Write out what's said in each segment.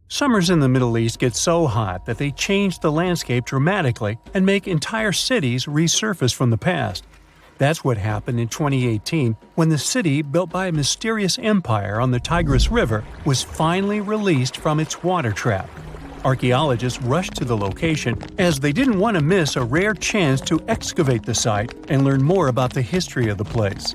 Summers in the Middle East get so hot that they change the landscape dramatically and make entire cities resurface from the past. That's what happened in 2018 when the city built by a mysterious empire on the Tigris River was finally released from its water trap. Archaeologists rushed to the location as they didn't want to miss a rare chance to excavate the site and learn more about the history of the place.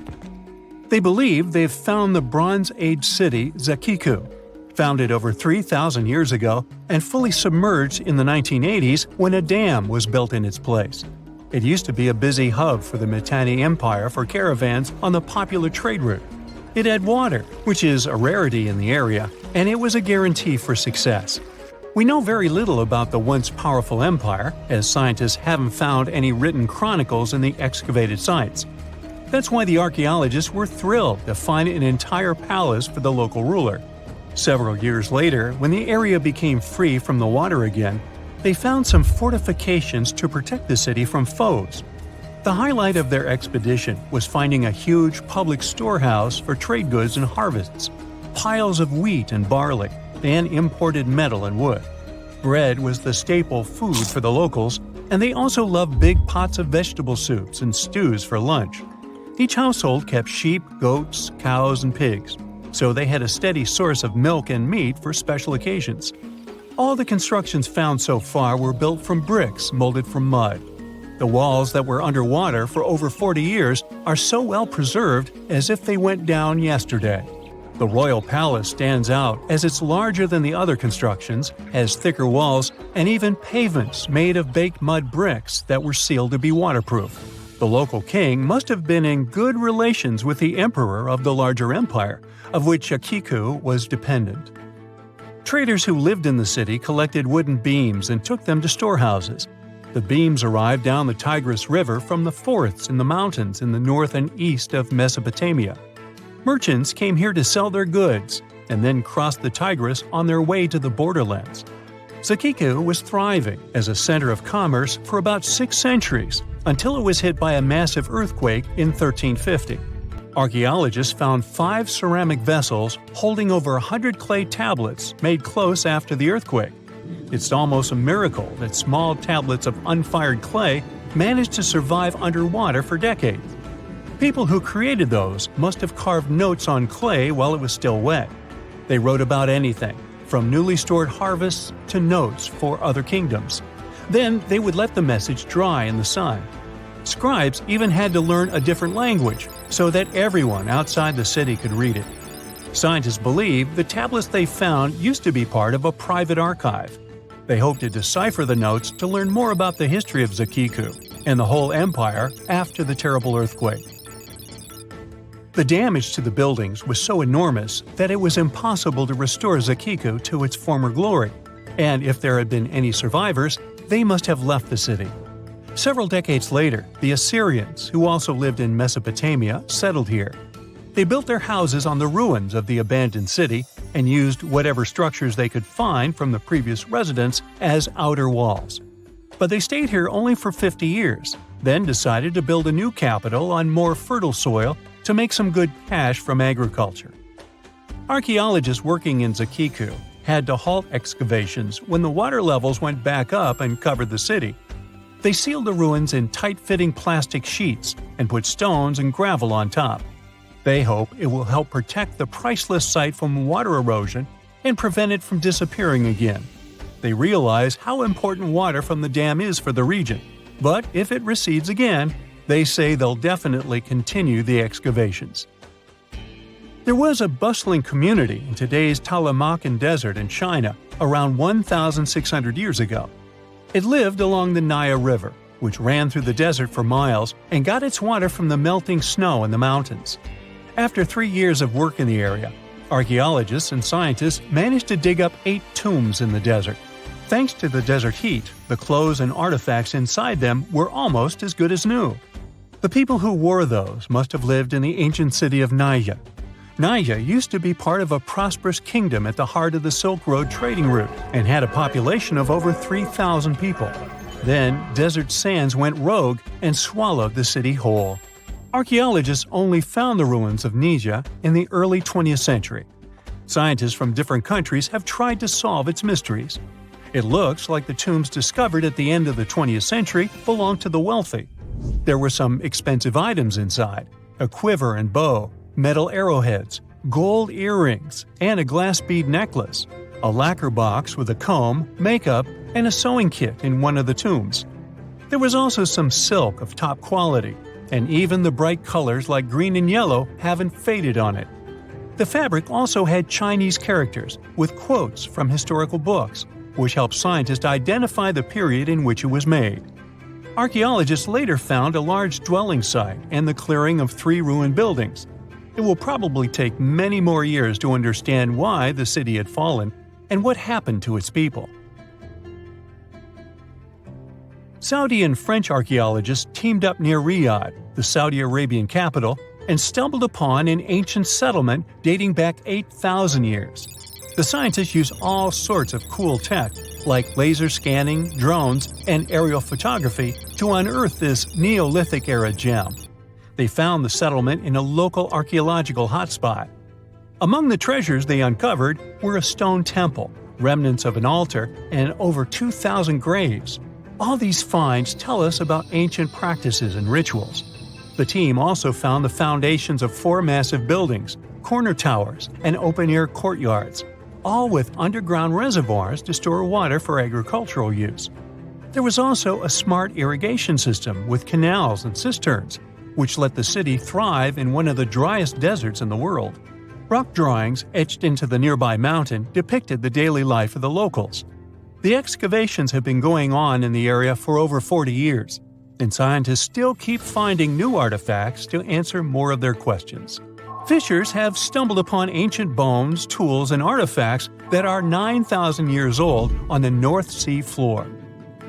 They believe they've found the Bronze Age city Zakiku, founded over 3,000 years ago and fully submerged in the 1980s when a dam was built in its place. It used to be a busy hub for the Mitanni Empire for caravans on the popular trade route. It had water, which is a rarity in the area, and it was a guarantee for success. We know very little about the once powerful empire, as scientists haven't found any written chronicles in the excavated sites. That's why the archaeologists were thrilled to find an entire palace for the local ruler. Several years later, when the area became free from the water again, they found some fortifications to protect the city from foes. The highlight of their expedition was finding a huge public storehouse for trade goods and harvests, piles of wheat and barley, and imported metal and wood. Bread was the staple food for the locals, and they also loved big pots of vegetable soups and stews for lunch. Each household kept sheep, goats, cows, and pigs, so they had a steady source of milk and meat for special occasions. All the constructions found so far were built from bricks molded from mud. The walls that were underwater for over 40 years are so well preserved as if they went down yesterday. The royal palace stands out as it's larger than the other constructions, has thicker walls, and even pavements made of baked mud bricks that were sealed to be waterproof. The local king must have been in good relations with the emperor of the larger empire, of which Zakiku was dependent. Traders who lived in the city collected wooden beams and took them to storehouses. The beams arrived down the Tigris River from the forests in the mountains in the north and east of Mesopotamia. Merchants came here to sell their goods and then crossed the Tigris on their way to the borderlands. Zakiku was thriving as a center of commerce for about 6 centuries until it was hit by a massive earthquake in 1350. Archaeologists found 5 ceramic vessels holding over 100 clay tablets made close after the earthquake. It's almost a miracle that small tablets of unfired clay managed to survive underwater for decades. People who created those must have carved notes on clay while it was still wet. They wrote about anything, from newly stored harvests to notes for other kingdoms. Then they would let the message dry in the sun. Scribes even had to learn a different language so that everyone outside the city could read it. Scientists believe the tablets they found used to be part of a private archive. They hope to decipher the notes to learn more about the history of Zakiku and the whole empire after the terrible earthquake. The damage to the buildings was so enormous that it was impossible to restore Zakiku to its former glory, and if there had been any survivors, they must have left the city. Several decades later, the Assyrians, who also lived in Mesopotamia, settled here. They built their houses on the ruins of the abandoned city and used whatever structures they could find from the previous residents as outer walls. But they stayed here only for 50 years, then decided to build a new capital on more fertile soil to make some good cash from agriculture. Archaeologists working in Zakiku had to halt excavations when the water levels went back up and covered the city. They sealed the ruins in tight-fitting plastic sheets and put stones and gravel on top. They hope it will help protect the priceless site from water erosion and prevent it from disappearing again. They realize how important water from the dam is for the region, but if it recedes again, they say they'll definitely continue the excavations. There was a bustling community in today's Talamakan Desert in China around 1,600 years ago. It lived along the Nile River, which ran through the desert for miles and got its water from the melting snow in the mountains. After 3 years of work in the area, archaeologists and scientists managed to dig up 8 tombs in the desert. Thanks to the desert heat, the clothes and artifacts inside them were almost as good as new. The people who wore those must have lived in the ancient city of Naya. Naya used to be part of a prosperous kingdom at the heart of the Silk Road trading route and had a population of over 3,000 people. Then, desert sands went rogue and swallowed the city whole. Archaeologists only found the ruins of Nija in the early 20th century. Scientists from different countries have tried to solve its mysteries. It looks like the tombs discovered at the end of the 20th century belonged to the wealthy. There were some expensive items inside: a quiver and bow, metal arrowheads, gold earrings, and a glass bead necklace, a lacquer box with a comb, makeup, and a sewing kit in one of the tombs. There was also some silk of top quality, and even the bright colors like green and yellow haven't faded on it. The fabric also had Chinese characters with quotes from historical books, which helped scientists identify the period in which it was made. Archaeologists later found a large dwelling site and the clearing of 3 ruined buildings. It will probably take many more years to understand why the city had fallen and what happened to its people. Saudi and French archaeologists teamed up near Riyadh, the Saudi Arabian capital, and stumbled upon an ancient settlement dating back 8,000 years. The scientists used all sorts of cool tech, like laser scanning, drones, and aerial photography, to unearth this Neolithic-era gem. They found the settlement in a local archaeological hotspot. Among the treasures they uncovered were a stone temple, remnants of an altar, and over 2,000 graves. All these finds tell us about ancient practices and rituals. The team also found the foundations of 4 massive buildings, corner towers, and open-air courtyards, all with underground reservoirs to store water for agricultural use. There was also a smart irrigation system with canals and cisterns, which let the city thrive in one of the driest deserts in the world. Rock drawings etched into the nearby mountain depicted the daily life of the locals. The excavations have been going on in the area for over 40 years, and scientists still keep finding new artifacts to answer more of their questions. Fishers have stumbled upon ancient bones, tools, and artifacts that are 9,000 years old on the North Sea floor.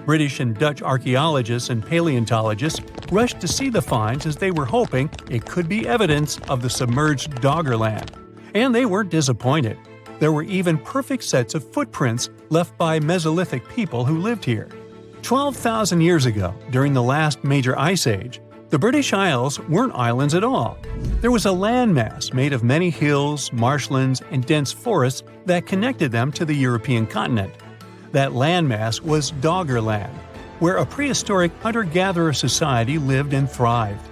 British and Dutch archaeologists and paleontologists rushed to see the finds as they were hoping it could be evidence of the submerged Doggerland. And they weren't disappointed. There were even perfect sets of footprints left by Mesolithic people who lived here. 12,000 years ago, during the last major ice age, the British Isles weren't islands at all. There was a landmass made of many hills, marshlands, and dense forests that connected them to the European continent. That landmass was Doggerland, where a prehistoric hunter-gatherer society lived and thrived.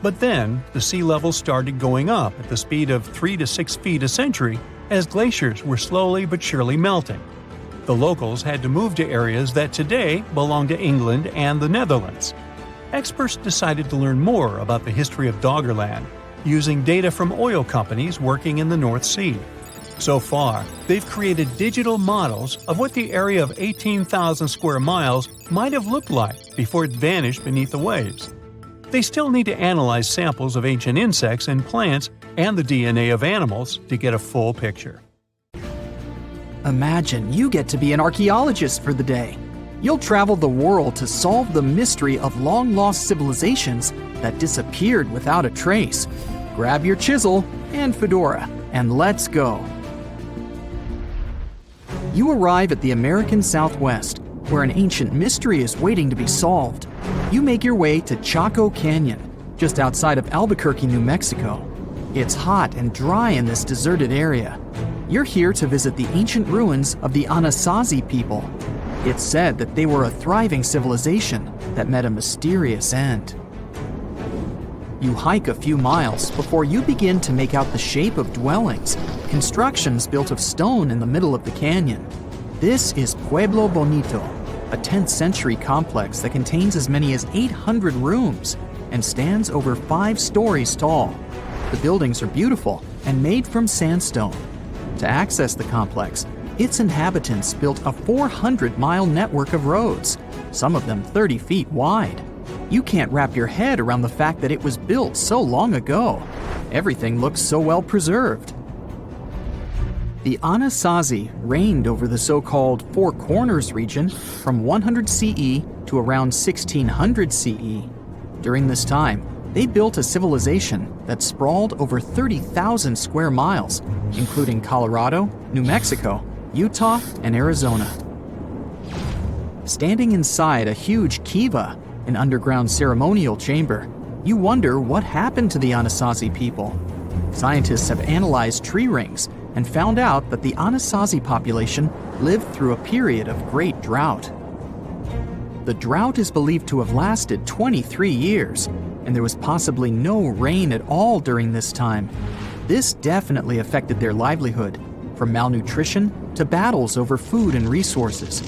But then, the sea level started going up at the speed of 3 to 6 feet a century as glaciers were slowly but surely melting. The locals had to move to areas that today belong to England and the Netherlands. Experts decided to learn more about the history of Doggerland, using data from oil companies working in the North Sea. So far, they've created digital models of what the area of 18,000 square miles might have looked like before it vanished beneath the waves. They still need to analyze samples of ancient insects and plants and the DNA of animals to get a full picture. Imagine you get to be an archaeologist for the day. You'll travel the world to solve the mystery of long-lost civilizations that disappeared without a trace. Grab your chisel and fedora, and let's go. You arrive at the American Southwest, where an ancient mystery is waiting to be solved. You make your way to Chaco Canyon, just outside of Albuquerque, New Mexico. It's hot and dry in this deserted area. You're here to visit the ancient ruins of the Anasazi people. It's said that they were a thriving civilization that met a mysterious end. You hike a few miles before you begin to make out the shape of dwellings, constructions built of stone in the middle of the canyon. This is Pueblo Bonito, a 10th century complex that contains as many as 800 rooms and stands over 5 stories tall. The buildings are beautiful and made from sandstone. To access the complex, its inhabitants built a 400-mile network of roads, some of them 30 feet wide. You can't wrap your head around the fact that it was built so long ago. Everything looks so well preserved. The Anasazi reigned over the so-called Four Corners region from 100 CE to around 1600 CE. During this time, they built a civilization that sprawled over 30,000 square miles, including Colorado, New Mexico, Utah, and Arizona. Standing inside a huge kiva, an underground ceremonial chamber, you wonder what happened to the Anasazi people. Scientists have analyzed tree rings and found out that the Anasazi population lived through a period of great drought. The drought is believed to have lasted 23 years, and there was possibly no rain at all during this time. This definitely affected their livelihood, from malnutrition to battles over food and resources.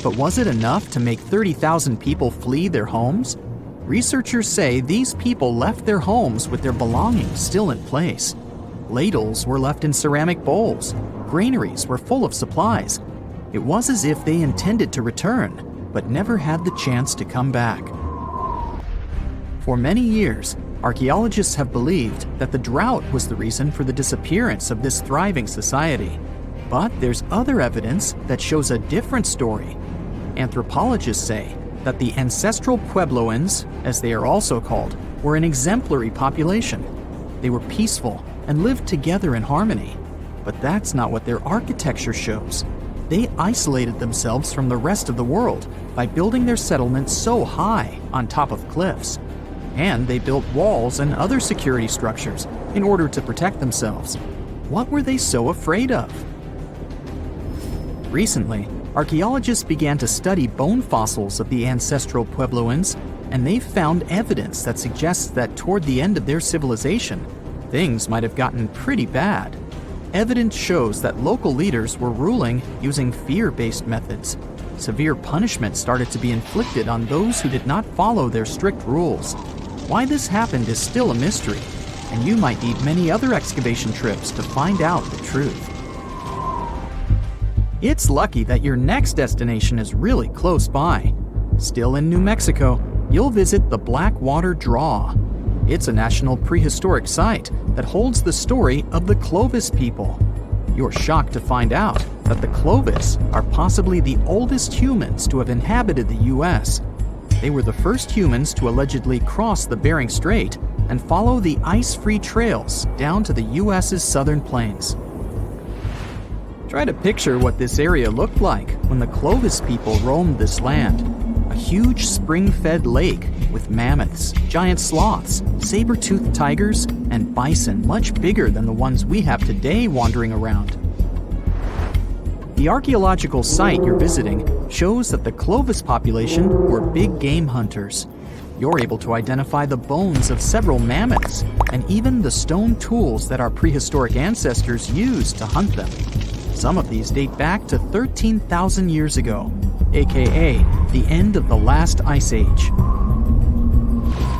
But was it enough to make 30,000 people flee their homes? Researchers say these people left their homes with their belongings still in place. Ladles were left in ceramic bowls. Granaries were full of supplies. It was as if they intended to return, but never had the chance to come back. For many years, archaeologists have believed that the drought was the reason for the disappearance of this thriving society. But there's other evidence that shows a different story. Anthropologists say that the ancestral Puebloans, as they are also called, were an exemplary population. They were peaceful and lived together in harmony. But that's not what their architecture shows. They isolated themselves from the rest of the world by building their settlements so high on top of cliffs. And they built walls and other security structures in order to protect themselves. What were they so afraid of? Recently, archaeologists began to study bone fossils of the ancestral Puebloans, and they found evidence that suggests that toward the end of their civilization, things might have gotten pretty bad. Evidence shows that local leaders were ruling using fear-based methods. Severe punishment started to be inflicted on those who did not follow their strict rules. Why this happened is still a mystery, and you might need many other excavation trips to find out the truth. It's lucky that your next destination is really close by. Still in New Mexico, you'll visit the Blackwater Draw. It's a national prehistoric site that holds the story of the Clovis people. You're shocked to find out that the Clovis are possibly the oldest humans to have inhabited the U.S. They were the first humans to allegedly cross the Bering Strait and follow the ice-free trails down to the U.S.'s southern plains. Try to picture what this area looked like when the Clovis people roamed this land. A huge spring-fed lake with mammoths, giant sloths, saber-toothed tigers, and bison much bigger than the ones we have today wandering around. The archaeological site you're visiting shows that the Clovis population were big game hunters. You're able to identify the bones of several mammoths and even the stone tools that our prehistoric ancestors used to hunt them. Some of these date back to 13,000 years ago, aka the end of the last ice age.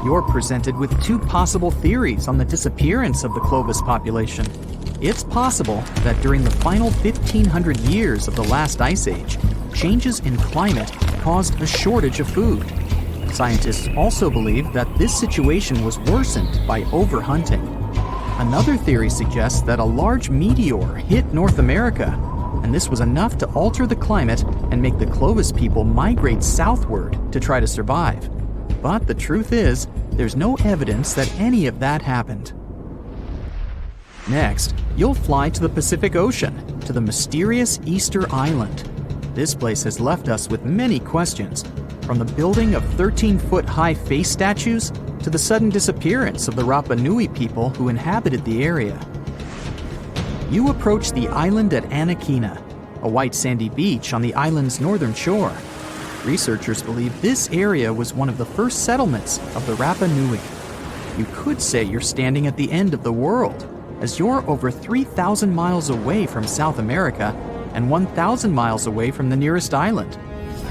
You're presented with two possible theories on the disappearance of the Clovis population. It's possible that during the final 1,500 years of the last ice age, changes in climate caused a shortage of food. Scientists also believe that this situation was worsened by overhunting. Another theory suggests that a large meteor hit North America, and this was enough to alter the climate and make the Clovis people migrate southward to try to survive. But the truth is, there's no evidence that any of that happened. Next, you'll fly to the Pacific Ocean, to the mysterious Easter Island. This place has left us with many questions, from the building of 13-foot-high face statues to the sudden disappearance of the Rapa Nui people who inhabited the area. You approach the island at Anakina, a white sandy beach on the island's northern shore. Researchers believe this area was one of the first settlements of the Rapa Nui. You could say you're standing at the end of the world, as you're over 3,000 miles away from South America and 1,000 miles away from the nearest island.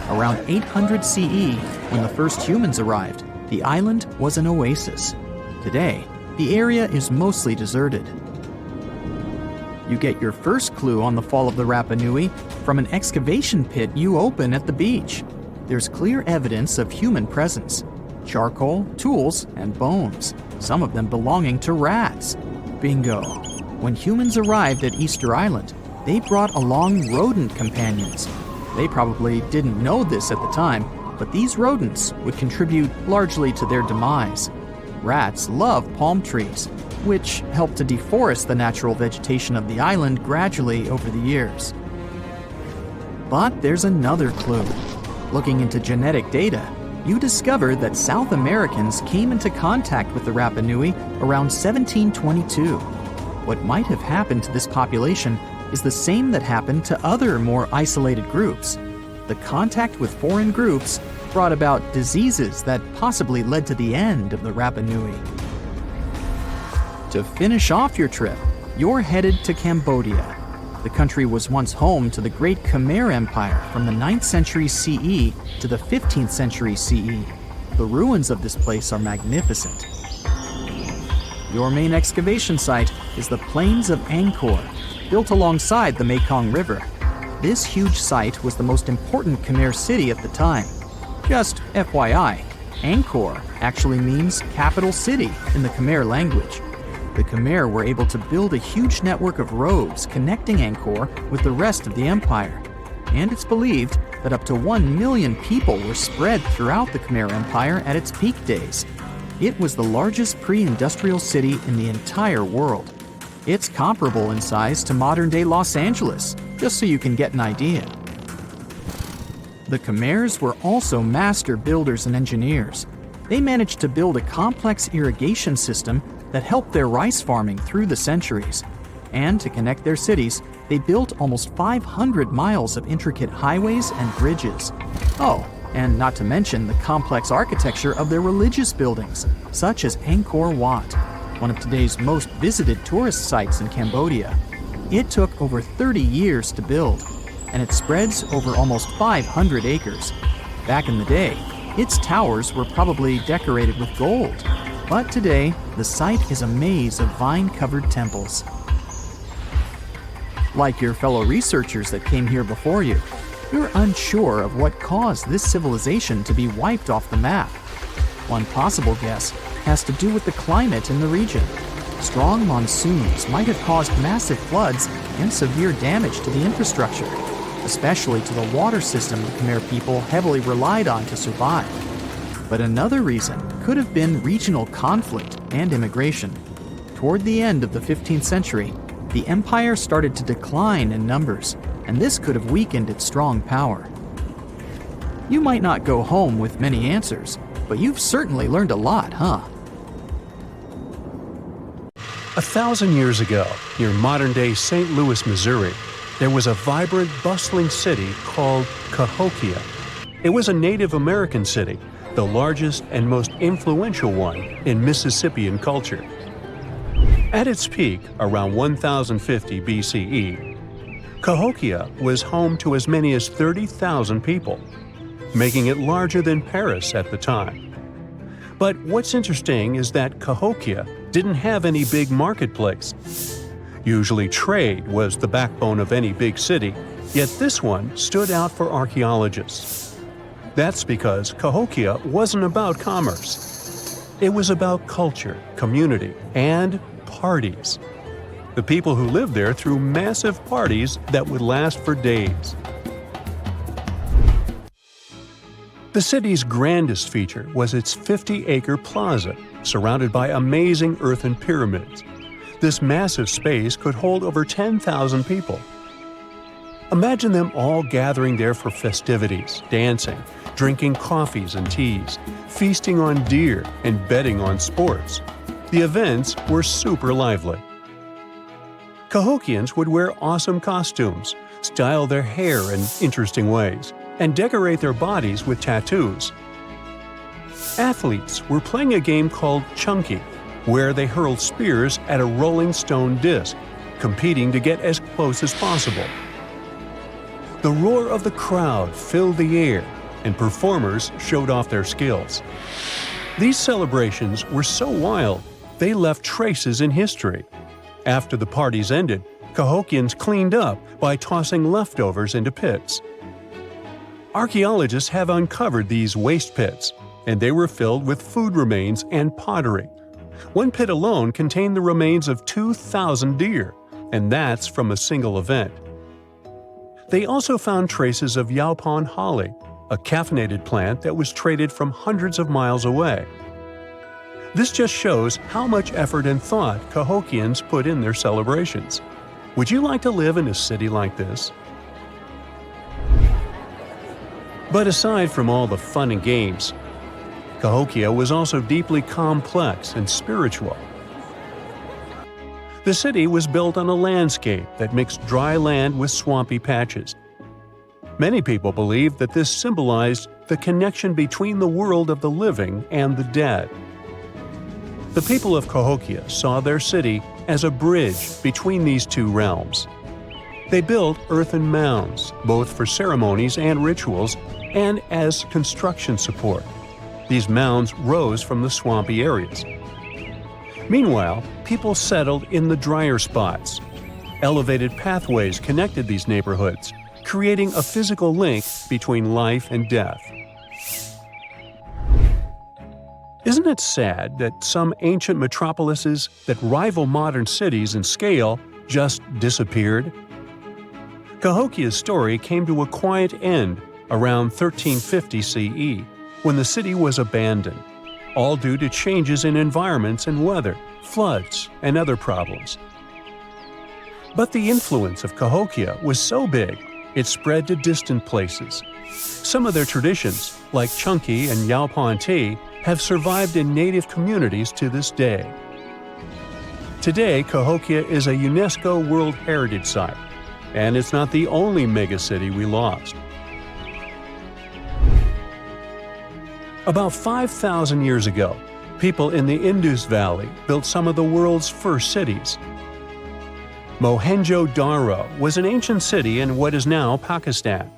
Around 800 CE, when the first humans arrived, the island was an oasis. Today, the area is mostly deserted. You get your first clue on the fall of the Rapa Nui from an excavation pit you open at the beach. There's clear evidence of human presence: charcoal, tools, and bones, some of them belonging to rats. Bingo! When humans arrived at Easter Island, they brought along rodent companions. They probably didn't know this at the time, but these rodents would contribute largely to their demise. Rats love palm trees, which helped to deforest the natural vegetation of the island gradually over the years. But there's another clue. Looking into genetic data, you discover that South Americans came into contact with the Rapa Nui around 1722. What might have happened to this population is the same that happened to other more isolated groups. The contact with foreign groups brought about diseases that possibly led to the end of the Rapa Nui. To finish off your trip, you're headed to Cambodia. The country was once home to the Great Khmer Empire from the 9th century CE to the 15th century CE. The ruins of this place are magnificent. Your main excavation site is the Plains of Angkor, built alongside the Mekong River. This huge site was the most important Khmer city at the time. Just FYI, Angkor actually means capital city in the Khmer language. The Khmer were able to build a huge network of roads connecting Angkor with the rest of the empire. And it's believed that up to 1 million people were spread throughout the Khmer Empire at its peak days. It was the largest pre-industrial city in the entire world. It's comparable in size to modern-day Los Angeles, just so you can get an idea. The Khmers were also master builders and engineers. They managed to build a complex irrigation system that helped their rice farming through the centuries. And to connect their cities, they built almost 500 miles of intricate highways and bridges. Oh, and not to mention the complex architecture of their religious buildings, such as Angkor Wat, one of today's most visited tourist sites in Cambodia. It took over 30 years to build, and it spreads over almost 500 acres. Back in the day, its towers were probably decorated with gold, but today, the site is a maze of vine-covered temples. Like your fellow researchers that came here before you, you're unsure of what caused this civilization to be wiped off the map. One possible guess has to do with the climate in the region. Strong monsoons might have caused massive floods and severe damage to the infrastructure, especially to the water system the Khmer people heavily relied on to survive. But another reason could have been regional conflict and immigration. Toward the end of the 15th century, the empire started to decline in numbers, and this could have weakened its strong power. You might not go home with many answers, but you've certainly learned a lot, huh? 1,000 years ago, near modern-day St. Louis, Missouri, there was a vibrant, bustling city called Cahokia. It was a Native American city, the largest and most influential one in Mississippian culture. At its peak, around 1050 BCE, Cahokia was home to as many as 30,000 people, making it larger than Paris at the time. But what's interesting is that Cahokia didn't have any big marketplace. Usually trade was the backbone of any big city, yet this one stood out for archaeologists. That's because Cahokia wasn't about commerce. It was about culture, community, and parties. The people who lived there threw massive parties that would last for days. The city's grandest feature was its 50-acre plaza, surrounded by amazing earthen pyramids. This massive space could hold over 10,000 people. Imagine them all gathering there for festivities, dancing, drinking coffees and teas, feasting on deer, and betting on sports. The events were super lively. Cahokians would wear awesome costumes, style their hair in interesting ways, and decorate their bodies with tattoos. Athletes were playing a game called chunky, where they hurled spears at a rolling stone disc, competing to get as close as possible. The roar of the crowd filled the air, and performers showed off their skills. These celebrations were so wild, they left traces in history. After the parties ended, Cahokians cleaned up by tossing leftovers into pits. Archaeologists have uncovered these waste pits, and they were filled with food remains and pottery. One pit alone contained the remains of 2,000 deer, and that's from a single event. They also found traces of yaupon holly, a caffeinated plant that was traded from hundreds of miles away. This just shows how much effort and thought Cahokians put in their celebrations. Would you like to live in a city like this? But aside from all the fun and games, Cahokia was also deeply complex and spiritual. The city was built on a landscape that mixed dry land with swampy patches. Many people believe that this symbolized the connection between the world of the living and the dead. The people of Cahokia saw their city as a bridge between these two realms. They built earthen mounds, both for ceremonies and rituals, and as construction support. These mounds rose from the swampy areas. Meanwhile, people settled in the drier spots. Elevated pathways connected these neighborhoods, creating a physical link between life and death. Isn't it sad that some ancient metropolises that rival modern cities in scale just disappeared? Cahokia's story came to a quiet end around 1350 CE, when the city was abandoned, all due to changes in environments and weather, floods, and other problems. But the influence of Cahokia was so big, it spread to distant places. Some of their traditions, like Chunky and Yaupan tea, have survived in native communities to this day. Today, Cahokia is a UNESCO World Heritage Site, and it's not the only megacity we lost. About 5,000 years ago, people in the Indus Valley built some of the world's first cities. Mohenjo-Daro was an ancient city in what is now Pakistan.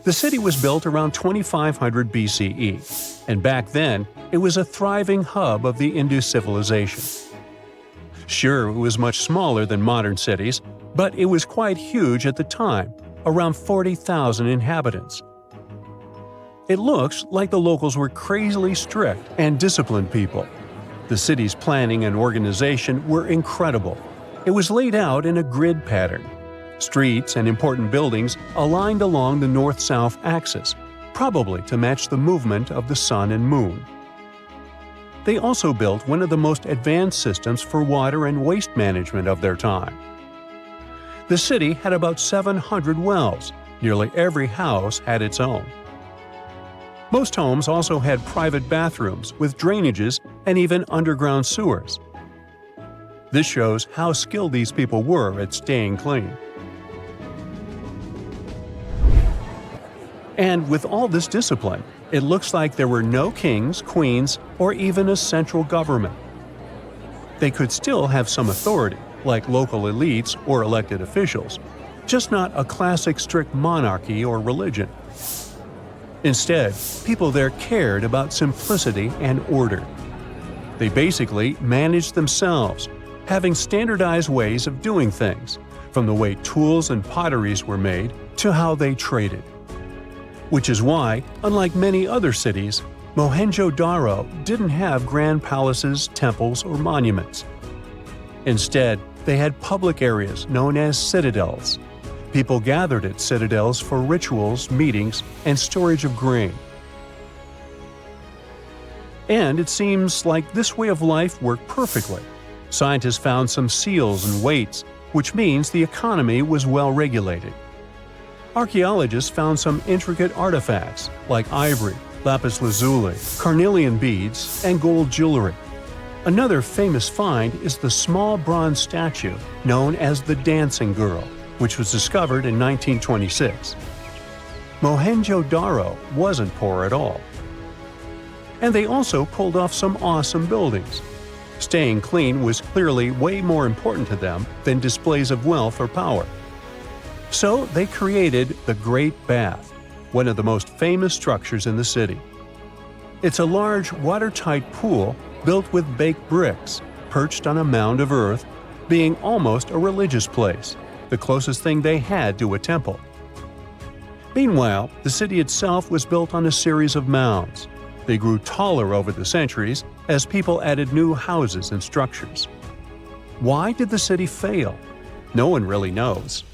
The city was built around 2500 BCE, and back then, it was a thriving hub of the Indus civilization. Sure, it was much smaller than modern cities, but it was quite huge at the time, around 40,000 inhabitants. It looks like the locals were crazily strict and disciplined people. The city's planning and organization were incredible. It was laid out in a grid pattern. Streets and important buildings aligned along the north-south axis, probably to match the movement of the sun and moon. They also built one of the most advanced systems for water and waste management of their time. The city had about 700 wells. Nearly every house had its own. Most homes also had private bathrooms with drainages and even underground sewers. This shows how skilled these people were at staying clean. And with all this discipline, it looks like there were no kings, queens, or even a central government. They could still have some authority, like local elites or elected officials, just not a classic strict monarchy or religion. Instead, people there cared about simplicity and order. They basically managed themselves, having standardized ways of doing things, from the way tools and potteries were made to how they traded. Which is why, unlike many other cities, Mohenjo-Daro didn't have grand palaces, temples, or monuments. Instead, they had public areas known as citadels. People gathered at citadels for rituals, meetings, and storage of grain. And it seems like this way of life worked perfectly. Scientists found some seals and weights, which means the economy was well regulated. Archaeologists found some intricate artifacts like ivory, lapis lazuli, carnelian beads, and gold jewelry. Another famous find is the small bronze statue known as the Dancing Girl, which was discovered in 1926. Mohenjo-Daro wasn't poor at all. And they also pulled off some awesome buildings. Staying clean was clearly way more important to them than displays of wealth or power. So they created the Great Bath, one of the most famous structures in the city. It's a large, watertight pool built with baked bricks, perched on a mound of earth, being almost a religious place, the closest thing they had to a temple. Meanwhile, the city itself was built on a series of mounds. They grew taller over the centuries as people added new houses and structures. Why did the city fail? No one really knows.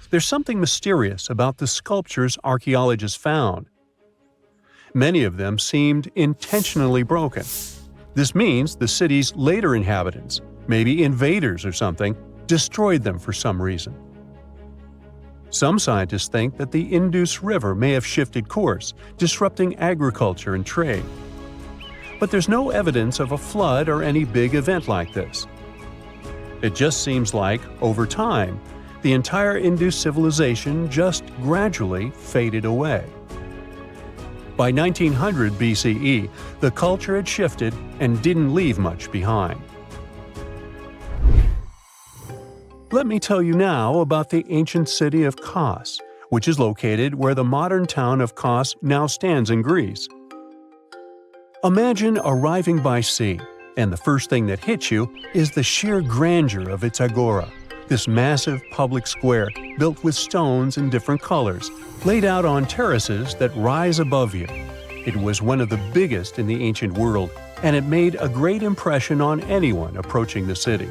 There's something mysterious about the sculptures archaeologists found. Many of them seemed intentionally broken. This means the city's later inhabitants, maybe invaders or something, destroyed them for some reason. Some scientists think that the Indus River may have shifted course, disrupting agriculture and trade. But there's no evidence of a flood or any big event like this. It just seems like, over time, the entire Indus civilization just gradually faded away. By 1900 BCE, the culture had shifted and didn't leave much behind. Let me tell you now about the ancient city of Kos, which is located where the modern town of Kos now stands in Greece. Imagine arriving by sea, and the first thing that hits you is the sheer grandeur of its agora, this massive public square built with stones in different colors, laid out on terraces that rise above you. It was one of the biggest in the ancient world, and it made a great impression on anyone approaching the city.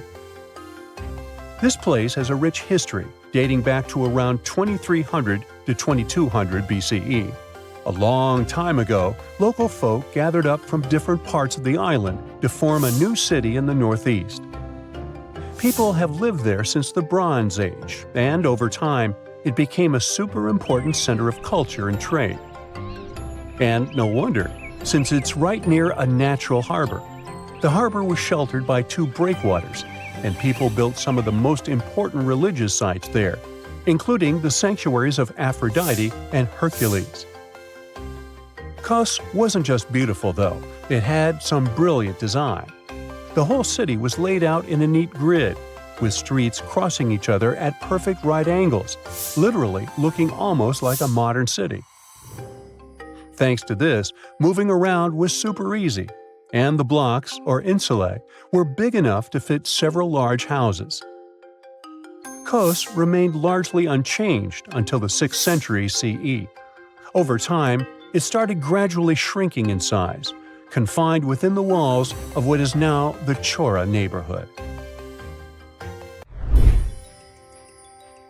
This place has a rich history dating back to around 2300 to 2200 BCE. A long time ago, local folk gathered up from different parts of the island to form a new city in the northeast. People have lived there since the Bronze Age, and over time, it became a super important center of culture and trade. And no wonder, since it's right near a natural harbor. The harbor was sheltered by two breakwaters, and people built some of the most important religious sites there, including the sanctuaries of Aphrodite and Hercules. Kos wasn't just beautiful, though. It had some brilliant design. The whole city was laid out in a neat grid, with streets crossing each other at perfect right angles, literally looking almost like a modern city. Thanks to this, moving around was super easy, and the blocks, or insulae, were big enough to fit several large houses. Kos remained largely unchanged until the 6th century CE. Over time, it started gradually shrinking in size, confined within the walls of what is now the Chora neighborhood.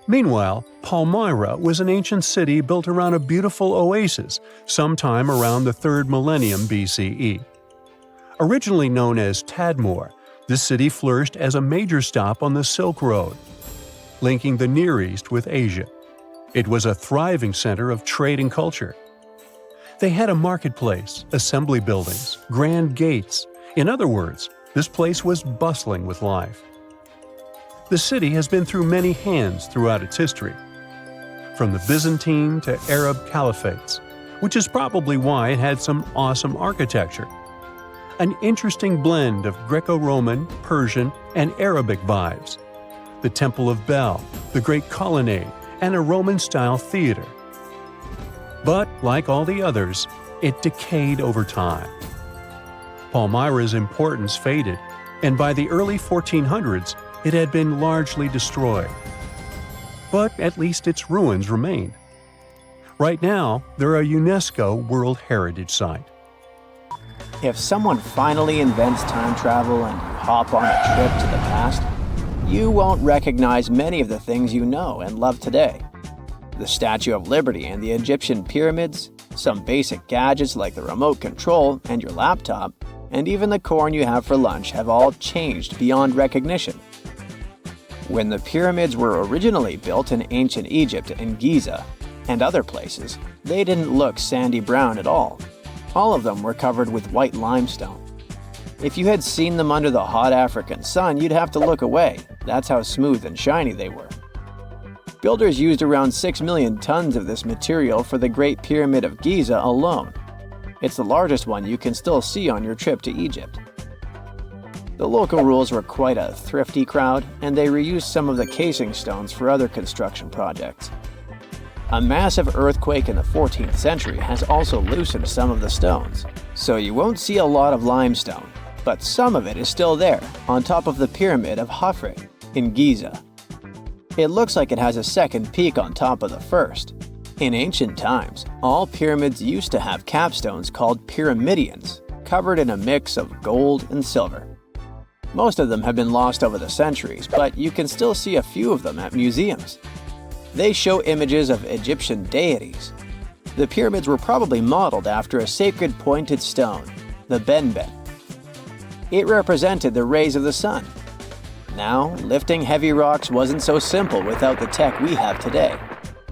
Meanwhile, Palmyra was an ancient city built around a beautiful oasis sometime around the 3rd millennium BCE. Originally known as Tadmor, this city flourished as a major stop on the Silk Road, linking the Near East with Asia. It was a thriving center of trade and culture. They had a marketplace, assembly buildings, grand gates. In other words, this place was bustling with life. The city has been through many hands throughout its history, from the Byzantine to Arab caliphates, which is probably why it had some awesome architecture. An interesting blend of Greco-Roman, Persian, and Arabic vibes. The Temple of Bel, the Great Colonnade, and a Roman-style theater. But, like all the others, it decayed over time. Palmyra's importance faded, and by the early 1400s, it had been largely destroyed. But at least its ruins remained. Right now, they're a UNESCO World Heritage Site. If someone finally invents time travel and you hop on a trip to the past, you won't recognize many of the things you know and love today. The Statue of Liberty and the Egyptian pyramids, some basic gadgets like the remote control and your laptop, and even the corn you have for lunch have all changed beyond recognition. When the pyramids were originally built in ancient Egypt and Giza and other places, they didn't look sandy brown at all. All of them were covered with white limestone. If you had seen them under the hot African sun, you'd have to look away. That's how smooth and shiny they were. Builders used around 6 million tons of this material for the Great Pyramid of Giza alone. It's the largest one you can still see on your trip to Egypt. The local rules were quite a thrifty crowd, and they reused some of the casing stones for other construction projects. A massive earthquake in the 14th century has also loosened some of the stones, so you won't see a lot of limestone, but some of it is still there, on top of the Pyramid of Khafre in Giza. It looks like it has a second peak on top of the first. In ancient times, all pyramids used to have capstones called pyramidions, covered in a mix of gold and silver. Most of them have been lost over the centuries, but you can still see a few of them at museums. They show images of Egyptian deities. The pyramids were probably modeled after a sacred pointed stone, the benben. It represented the rays of the sun. Now, lifting heavy rocks wasn't so simple without the tech we have today.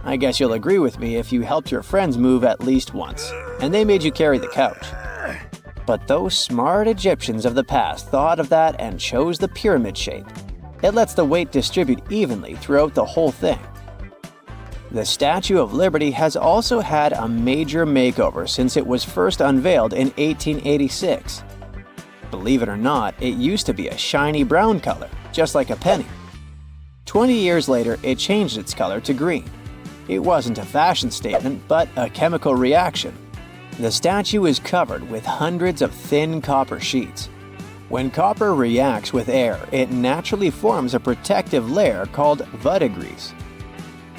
I guess you'll agree with me if you helped your friends move at least once, and they made you carry the couch. But those smart Egyptians of the past thought of that and chose the pyramid shape. It lets the weight distribute evenly throughout the whole thing. The Statue of Liberty has also had a major makeover since it was first unveiled in 1886. Believe it or not, it used to be a shiny brown color, just like a penny. 20 years later, it changed its color to green. It wasn't a fashion statement, but a chemical reaction. The statue is covered with hundreds of thin copper sheets. When copper reacts with air, it naturally forms a protective layer called verdigris.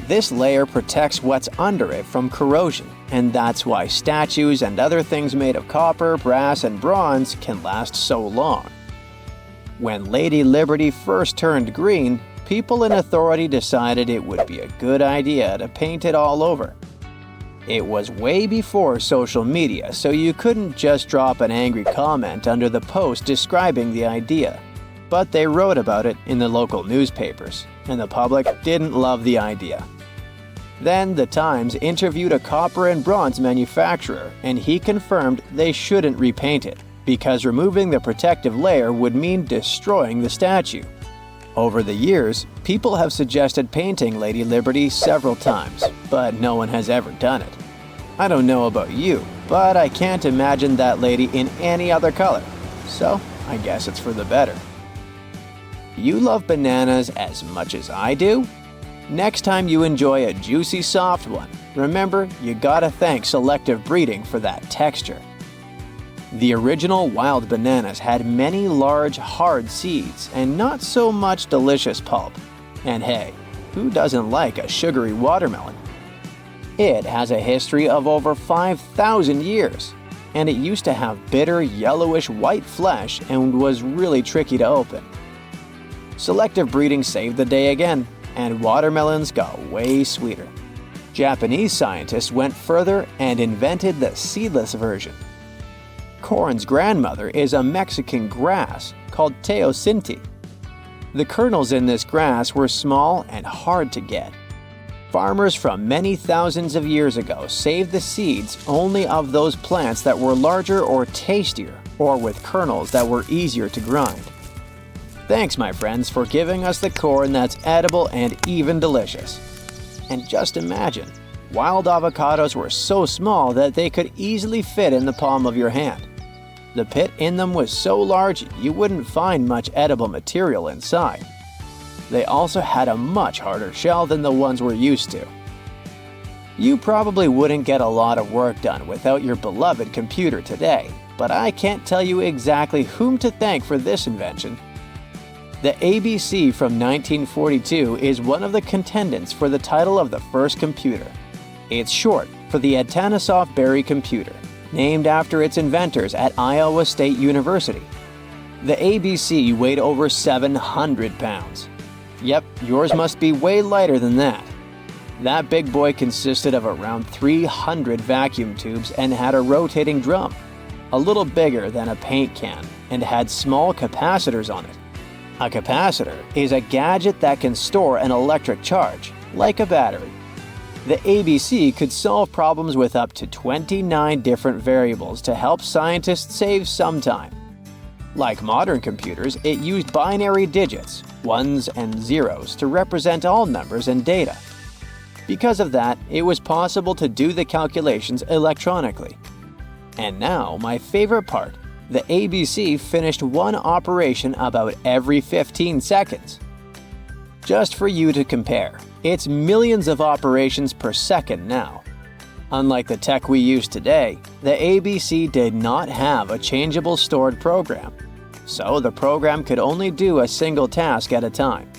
This layer protects what's under it from corrosion, and that's why statues and other things made of copper, brass, and bronze can last so long. When Lady Liberty first turned green, people in authority decided it would be a good idea to paint it all over. It was way before social media, so you couldn't just drop an angry comment under the post describing the idea. But they wrote about it in the local newspapers, and the public didn't love the idea. Then the Times interviewed a copper and bronze manufacturer, and he confirmed they shouldn't repaint it, because removing the protective layer would mean destroying the statue. Over the years, people have suggested painting Lady Liberty several times, but no one has ever done it. I don't know about you, but I can't imagine that lady in any other color, so I guess it's for the better. You love bananas as much as I do? Next time you enjoy a juicy soft one, remember you gotta thank selective breeding for that texture. The original wild bananas had many large, hard seeds and not so much delicious pulp. And hey, who doesn't like a sugary watermelon? It has a history of over 5,000 years, and it used to have bitter, yellowish white flesh and was really tricky to open. Selective breeding saved the day again, and watermelons got way sweeter. Japanese scientists went further and invented the seedless version. Corn's grandmother is a Mexican grass called teosinte. The kernels in this grass were small and hard to get. Farmers from many thousands of years ago saved the seeds only of those plants that were larger or tastier, or with kernels that were easier to grind. Thanks, my friends, for giving us the corn that's edible and even delicious. And just imagine, wild avocados were so small that they could easily fit in the palm of your hand. The pit in them was so large you wouldn't find much edible material inside. They also had a much harder shell than the ones we're used to. You probably wouldn't get a lot of work done without your beloved computer today, but I can't tell you exactly whom to thank for this invention. The ABC from 1942 is one of the contendants for the title of the first computer. It's short for the Atanasoff Berry computer, named after its inventors at Iowa State University. The ABC weighed over 700 pounds. Yep, yours must be way lighter than that. That big boy consisted of around 300 vacuum tubes and had a rotating drum, a little bigger than a paint can, and had small capacitors on it. A capacitor is a gadget that can store an electric charge, like a battery. The ABC could solve problems with up to 29 different variables to help scientists save some time. Like modern computers, it used binary digits, ones and zeros, to represent all numbers and data. Because of that, it was possible to do the calculations electronically. And now, my favorite part. The ABC finished one operation about every 15 seconds. Just for you to compare, it's millions of operations per second now. Unlike the tech we use today, the ABC did not have a changeable stored program, so the program could only do a single task at a time.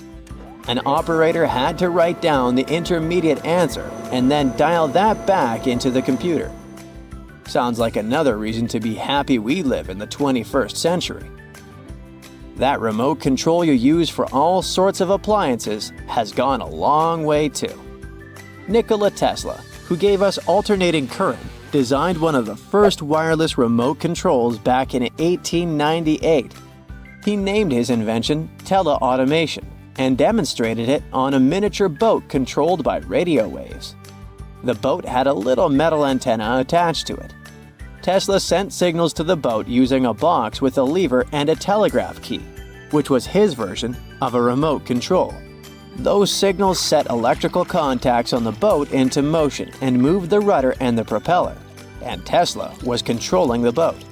An operator had to write down the intermediate answer and then dial that back into the computer. Sounds like another reason to be happy we live in the 21st century. That remote control you use for all sorts of appliances has gone a long way too. Nikola Tesla, who gave us alternating current, designed one of the first wireless remote controls back in 1898. He named his invention teleautomation and demonstrated it on a miniature boat controlled by radio waves. The boat had a little metal antenna attached to it. Tesla sent signals to the boat using a box with a lever and a telegraph key. which was his version of a remote control. Those signals set electrical contacts on the boat into motion and moved the rudder and the propeller, and Tesla was controlling the boat.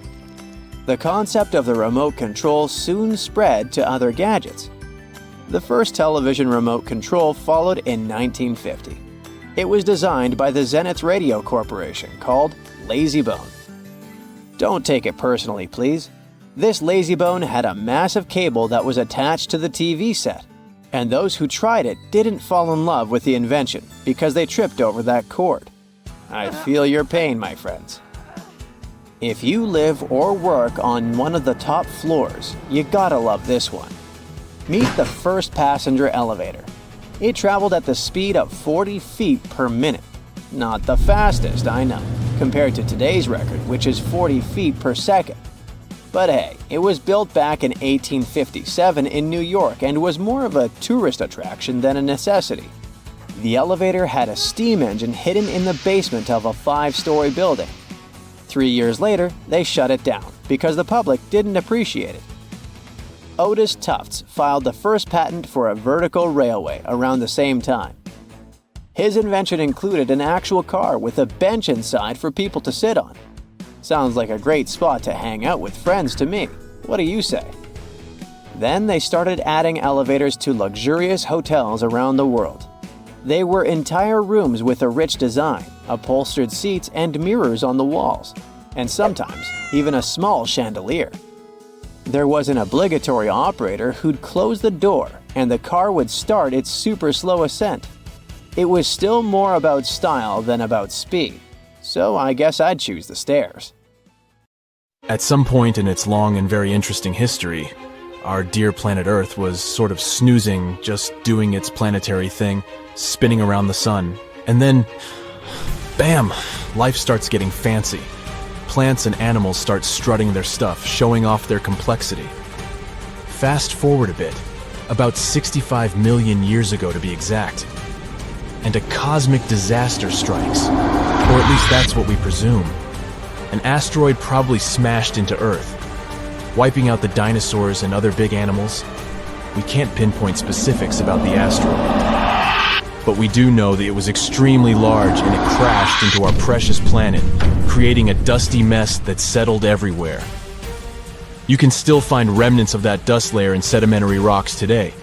The concept of the remote control soon spread to other gadgets. The first television remote control followed in 1950. It was designed by the Zenith Radio Corporation, called LazyBone. Don't take it personally, please. This LazyBone had a massive cable that was attached to the TV set, and those who tried it didn't fall in love with the invention because they tripped over that cord. I feel your pain, my friends. If you live or work on one of the top floors, you gotta love this one. Meet the first passenger elevator. It traveled at the speed of 40 feet per minute. Not the fastest, I know, compared to today's record, which is 40 feet per second. But hey, it was built back in 1857 in New York and was more of a tourist attraction than a necessity. The elevator had a steam engine hidden in the basement of a 5-story building. 3 years later, they shut it down because the public didn't appreciate it. Otis Tufts filed the first patent for a vertical railway around the same time. His invention included an actual car with a bench inside for people to sit on. Sounds like a great spot to hang out with friends to me. What do you say? Then they started adding elevators to luxurious hotels around the world. They were entire rooms with a rich design, upholstered seats and mirrors on the walls, and sometimes even a small chandelier. There was an obligatory operator who'd close the door and the car would start its super slow ascent. It was still more about style than about speed, so I guess I'd choose the stairs. At some point in its long and very interesting history, our dear planet Earth was sort of snoozing, just doing its planetary thing, spinning around the sun. And then, bam, life starts getting fancy. Plants and animals start strutting their stuff, showing off their complexity. Fast forward a bit, about 65 million years ago to be exact, and a cosmic disaster strikes, or at least that's what we presume. An asteroid probably smashed into Earth, wiping out the dinosaurs and other big animals. We can't pinpoint specifics about the asteroid, but we do know that it was extremely large and it crashed into our precious planet, creating a dusty mess that settled everywhere. You can still find remnants of that dust layer in sedimentary rocks today.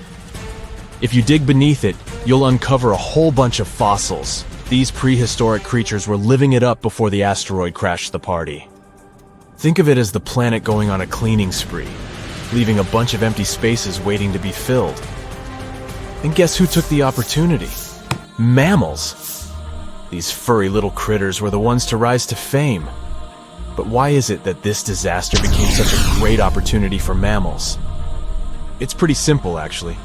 If you dig beneath it, you'll uncover a whole bunch of fossils. These prehistoric creatures were living it up before the asteroid crashed the party. Think of it as the planet going on a cleaning spree, leaving a bunch of empty spaces waiting to be filled. And guess who took the opportunity? Mammals! These furry little critters were the ones to rise to fame. But why is it that this disaster became such a great opportunity for mammals? It's pretty simple, actually.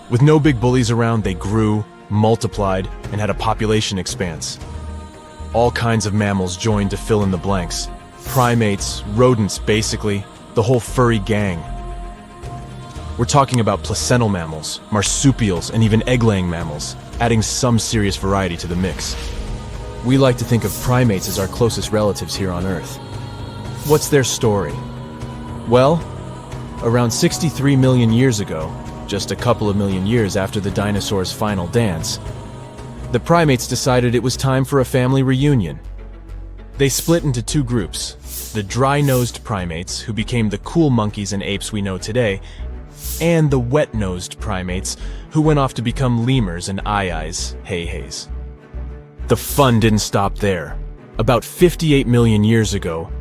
With no big bullies around, they grew, multiplied, and had a population expanse. All kinds of mammals joined to fill in the blanks. Primates, rodents, basically, the whole furry gang. We're talking about placental mammals, marsupials, and even egg-laying mammals, adding some serious variety to the mix. We like to think of primates as our closest relatives here on Earth. What's their story? Well, around 63 million years ago, just a couple of million years after the dinosaurs' final dance, the primates decided it was time for a family reunion. They split into two groups, the dry-nosed primates, who became the cool monkeys and apes we know today, and the wet-nosed primates, who went off to become lemurs and aye-ayes, hey-hays. The fun didn't stop there. About 58 million years ago,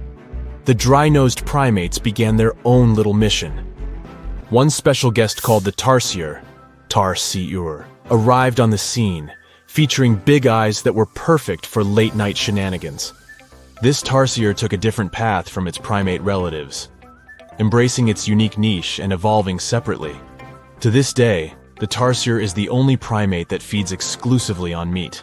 the dry-nosed primates began their own little mission. One special guest called the tarsier, arrived on the scene, featuring big eyes that were perfect for late-night shenanigans. This tarsier took a different path from its primate relatives, embracing its unique niche and evolving separately. To this day, the tarsier is the only primate that feeds exclusively on meat.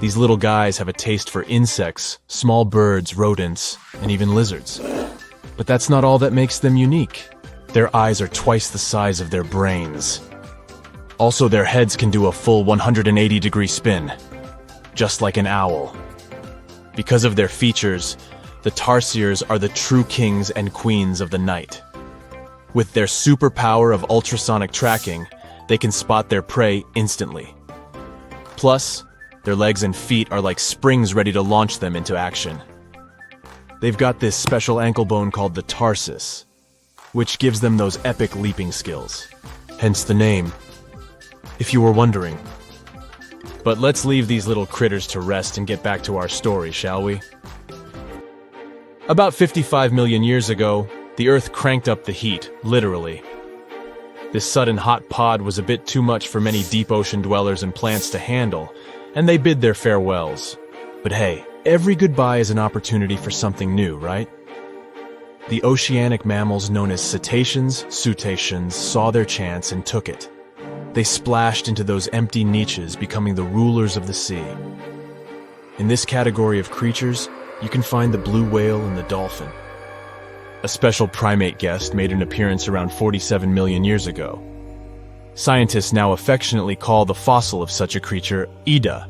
These little guys have a taste for insects, small birds, rodents, and even lizards. But that's not all that makes them unique. Their eyes are twice the size of their brains. Also, their heads can do a full 180-degree spin, just like an owl. Because of their features, the tarsiers are the true kings and queens of the night. With their superpower of ultrasonic tracking, they can spot their prey instantly. Plus, their legs and feet are like springs ready to launch them into action. They've got this special ankle bone called the tarsus, which gives them those epic leaping skills. Hence the name, if you were wondering. But let's leave these little critters to rest and get back to our story, shall we? About 55 million years ago, the Earth cranked up the heat, literally. This sudden hot pod was a bit too much for many deep ocean dwellers and plants to handle, and they bid their farewells. But hey, every goodbye is an opportunity for something new, right? The oceanic mammals known as cetaceans saw their chance and took it. They splashed into those empty niches, becoming the rulers of the sea. In this category of creatures, you can find the blue whale and the dolphin. A special primate guest made an appearance around 47 million years ago. Scientists now affectionately call the fossil of such a creature Ida.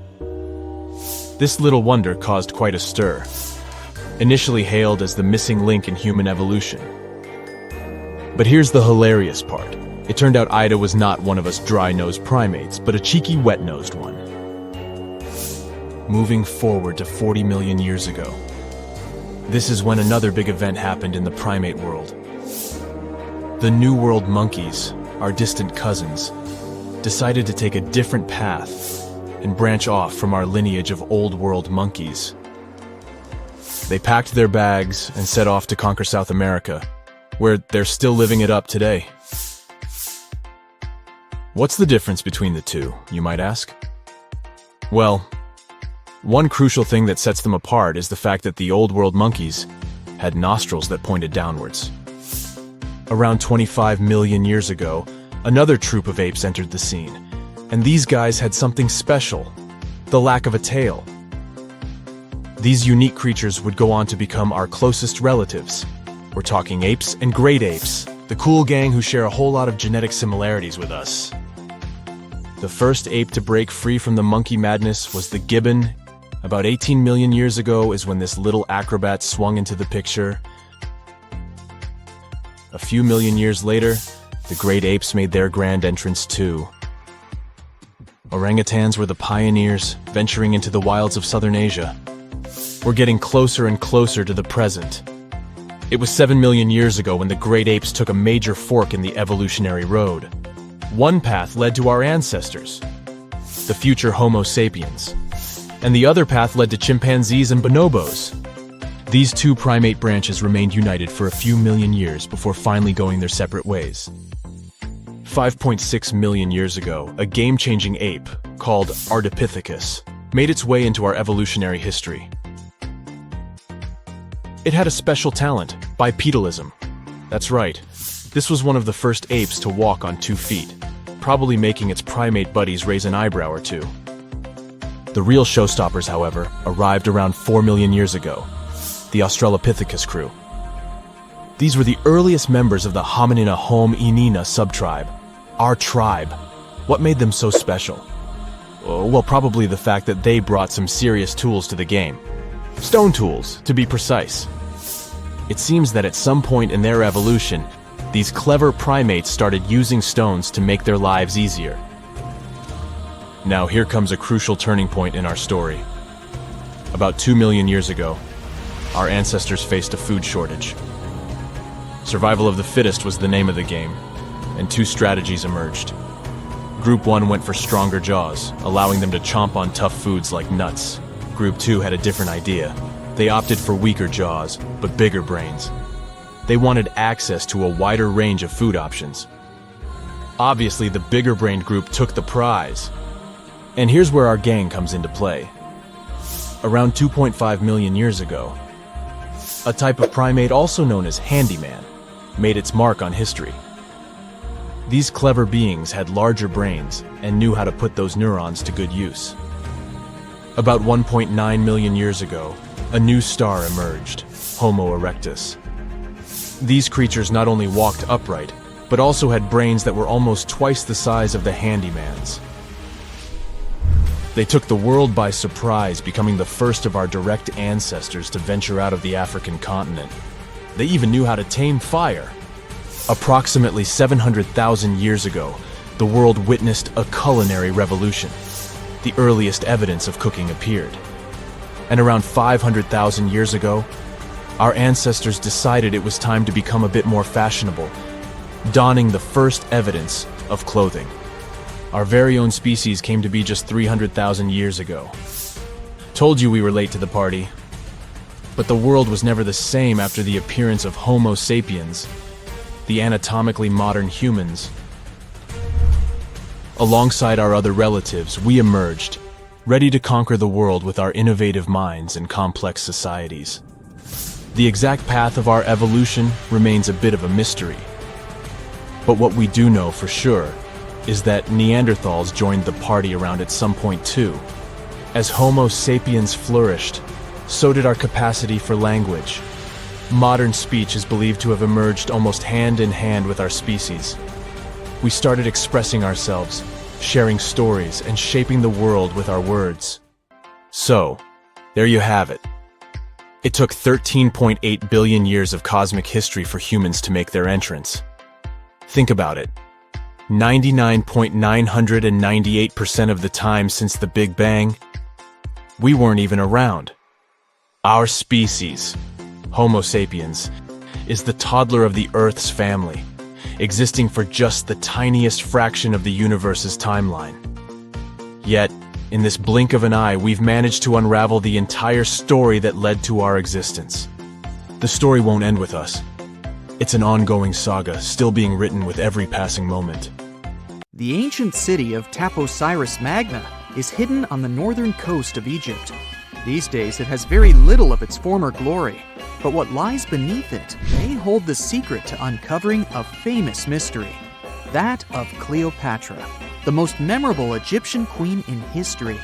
This little wonder caused quite a stir, initially hailed as the missing link in human evolution. But here's the hilarious part. It turned out Ida was not one of us dry-nosed primates, but a cheeky wet-nosed one. Moving forward to 40 million years ago. This is when another big event happened in the primate world. The New World monkeys, our distant cousins, decided to take a different path and branch off from our lineage of Old World monkeys. They packed their bags and set off to conquer South America, where they're still living it up today. What's the difference between the two, you might ask? Well, one crucial thing that sets them apart is the fact that the Old World monkeys had nostrils that pointed downwards. Around 25 million years ago, another troop of apes entered the scene, and these guys had something special, the lack of a tail. These unique creatures would go on to become our closest relatives. We're talking apes and great apes, the cool gang who share a whole lot of genetic similarities with us. The first ape to break free from the monkey madness was the gibbon. About 18 million years ago is when this little acrobat swung into the picture. A few million years later, the great apes made their grand entrance too. Orangutans were the pioneers, venturing into the wilds of southern Asia. We're getting closer and closer to the present. It was 7 million years ago when the great apes took a major fork in the evolutionary road. One path led to our ancestors, the future Homo sapiens, and the other path led to chimpanzees and bonobos. These two primate branches remained united for a few million years before finally going their separate ways. 5.6 million years ago, a game-changing ape called Ardipithecus made its way into our evolutionary history. It had a special talent, bipedalism. That's right, this was one of the first apes to walk on 2 feet, probably making its primate buddies raise an eyebrow or two. The real showstoppers, however, arrived around 4 million years ago, the Australopithecus crew. These were the earliest members of the Hominina hominina subtribe, our tribe. What made them so special? Well, probably the fact that they brought some serious tools to the game. Stone tools, to be precise. It seems that at some point in their evolution, these clever primates started using stones to make their lives easier. Now here comes a crucial turning point in our story. About 2 million years ago, our ancestors faced a food shortage. Survival of the fittest was the name of the game, and 2 strategies emerged. Group 1 went for stronger jaws, allowing them to chomp on tough foods like nuts. Group 2 had a different idea. They opted for weaker jaws, but bigger brains. They wanted access to a wider range of food options. Obviously, the bigger-brained group took the prize. And here's where our gang comes into play. Around 2.5 million years ago, a type of primate also known as handyman made its mark on history. These clever beings had larger brains and knew how to put those neurons to good use. About 1.9 million years ago, a new star emerged, Homo erectus. These creatures not only walked upright, but also had brains that were almost twice the size of the handyman's. They took the world by surprise, becoming the first of our direct ancestors to venture out of the African continent. They even knew how to tame fire. Approximately 700,000 years ago, the world witnessed a culinary revolution. The earliest evidence of cooking appeared. And around 500,000 years ago, our ancestors decided it was time to become a bit more fashionable, donning the first evidence of clothing. Our very own species came to be just 300,000 years ago. Told you we were late to the party. But the world was never the same after the appearance of Homo sapiens, the anatomically modern humans. Alongside our other relatives, we emerged, ready to conquer the world with our innovative minds and complex societies. The exact path of our evolution remains a bit of a mystery. But what we do know for sure is that Neanderthals joined the party around at some point too. As Homo sapiens flourished, so did our capacity for language. Modern speech is believed to have emerged almost hand in hand with our species. We started expressing ourselves, sharing stories, and shaping the world with our words. So, there you have it. It took 13.8 billion years of cosmic history for humans to make their entrance. Think about it. 99.998% of the time since the Big Bang, we weren't even around. Our species, Homo sapiens, is the toddler of the Earth's family, existing for just the tiniest fraction of the universe's timeline. Yet, in this blink of an eye, we've managed to unravel the entire story that led to our existence. The story won't end with us. It's an ongoing saga, still being written with every passing moment. The ancient city of Taposiris Magna is hidden on the northern coast of Egypt. These days, it has very little of its former glory, but what lies beneath it may hold the secret to uncovering a famous mystery, that of Cleopatra, the most memorable Egyptian queen in history.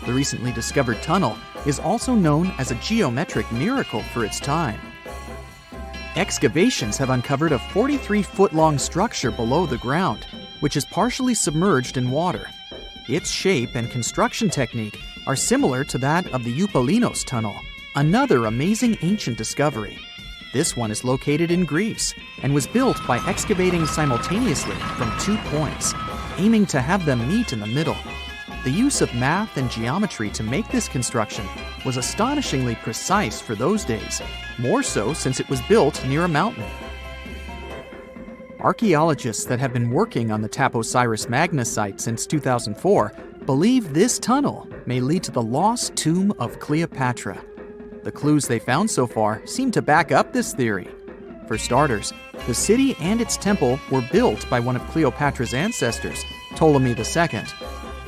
The recently discovered tunnel is also known as a geometric miracle for its time. Excavations have uncovered a 43-foot-long structure below the ground, which is partially submerged in water. Its shape and construction technique are similar to that of the Eupalinos tunnel, another amazing ancient discovery. This one is located in Greece and was built by excavating simultaneously from 2 points, aiming to have them meet in the middle. The use of math and geometry to make this construction was astonishingly precise for those days, more so since it was built near a mountain. Archaeologists that have been working on the Taposiris Magna site since 2004 believe this tunnel may lead to the lost tomb of Cleopatra. The clues they found so far seem to back up this theory. For starters, the city and its temple were built by one of Cleopatra's ancestors, Ptolemy II.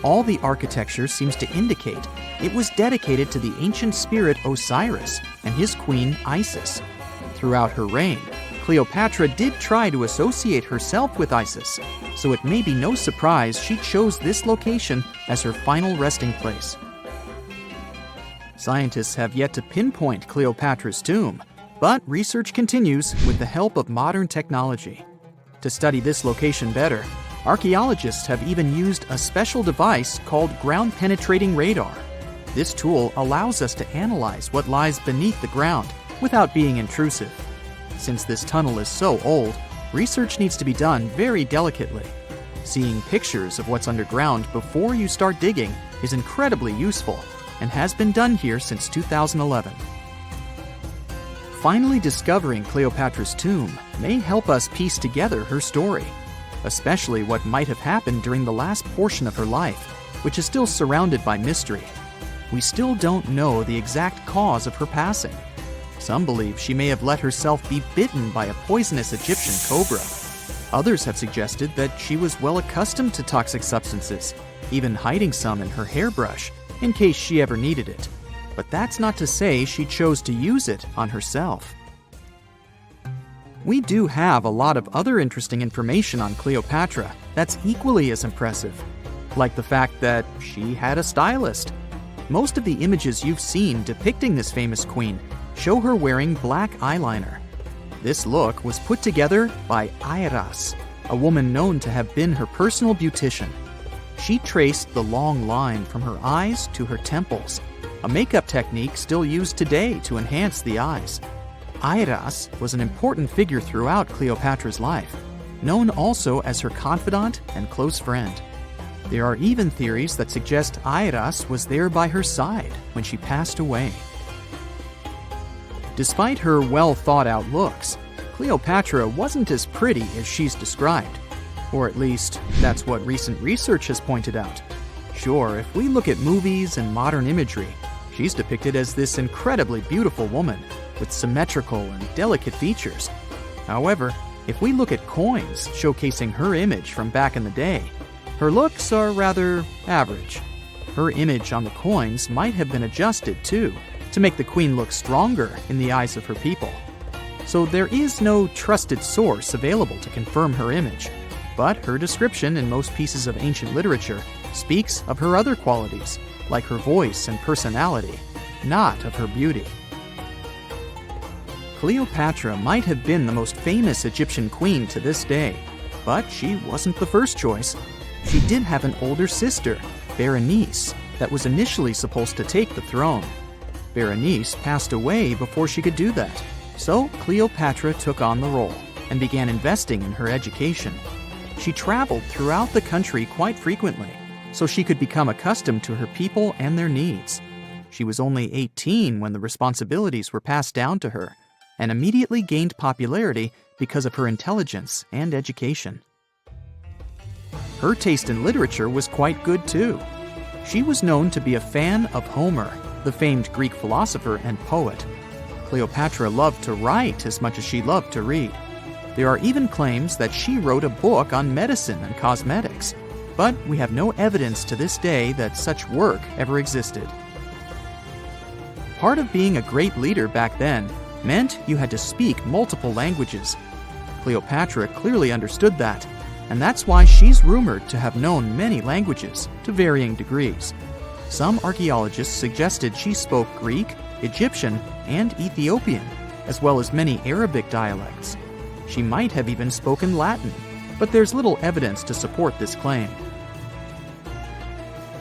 All the architecture seems to indicate it was dedicated to the ancient spirit Osiris and his queen Isis. Throughout her reign, Cleopatra did try to associate herself with Isis, so it may be no surprise she chose this location as her final resting place. Scientists have yet to pinpoint Cleopatra's tomb, but research continues with the help of modern technology. To study this location better, archaeologists have even used a special device called ground-penetrating radar. This tool allows us to analyze what lies beneath the ground without being intrusive. Since this tunnel is so old, research needs to be done very delicately. Seeing pictures of what's underground before you start digging is incredibly useful and has been done here since 2011. Finally discovering Cleopatra's tomb may help us piece together her story, especially what might have happened during the last portion of her life, which is still surrounded by mystery. We still don't know the exact cause of her passing. Some believe she may have let herself be bitten by a poisonous Egyptian cobra. Others have suggested that she was well accustomed to toxic substances, even hiding some in her hairbrush in case she ever needed it. But that's not to say she chose to use it on herself. We do have a lot of other interesting information on Cleopatra that's equally as impressive, like the fact that she had a stylist. Most of the images you've seen depicting this famous queen show her wearing black eyeliner. This look was put together by Iras, a woman known to have been her personal beautician. She traced the long line from her eyes to her temples, a makeup technique still used today to enhance the eyes. Airas was an important figure throughout Cleopatra's life, known also as her confidant and close friend. There are even theories that suggest Airas was there by her side when she passed away. Despite her well-thought-out looks, Cleopatra wasn't as pretty as she's described. Or at least, that's what recent research has pointed out. Sure, if we look at movies and modern imagery, she's depicted as this incredibly beautiful woman with symmetrical and delicate features. However, if we look at coins showcasing her image from back in the day, her looks are rather average. Her image on the coins might have been adjusted, too, to make the queen look stronger in the eyes of her people. So there is no trusted source available to confirm her image, but her description in most pieces of ancient literature speaks of her other qualities, like her voice and personality, not of her beauty. Cleopatra might have been the most famous Egyptian queen to this day, but she wasn't the first choice. She did have an older sister, Berenice, that was initially supposed to take the throne. Berenice passed away before she could do that, so Cleopatra took on the role and began investing in her education. She traveled throughout the country quite frequently, so she could become accustomed to her people and their needs. She was only 18 when the responsibilities were passed down to her, and immediately gained popularity because of her intelligence and education. Her taste in literature was quite good too. She was known to be a fan of Homer, the famed Greek philosopher and poet. Cleopatra loved to write as much as she loved to read. There are even claims that she wrote a book on medicine and cosmetics, but we have no evidence to this day that such work ever existed. Part of being a great leader back then meant you had to speak multiple languages. Cleopatra clearly understood that, and that's why she's rumored to have known many languages to varying degrees. Some archaeologists suggested she spoke Greek, Egyptian, and Ethiopian, as well as many Arabic dialects. She might have even spoken Latin, but there's little evidence to support this claim.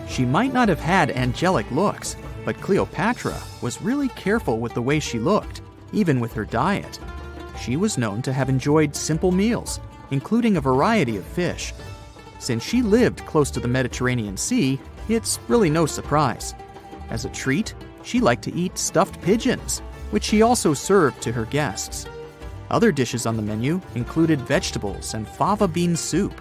She might not have had angelic looks, but Cleopatra was really careful with the way she looked, even with her diet. She was known to have enjoyed simple meals, including a variety of fish. Since she lived close to the Mediterranean Sea, it's really no surprise. As a treat, she liked to eat stuffed pigeons, which she also served to her guests. Other dishes on the menu included vegetables and fava bean soup.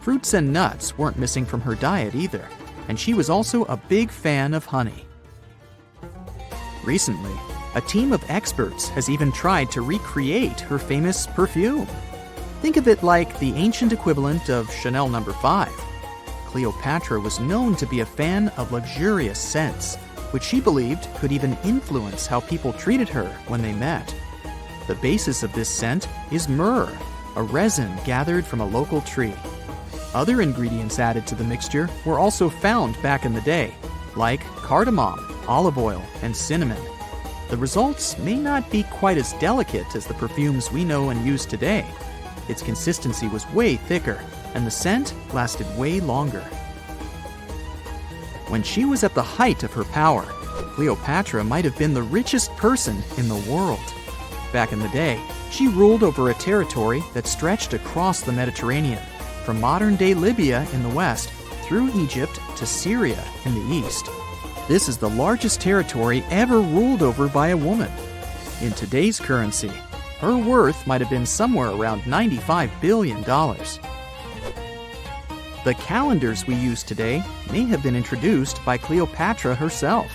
Fruits and nuts weren't missing from her diet either, and she was also a big fan of honey. Recently, a team of experts has even tried to recreate her famous perfume. Think of it like the ancient equivalent of Chanel No. 5. Cleopatra was known to be a fan of luxurious scents, which she believed could even influence how people treated her when they met. The basis of this scent is myrrh, a resin gathered from a local tree. Other ingredients added to the mixture were also found back in the day, like cardamom, olive oil, and cinnamon. The results may not be quite as delicate as the perfumes we know and use today. Its consistency was way thicker, and the scent lasted way longer. When she was at the height of her power, Cleopatra might have been the richest person in the world. Back in the day, she ruled over a territory that stretched across the Mediterranean, from modern-day Libya in the west through Egypt to Syria in the east. This is the largest territory ever ruled over by a woman. In today's currency, her worth might have been somewhere around $95 billion. The calendars we use today may have been introduced by Cleopatra herself.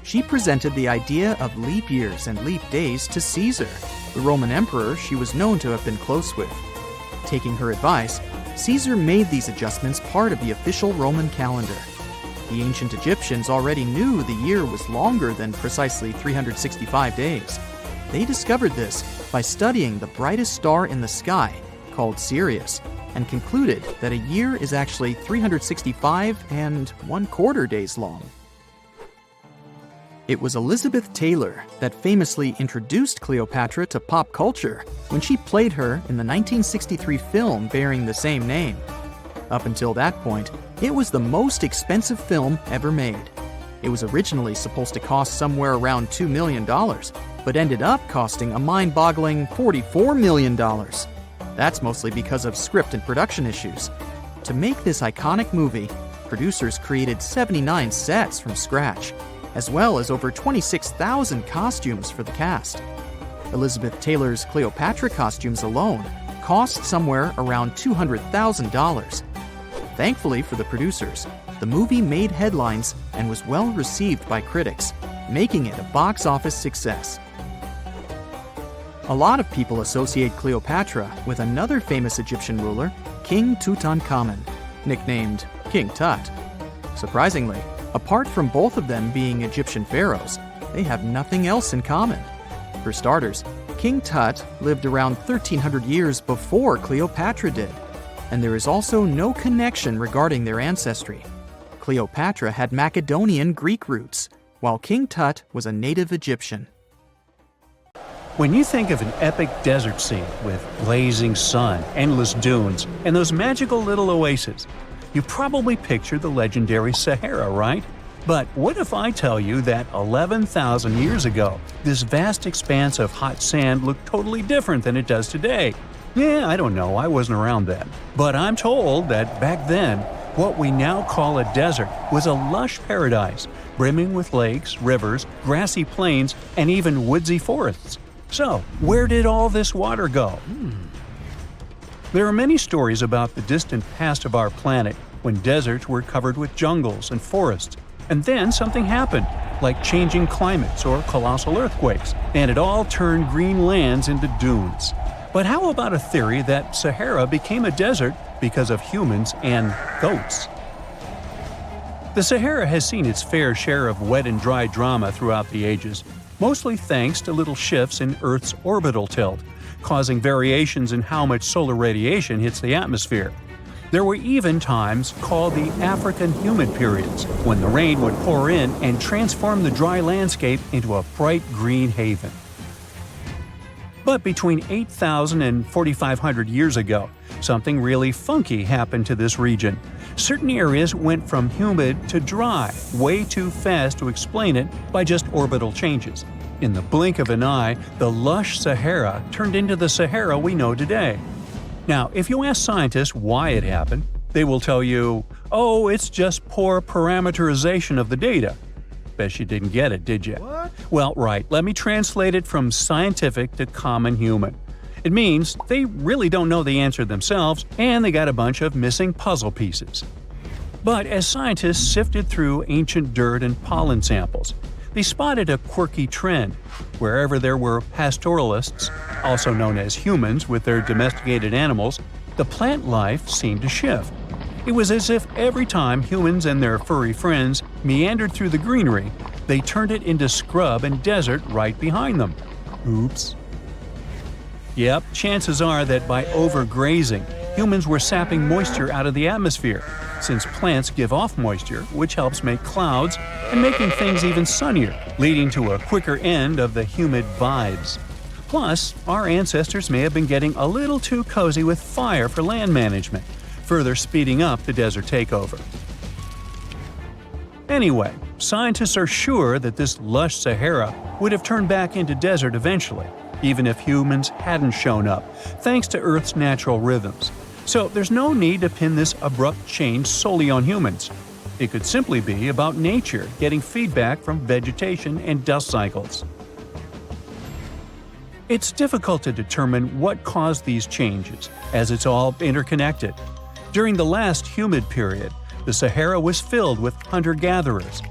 She presented the idea of leap years and leap days to Caesar, the Roman emperor she was known to have been close with. Taking her advice, Caesar made these adjustments part of the official Roman calendar. The ancient Egyptians already knew the year was longer than precisely 365 days. They discovered this by studying the brightest star in the sky, called Sirius, and concluded that a year is actually 365 1/4 days long. It was Elizabeth Taylor that famously introduced Cleopatra to pop culture when she played her in the 1963 film bearing the same name. Up until that point, it was the most expensive film ever made. It was originally supposed to cost somewhere around $2 million, but ended up costing a mind-boggling $44 million. That's mostly because of script and production issues. To make this iconic movie, producers created 79 sets from scratch, as well as over 26,000 costumes for the cast. Elizabeth Taylor's Cleopatra costumes alone cost somewhere around $200,000. Thankfully for the producers, the movie made headlines and was well received by critics, making it a box office success. A lot of people associate Cleopatra with another famous Egyptian ruler, King Tutankhamun, nicknamed King Tut. Surprisingly, apart from both of them being Egyptian pharaohs, they have nothing else in common. For starters, King Tut lived around 1,300 years before Cleopatra did, and there is also no connection regarding their ancestry. Cleopatra had Macedonian Greek roots, while King Tut was a native Egyptian. When you think of an epic desert scene with blazing sun, endless dunes, and those magical little oases, you probably picture the legendary Sahara, right? But what if I tell you that 11,000 years ago, this vast expanse of hot sand looked totally different than it does today? Yeah, I don't know, I wasn't around then. But I'm told that back then, what we now call a desert was a lush paradise, brimming with lakes, rivers, grassy plains, and even woodsy forests. So, where did all this water go? There are many stories about the distant past of our planet when deserts were covered with jungles and forests, and then something happened, like changing climates or colossal earthquakes, and it all turned green lands into dunes. But how about a theory that Sahara became a desert because of humans and goats? The Sahara has seen its fair share of wet and dry drama throughout the ages, mostly thanks to little shifts in Earth's orbital tilt, causing variations in how much solar radiation hits the atmosphere. There were even times called the African humid periods, when the rain would pour in and transform the dry landscape into a bright green haven. But between 8,000 and 4,500 years ago, something really funky happened to this region. Certain areas went from humid to dry way too fast to explain it by just orbital changes. In the blink of an eye, the lush Sahara turned into the Sahara we know today. Now, if you ask scientists why it happened, they will tell you, oh, it's just poor parameterization of the data. Bet you didn't get it, did you? What? Well, right, let me translate it from scientific to common human. It means they really don't know the answer themselves, and they got a bunch of missing puzzle pieces. But as scientists sifted through ancient dirt and pollen samples, they spotted a quirky trend. Wherever there were pastoralists, also known as humans with their domesticated animals, the plant life seemed to shift. It was as if every time humans and their furry friends meandered through the greenery, they turned it into scrub and desert right behind them. Oops. Yep, chances are that by overgrazing, humans were sapping moisture out of the atmosphere, since plants give off moisture, which helps make clouds and making things even sunnier, leading to a quicker end of the humid vibes. Plus, our ancestors may have been getting a little too cozy with fire for land management, further speeding up the desert takeover. Anyway, scientists are sure that this lush Sahara would have turned back into desert eventually, even if humans hadn't shown up, thanks to Earth's natural rhythms. So there's no need to pin this abrupt change solely on humans. It could simply be about nature getting feedback from vegetation and dust cycles. It's difficult to determine what caused these changes, as it's all interconnected. During the last humid period, the Sahara was filled with hunter-gatherers.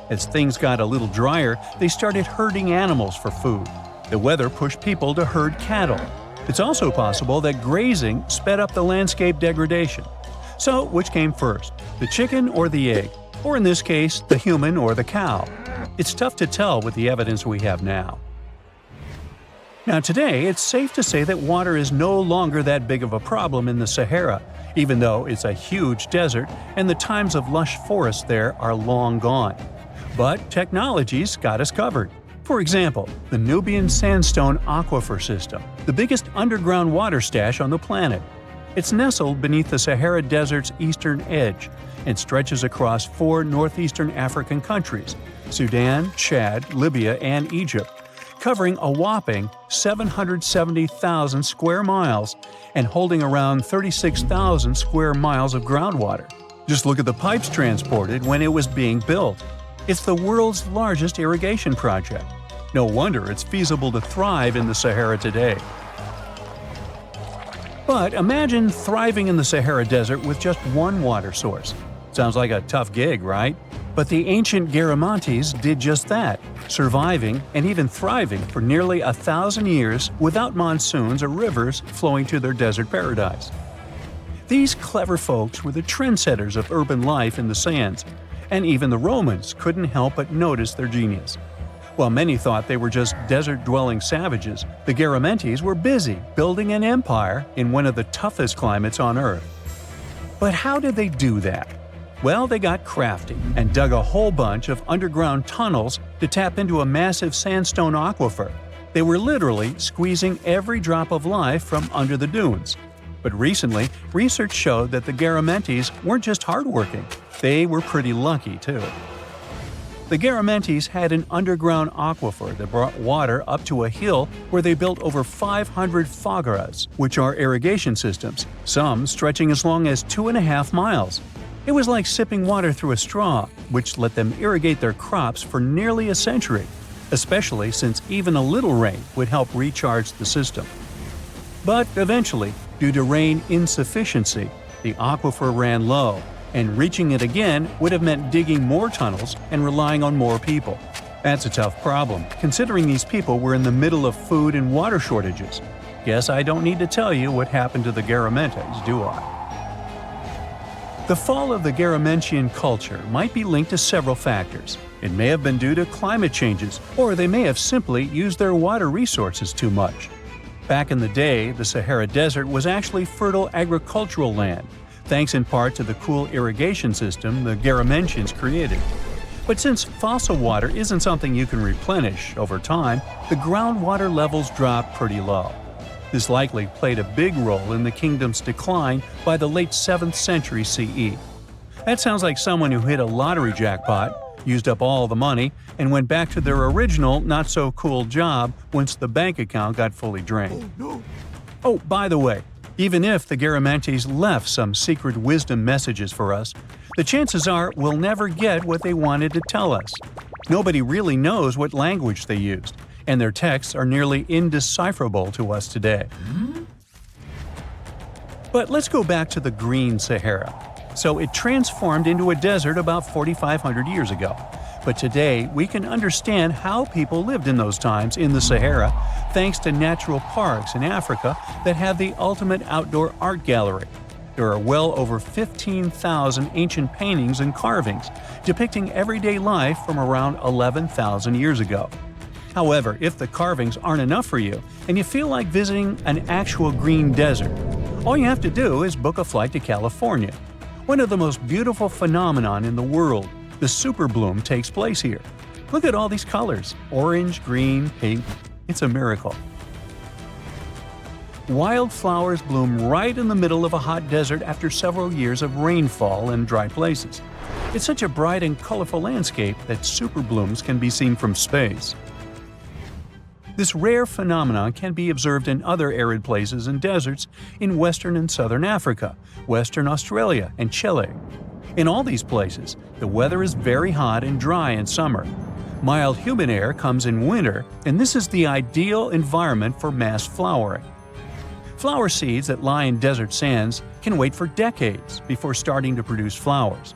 As things got a little drier, they started herding animals for food. The weather pushed people to herd cattle. It's also possible that grazing sped up the landscape degradation. So, which came first, the chicken or the egg? Or in this case, the human or the cow? It's tough to tell with the evidence we have now. Now today, it's safe to say that water is no longer that big of a problem in the Sahara, even though it's a huge desert and the times of lush forests there are long gone. But technology's got us covered. For example, the Nubian Sandstone Aquifer System, the biggest underground water stash on the planet. It's nestled beneath the Sahara Desert's eastern edge and stretches across 4 northeastern African countries – Sudan, Chad, Libya, and Egypt. covering a whopping 770,000 square miles and holding around 36,000 square miles of groundwater. Just look at the pipes transported when it was being built. It's the world's largest irrigation project. No wonder it's feasible to thrive in the Sahara today. But imagine thriving in the Sahara Desert with just one water source. Sounds like a tough gig, right? But the ancient Garamantes did just that, surviving and even thriving for nearly 1,000 years without monsoons or rivers flowing to their desert paradise. These clever folks were the trendsetters of urban life in the sands, and even the Romans couldn't help but notice their genius. While many thought they were just desert-dwelling savages, the Garamantes were busy building an empire in one of the toughest climates on Earth. But how did they do that? Well, they got crafty and dug a whole bunch of underground tunnels to tap into a massive sandstone aquifer. They were literally squeezing every drop of life from under the dunes. But recently, research showed that the Garamantes weren't just hardworking, they were pretty lucky too. The Garamantes had an underground aquifer that brought water up to a hill where they built over 500 fagaras, which are irrigation systems, some stretching as long as 2.5 miles. It was like sipping water through a straw, which let them irrigate their crops for nearly a century, especially since even a little rain would help recharge the system. But eventually, due to rain insufficiency, the aquifer ran low, and reaching it again would have meant digging more tunnels and relying on more people. That's a tough problem, considering these people were in the middle of food and water shortages. Guess I don't need to tell you what happened to the Garamantes, do I? The fall of the Garamantian culture might be linked to several factors. It may have been due to climate changes, or they may have simply used their water resources too much. Back in the day, the Sahara Desert was actually fertile agricultural land, thanks in part to the cool irrigation system the Garamantians created. But since fossil water isn't something you can replenish over time, the groundwater levels dropped pretty low. This likely played a big role in the kingdom's decline by the late 7th century CE. That sounds like someone who hit a lottery jackpot, used up all the money, and went back to their original not-so-cool job once the bank account got fully drained. Oh, by the way, even if the Garamantes left some secret wisdom messages for us, the chances are we'll never get what they wanted to tell us. Nobody really knows what language they used, and their texts are nearly indecipherable to us today. But let's go back to the Green Sahara. So it transformed into a desert about 4,500 years ago. But today, we can understand how people lived in those times in the Sahara thanks to natural parks in Africa that have the ultimate outdoor art gallery. There are well over 15,000 ancient paintings and carvings depicting everyday life from around 11,000 years ago. However, if the carvings aren't enough for you and you feel like visiting an actual green desert, all you have to do is book a flight to California. One of the most beautiful phenomenon in the world, the superbloom, takes place here. Look at all these colors: orange, green, pink. It's a miracle. Wildflowers bloom right in the middle of a hot desert after several years of rainfall in dry places. It's such a bright and colorful landscape that superblooms can be seen from space. This rare phenomenon can be observed in other arid places and deserts in western and southern Africa, Western Australia, and Chile. In all these places, the weather is very hot and dry in summer. Mild humid air comes in winter, and this is the ideal environment for mass flowering. Flower seeds that lie in desert sands can wait for decades before starting to produce flowers.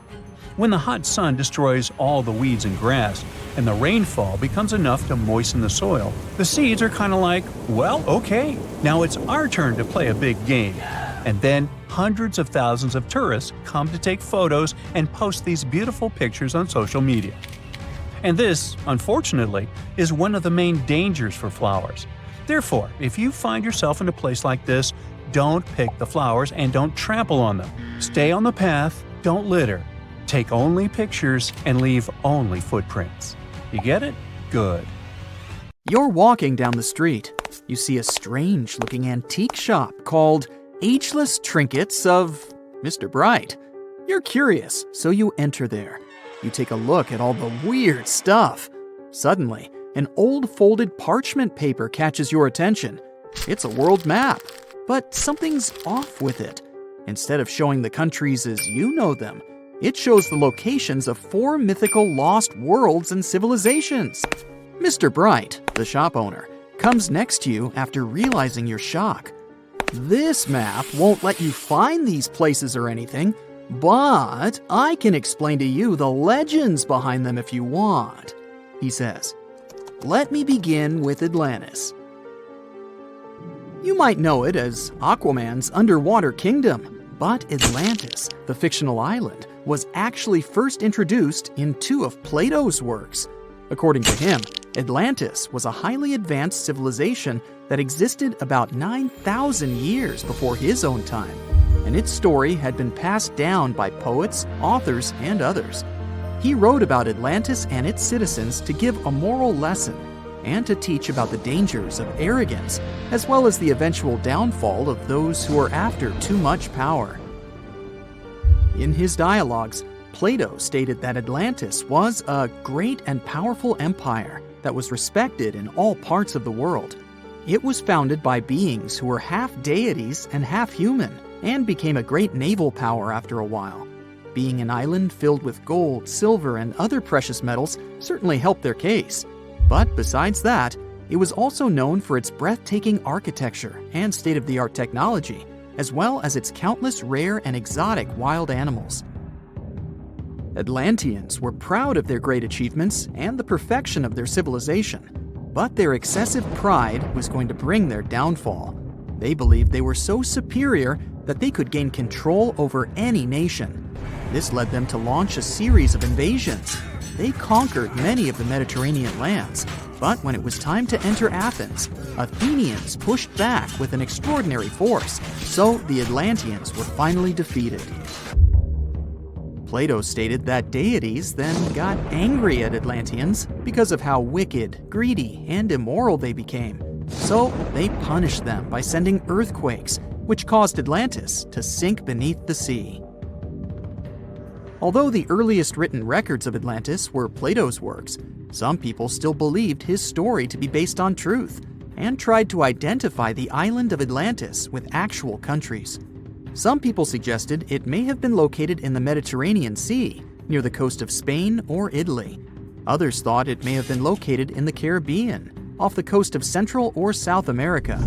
When the hot sun destroys all the weeds and grass, and the rainfall becomes enough to moisten the soil, the seeds are kind of like, well, okay, now it's our turn to play a big game. And then hundreds of thousands of tourists come to take photos and post these beautiful pictures on social media. And this, unfortunately, is one of the main dangers for flowers. Therefore, if you find yourself in a place like this, don't pick the flowers and don't trample on them. Stay on the path, don't litter. Take only pictures and leave only footprints. You get it? Good. You're walking down the street. You see a strange-looking antique shop called Ageless Trinkets of Mr. Bright. You're curious, so you enter there. You take a look at all the weird stuff. Suddenly, an old folded parchment paper catches your attention. It's a world map, but something's off with it. Instead of showing the countries as you know them, it shows the locations of 4 mythical lost worlds and civilizations. Mr. Bright, the shop owner, comes next to you after realizing your shock. This map won't let you find these places or anything, but I can explain to you the legends behind them if you want, he says. Let me begin with Atlantis. You might know it as Aquaman's underwater kingdom, but Atlantis, the fictional island, was actually first introduced in 2 of Plato's works. According to him, Atlantis was a highly advanced civilization that existed about 9,000 years before his own time, and its story had been passed down by poets, authors, and others. He wrote about Atlantis and its citizens to give a moral lesson and to teach about the dangers of arrogance, as well as the eventual downfall of those who are after too much power. In his dialogues, Plato stated that Atlantis was a great and powerful empire that was respected in all parts of the world. It was founded by beings who were half deities and half human, and became a great naval power after a while. Being an island filled with gold, silver, and other precious metals certainly helped their case. But besides that, it was also known for its breathtaking architecture and state-of-the-art technology, as well as its countless rare and exotic wild animals. Atlanteans were proud of their great achievements and the perfection of their civilization, but their excessive pride was going to bring their downfall. They believed they were so superior that they could gain control over any nation. This led them to launch a series of invasions. They conquered many of the Mediterranean lands, but when it was time to enter Athens, Athenians pushed back with an extraordinary force, so the Atlanteans were finally defeated. Plato stated that deities then got angry at Atlanteans because of how wicked, greedy, and immoral they became. So they punished them by sending earthquakes, which caused Atlantis to sink beneath the sea. Although the earliest written records of Atlantis were Plato's works, some people still believed his story to be based on truth and tried to identify the island of Atlantis with actual countries. Some people suggested it may have been located in the Mediterranean Sea, near the coast of Spain or Italy. Others thought it may have been located in the Caribbean, off the coast of Central or South America,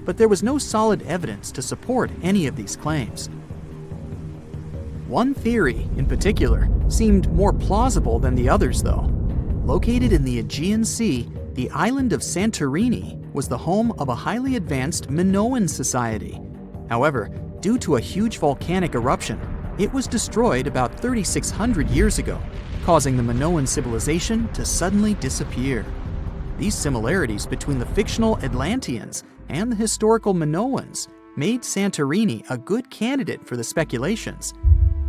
but there was no solid evidence to support any of these claims. One theory, in particular, seemed more plausible than the others, though. Located in the Aegean Sea, the island of Santorini was the home of a highly advanced Minoan society. However, due to a huge volcanic eruption, it was destroyed about 3,600 years ago, causing the Minoan civilization to suddenly disappear. These similarities between the fictional Atlanteans and the historical Minoans made Santorini a good candidate for the speculations.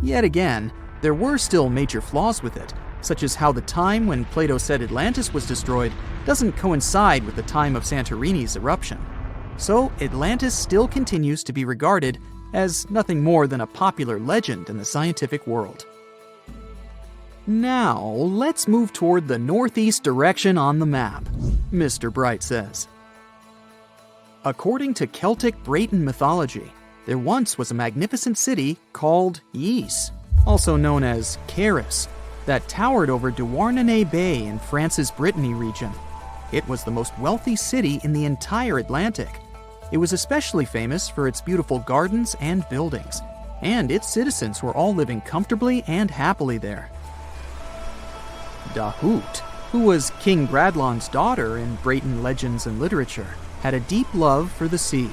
Yet again, there were still major flaws with it, such as how the time when Plato said Atlantis was destroyed doesn't coincide with the time of Santorini's eruption. So Atlantis still continues to be regarded as nothing more than a popular legend in the scientific world. Now, let's move toward the northeast direction on the map, Mr. Bright says. According to Celtic Breton mythology, there once was a magnificent city called Ys, also known as Caris, that towered over Douarnenez Bay in France's Brittany region. It was the most wealthy city in the entire Atlantic. It was especially famous for its beautiful gardens and buildings, and its citizens were all living comfortably and happily there. Dahut, who was King Bradlon's daughter in Breton legends and literature, had a deep love for the sea.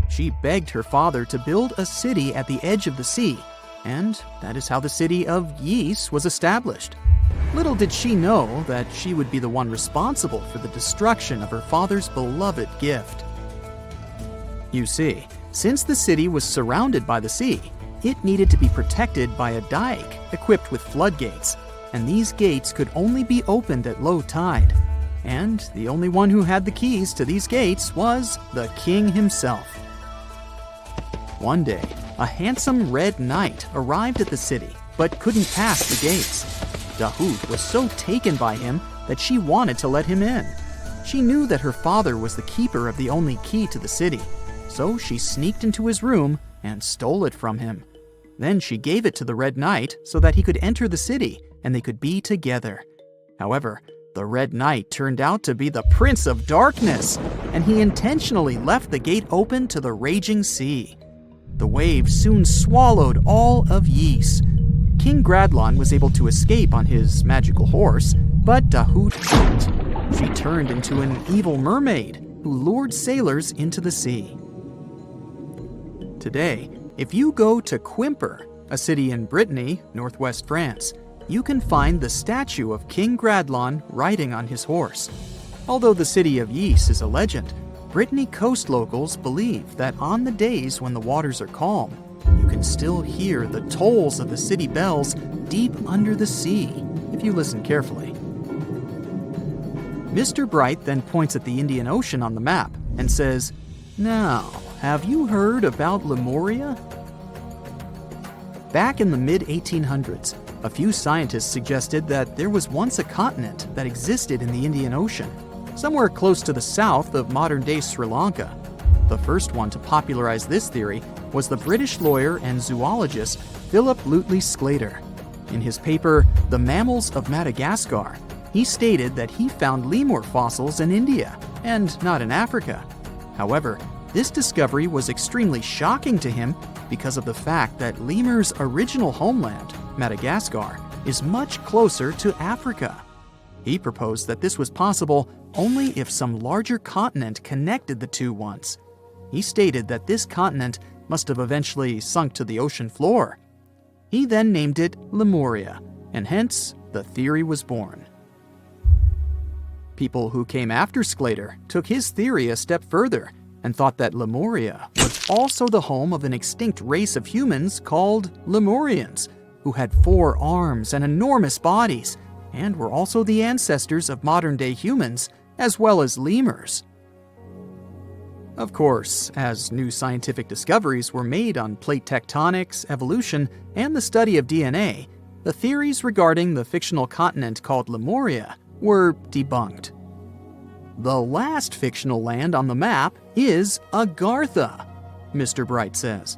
She begged her father to build a city at the edge of the sea, and that is how the city of Ys was established. Little did she know that she would be the one responsible for the destruction of her father's beloved gift. You see, since the city was surrounded by the sea, it needed to be protected by a dike equipped with floodgates, and these gates could only be opened at low tide. And the only one who had the keys to these gates was the king himself. One day, a handsome red knight arrived at the city, but couldn't pass the gates. Dahut was so taken by him that she wanted to let him in. She knew that her father was the keeper of the only key to the city, so she sneaked into his room and stole it from him. Then she gave it to the Red Knight so that he could enter the city and they could be together. However, the Red Knight turned out to be the Prince of Darkness, and he intentionally left the gate open to the raging sea. The waves soon swallowed all of Ys. King Gradlon was able to escape on his magical horse, but Dahut couldn't. She turned into an evil mermaid who lured sailors into the sea. Today, if you go to Quimper, a city in Brittany, northwest France, you can find the statue of King Gradlon riding on his horse. Although the city of Ys is a legend, Brittany coast locals believe that on the days when the waters are calm, you can still hear the tolls of the city bells deep under the sea, if you listen carefully. Mr. Bright then points at the Indian Ocean on the map and says, "Now, have you heard about Lemuria?" Back in the mid-1800s, a few scientists suggested that there was once a continent that existed in the Indian Ocean, somewhere close to the south of modern-day Sri Lanka. The first one to popularize this theory was the British lawyer and zoologist Philip Lutley Sclater. In his paper, The Mammals of Madagascar, he stated that he found lemur fossils in India, and not in Africa. However, this discovery was extremely shocking to him because of the fact that lemurs' original homeland, Madagascar, is much closer to Africa. He proposed that this was possible only if some larger continent connected the two once. He stated that this continent must have eventually sunk to the ocean floor. He then named it Lemuria, and hence the theory was born. People who came after Sclater took his theory a step further and thought that Lemuria was also the home of an extinct race of humans called Lemurians, who had 4 arms and enormous bodies, and were also the ancestors of modern-day humans, as well as lemurs. Of course, as new scientific discoveries were made on plate tectonics, evolution, and the study of DNA, the theories regarding the fictional continent called Lemuria were debunked. The last fictional land on the map is Agartha, Mr. Bright says.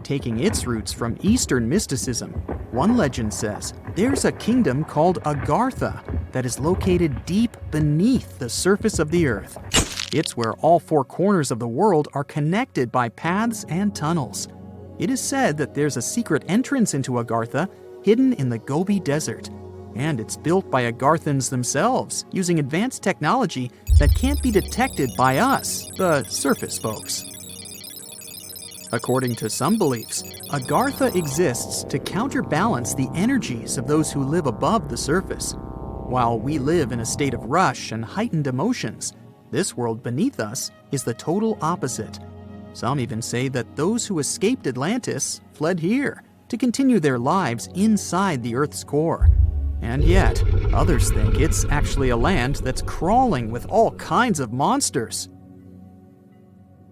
Taking its roots from Eastern mysticism, one legend says there's a kingdom called Agartha that is located deep beneath the surface of the earth. It's where all 4 corners of the world are connected by paths and tunnels. It is said that there's a secret entrance into Agartha hidden in the Gobi Desert, and it's built by Agarthans themselves using advanced technology that can't be detected by us, the surface folks. According to some beliefs, Agartha exists to counterbalance the energies of those who live above the surface. While we live in a state of rush and heightened emotions, this world beneath us is the total opposite. Some even say that those who escaped Atlantis fled here to continue their lives inside the Earth's core. And yet, others think it's actually a land that's crawling with all kinds of monsters.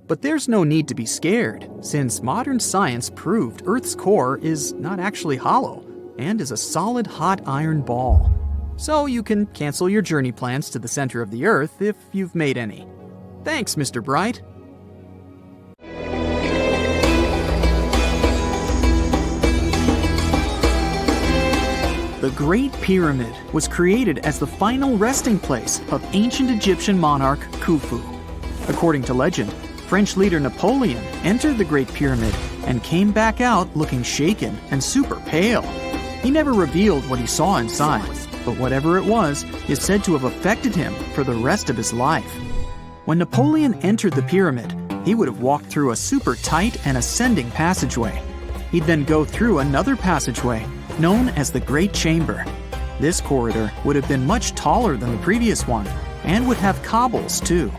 But there's no need to be scared, since modern science proved Earth's core is not actually hollow and is a solid hot iron ball. So you can cancel your journey plans to the center of the Earth if you've made any. Thanks, Mr. Bright. The Great Pyramid was created as the final resting place of ancient Egyptian monarch Khufu. According to legend, French leader Napoleon entered the Great Pyramid and came back out looking shaken and super pale. He never revealed what he saw inside, but whatever it was is said to have affected him for the rest of his life. When Napoleon entered the pyramid, he would have walked through a super tight and ascending passageway. He'd then go through another passageway, known as the Great Chamber. This corridor would have been much taller than the previous one, and would have cobbles too.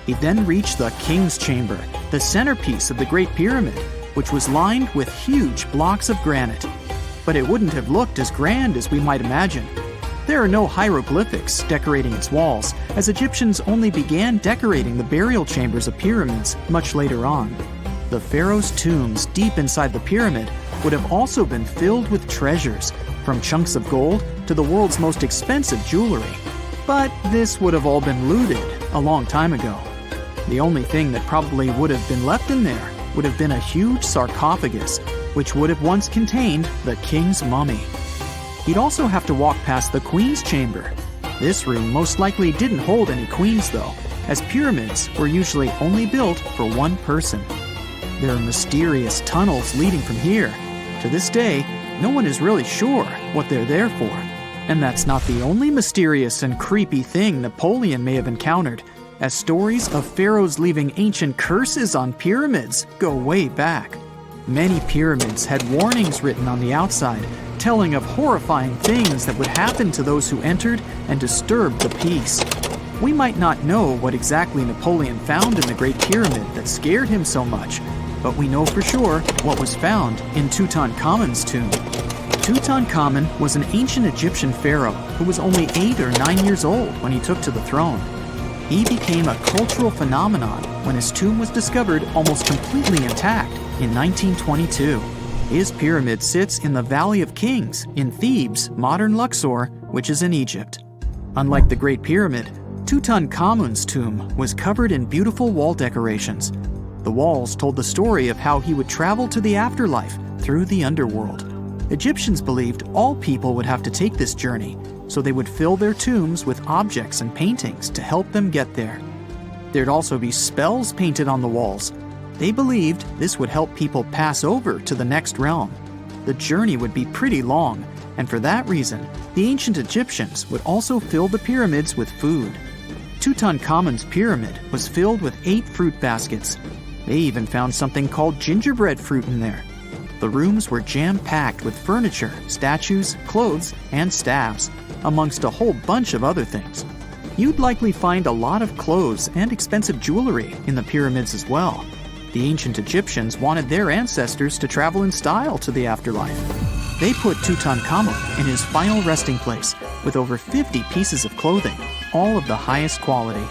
He'd then reach the King's Chamber, the centerpiece of the Great Pyramid, which was lined with huge blocks of granite. But it wouldn't have looked as grand as we might imagine. There are no hieroglyphics decorating its walls, as Egyptians only began decorating the burial chambers of pyramids much later on. The pharaoh's tombs deep inside the pyramid would have also been filled with treasures, from chunks of gold to the world's most expensive jewelry. But this would have all been looted a long time ago. The only thing that probably would have been left in there would have been a huge sarcophagus, which would have once contained the king's mummy. He'd also have to walk past the queen's chamber. This room most likely didn't hold any queens though, as pyramids were usually only built for one person. There are mysterious tunnels leading from here. To this day, no one is really sure what they're there for. And that's not the only mysterious and creepy thing Napoleon may have encountered, as stories of pharaohs leaving ancient curses on pyramids go way back. Many pyramids had warnings written on the outside, telling of horrifying things that would happen to those who entered and disturbed the peace. We might not know what exactly Napoleon found in the Great Pyramid that scared him so much, but we know for sure what was found in Tutankhamun's tomb. Tutankhamun was an ancient Egyptian pharaoh who was only 8 or 9 years old when he took to the throne. He became a cultural phenomenon when his tomb was discovered almost completely intact in 1922. His pyramid sits in the Valley of Kings in Thebes, modern Luxor, which is in Egypt. Unlike the Great Pyramid, Tutankhamun's tomb was covered in beautiful wall decorations. The walls told the story of how he would travel to the afterlife through the underworld. Egyptians believed all people would have to take this journey, so they would fill their tombs with objects and paintings to help them get there. There'd also be spells painted on the walls. They believed this would help people pass over to the next realm. The journey would be pretty long, and for that reason, the ancient Egyptians would also fill the pyramids with food. Tutankhamun's pyramid was filled with 8 fruit baskets. They even found something called gingerbread fruit in there. The rooms were jam-packed with furniture, statues, clothes, and staffs, amongst a whole bunch of other things. You'd likely find a lot of clothes and expensive jewelry in the pyramids as well. The ancient Egyptians wanted their ancestors to travel in style to the afterlife. They put Tutankhamun in his final resting place with over 50 pieces of clothing, all of the highest quality.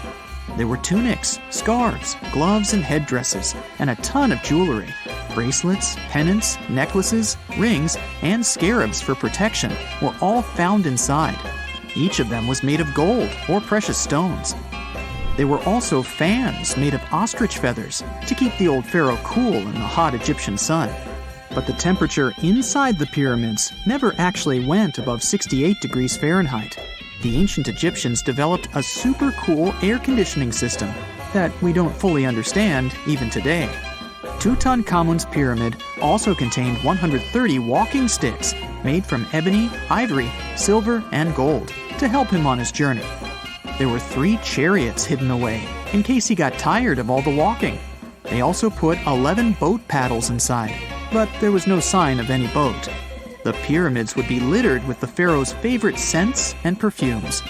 There were tunics, scarves, gloves, and headdresses, and a ton of jewelry. Bracelets, pendants, necklaces, rings, and scarabs for protection were all found inside. Each of them was made of gold or precious stones. There were also fans made of ostrich feathers to keep the old pharaoh cool in the hot Egyptian sun. But the temperature inside the pyramids never actually went above 68 degrees Fahrenheit. The ancient Egyptians developed a super cool air conditioning system that we don't fully understand even today. Tutankhamun's pyramid also contained 130 walking sticks made from ebony, ivory, silver, and gold to help him on his journey. There were 3 chariots hidden away in case he got tired of all the walking. They also put 11 boat paddles inside, but there was no sign of any boat. The pyramids would be littered with the pharaoh's favorite scents and perfumes.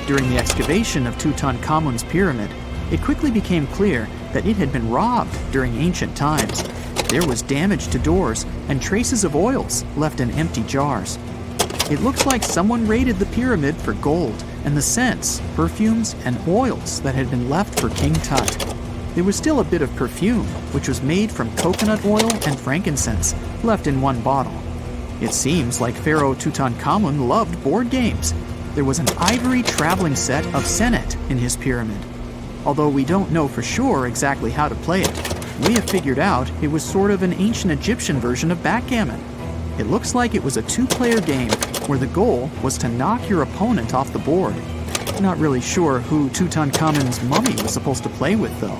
During the excavation of Tutankhamun's pyramid, it quickly became clear that it had been robbed during ancient times. There was damage to doors and traces of oils left in empty jars. It looks like someone raided the pyramid for gold and the scents, perfumes, and oils that had been left for King Tut. There was still a bit of perfume, which was made from coconut oil and frankincense, left in one bottle. It seems like Pharaoh Tutankhamun loved board games. There was an ivory traveling set of Senet in his pyramid. Although we don't know for sure exactly how to play it, we have figured out it was sort of an ancient Egyptian version of backgammon. It looks like it was a 2-player game where the goal was to knock your opponent off the board. Not really sure who Tutankhamun's mummy was supposed to play with though.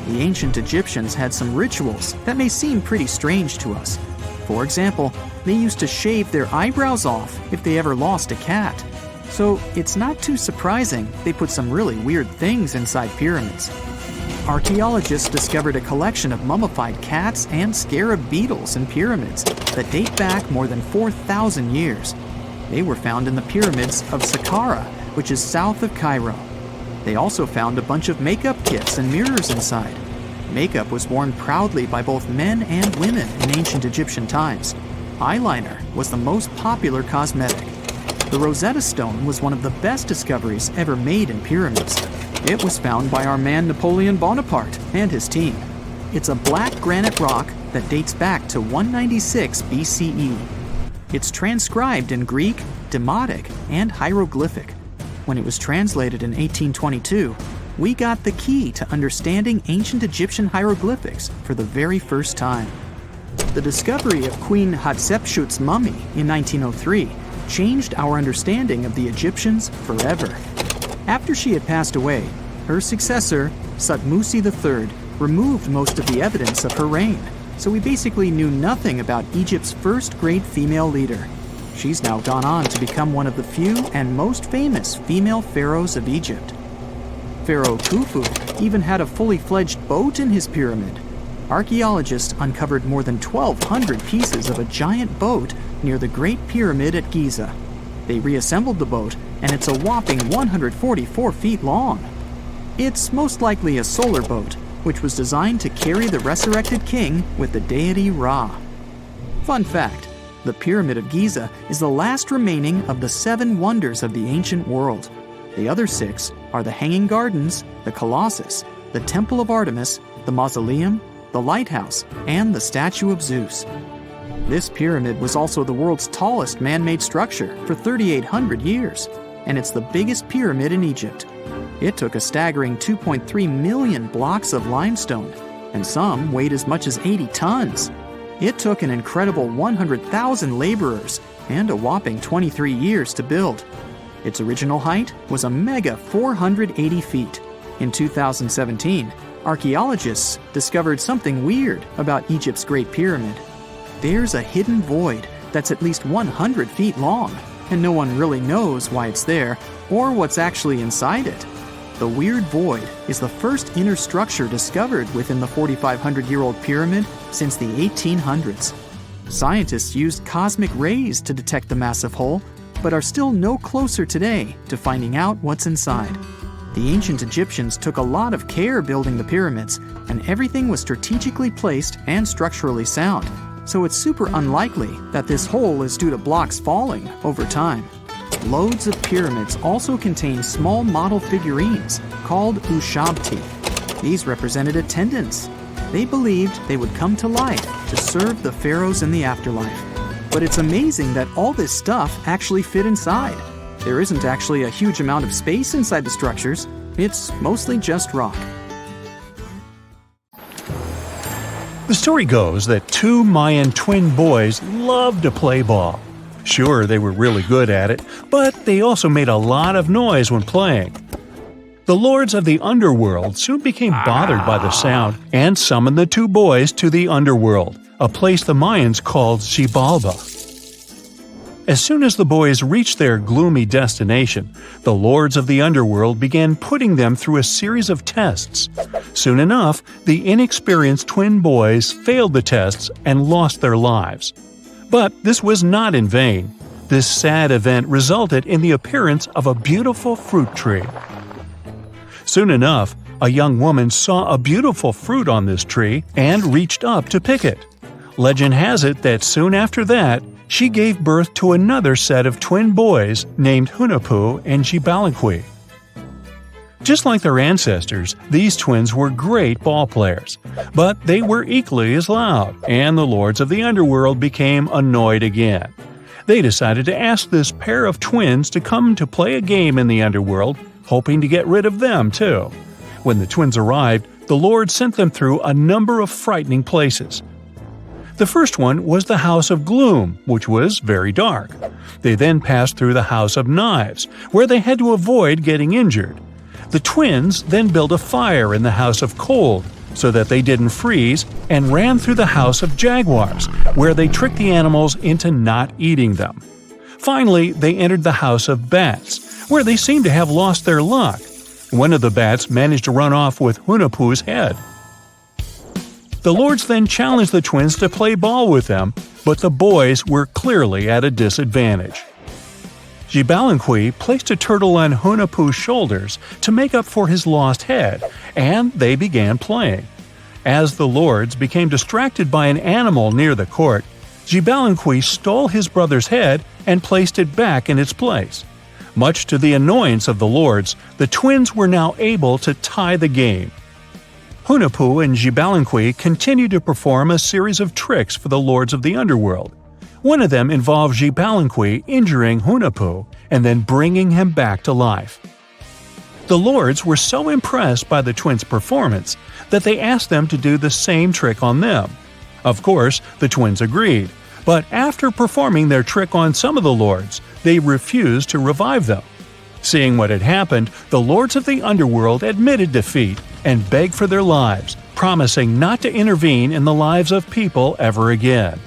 The ancient Egyptians had some rituals that may seem pretty strange to us. For example, they used to shave their eyebrows off if they ever lost a cat. So it's not too surprising they put some really weird things inside pyramids. Archaeologists discovered a collection of mummified cats and scarab beetles in pyramids that date back more than 4,000 years. They were found in the pyramids of Saqqara, which is south of Cairo. They also found a bunch of makeup kits and mirrors inside. Makeup was worn proudly by both men and women in ancient Egyptian times. Eyeliner was the most popular cosmetic. The Rosetta Stone was one of the best discoveries ever made in pyramids. It was found by our man Napoleon Bonaparte and his team. It's a black granite rock that dates back to 196 BCE. It's transcribed in Greek, Demotic, and hieroglyphic. when it was translated in 1822, we got the key to understanding ancient Egyptian hieroglyphics for the very first time. The discovery of Queen Hatshepsut's mummy in 1903 changed our understanding of the Egyptians forever. After she had passed away, her successor, Thutmose III, removed most of the evidence of her reign, so we basically knew nothing about Egypt's first great female leader. She's now gone on to become one of the few and most famous female pharaohs of Egypt. Pharaoh Khufu even had a fully fledged boat in his pyramid. Archaeologists uncovered more than 1,200 pieces of a giant boat near the Great Pyramid at Giza. They reassembled the boat, and it's a whopping 144 feet long. It's most likely a solar boat, which was designed to carry the resurrected king with the deity Ra. Fun fact, the Pyramid of Giza is the last remaining of the 7 wonders of the ancient world. The other 6 are the Hanging Gardens, the Colossus, the Temple of Artemis, the Mausoleum, the Lighthouse, and the Statue of Zeus. This pyramid was also the world's tallest man-made structure for 3,800 years, and it's the biggest pyramid in Egypt. It took a staggering 2.3 million blocks of limestone, and some weighed as much as 80 tons. It took an incredible 100,000 laborers and a whopping 23 years to build. Its original height was a mega 480 feet. In 2017, archaeologists discovered something weird about Egypt's Great Pyramid. There's a hidden void that's at least 100 feet long, and no one really knows why it's there or what's actually inside it. The weird void is the first inner structure discovered within the 4,500-year-old pyramid since the 1800s. Scientists used cosmic rays to detect the massive hole, but are still no closer today to finding out what's inside. The ancient Egyptians took a lot of care building the pyramids, and everything was strategically placed and structurally sound, so it's super unlikely that this hole is due to blocks falling over time. Loads of pyramids also contain small model figurines called ushabti. These represented attendants. They believed they would come to life to serve the pharaohs in the afterlife. But it's amazing that all this stuff actually fit inside. There isn't actually a huge amount of space inside the structures. It's mostly just rock. The story goes that 2 Mayan twin boys loved to play ball. Sure, they were really good at it, but they also made a lot of noise when playing. The lords of the underworld soon became bothered by the sound and summoned the 2 boys to the underworld, a place the Mayans called Xibalba. As soon as the boys reached their gloomy destination, the lords of the underworld began putting them through a series of tests. Soon enough, the inexperienced twin boys failed the tests and lost their lives. But this was not in vain. This sad event resulted in the appearance of a beautiful fruit tree. Soon enough, a young woman saw a beautiful fruit on this tree and reached up to pick it. Legend has it that soon after that, she gave birth to another set of twin boys named Hunahpu and Xibalbay. Just like their ancestors, these twins were great ball players, but they were equally as loud, and the lords of the underworld became annoyed again. They decided to ask this pair of twins to come to play a game in the underworld, hoping to get rid of them too. When the twins arrived, the lord sent them through a number of frightening places. The first one was the House of Gloom, which was very dark. They then passed through the House of Knives, where they had to avoid getting injured. The twins then built a fire in the House of Cold, so that they didn't freeze, and ran through the House of Jaguars, where they tricked the animals into not eating them. Finally, they entered the House of Bats, where they seemed to have lost their luck. One of the bats managed to run off with Hunahpu's head. The lords then challenged the twins to play ball with them, but the boys were clearly at a disadvantage. Xibalbay placed a turtle on Hunahpu's shoulders to make up for his lost head, and they began playing. As the lords became distracted by an animal near the court, Xibalbay stole his brother's head and placed it back in its place. Much to the annoyance of the lords, the twins were now able to tie the game. Hunahpu and Xibalbay continued to perform a series of tricks for the lords of the underworld. One of them involved Xibalbay injuring Hunahpu and then bringing him back to life. The lords were so impressed by the twins' performance that they asked them to do the same trick on them. Of course, the twins agreed, but after performing their trick on some of the lords, they refused to revive them. Seeing what had happened, the lords of the underworld admitted defeat and begged for their lives, promising not to intervene in the lives of people ever again.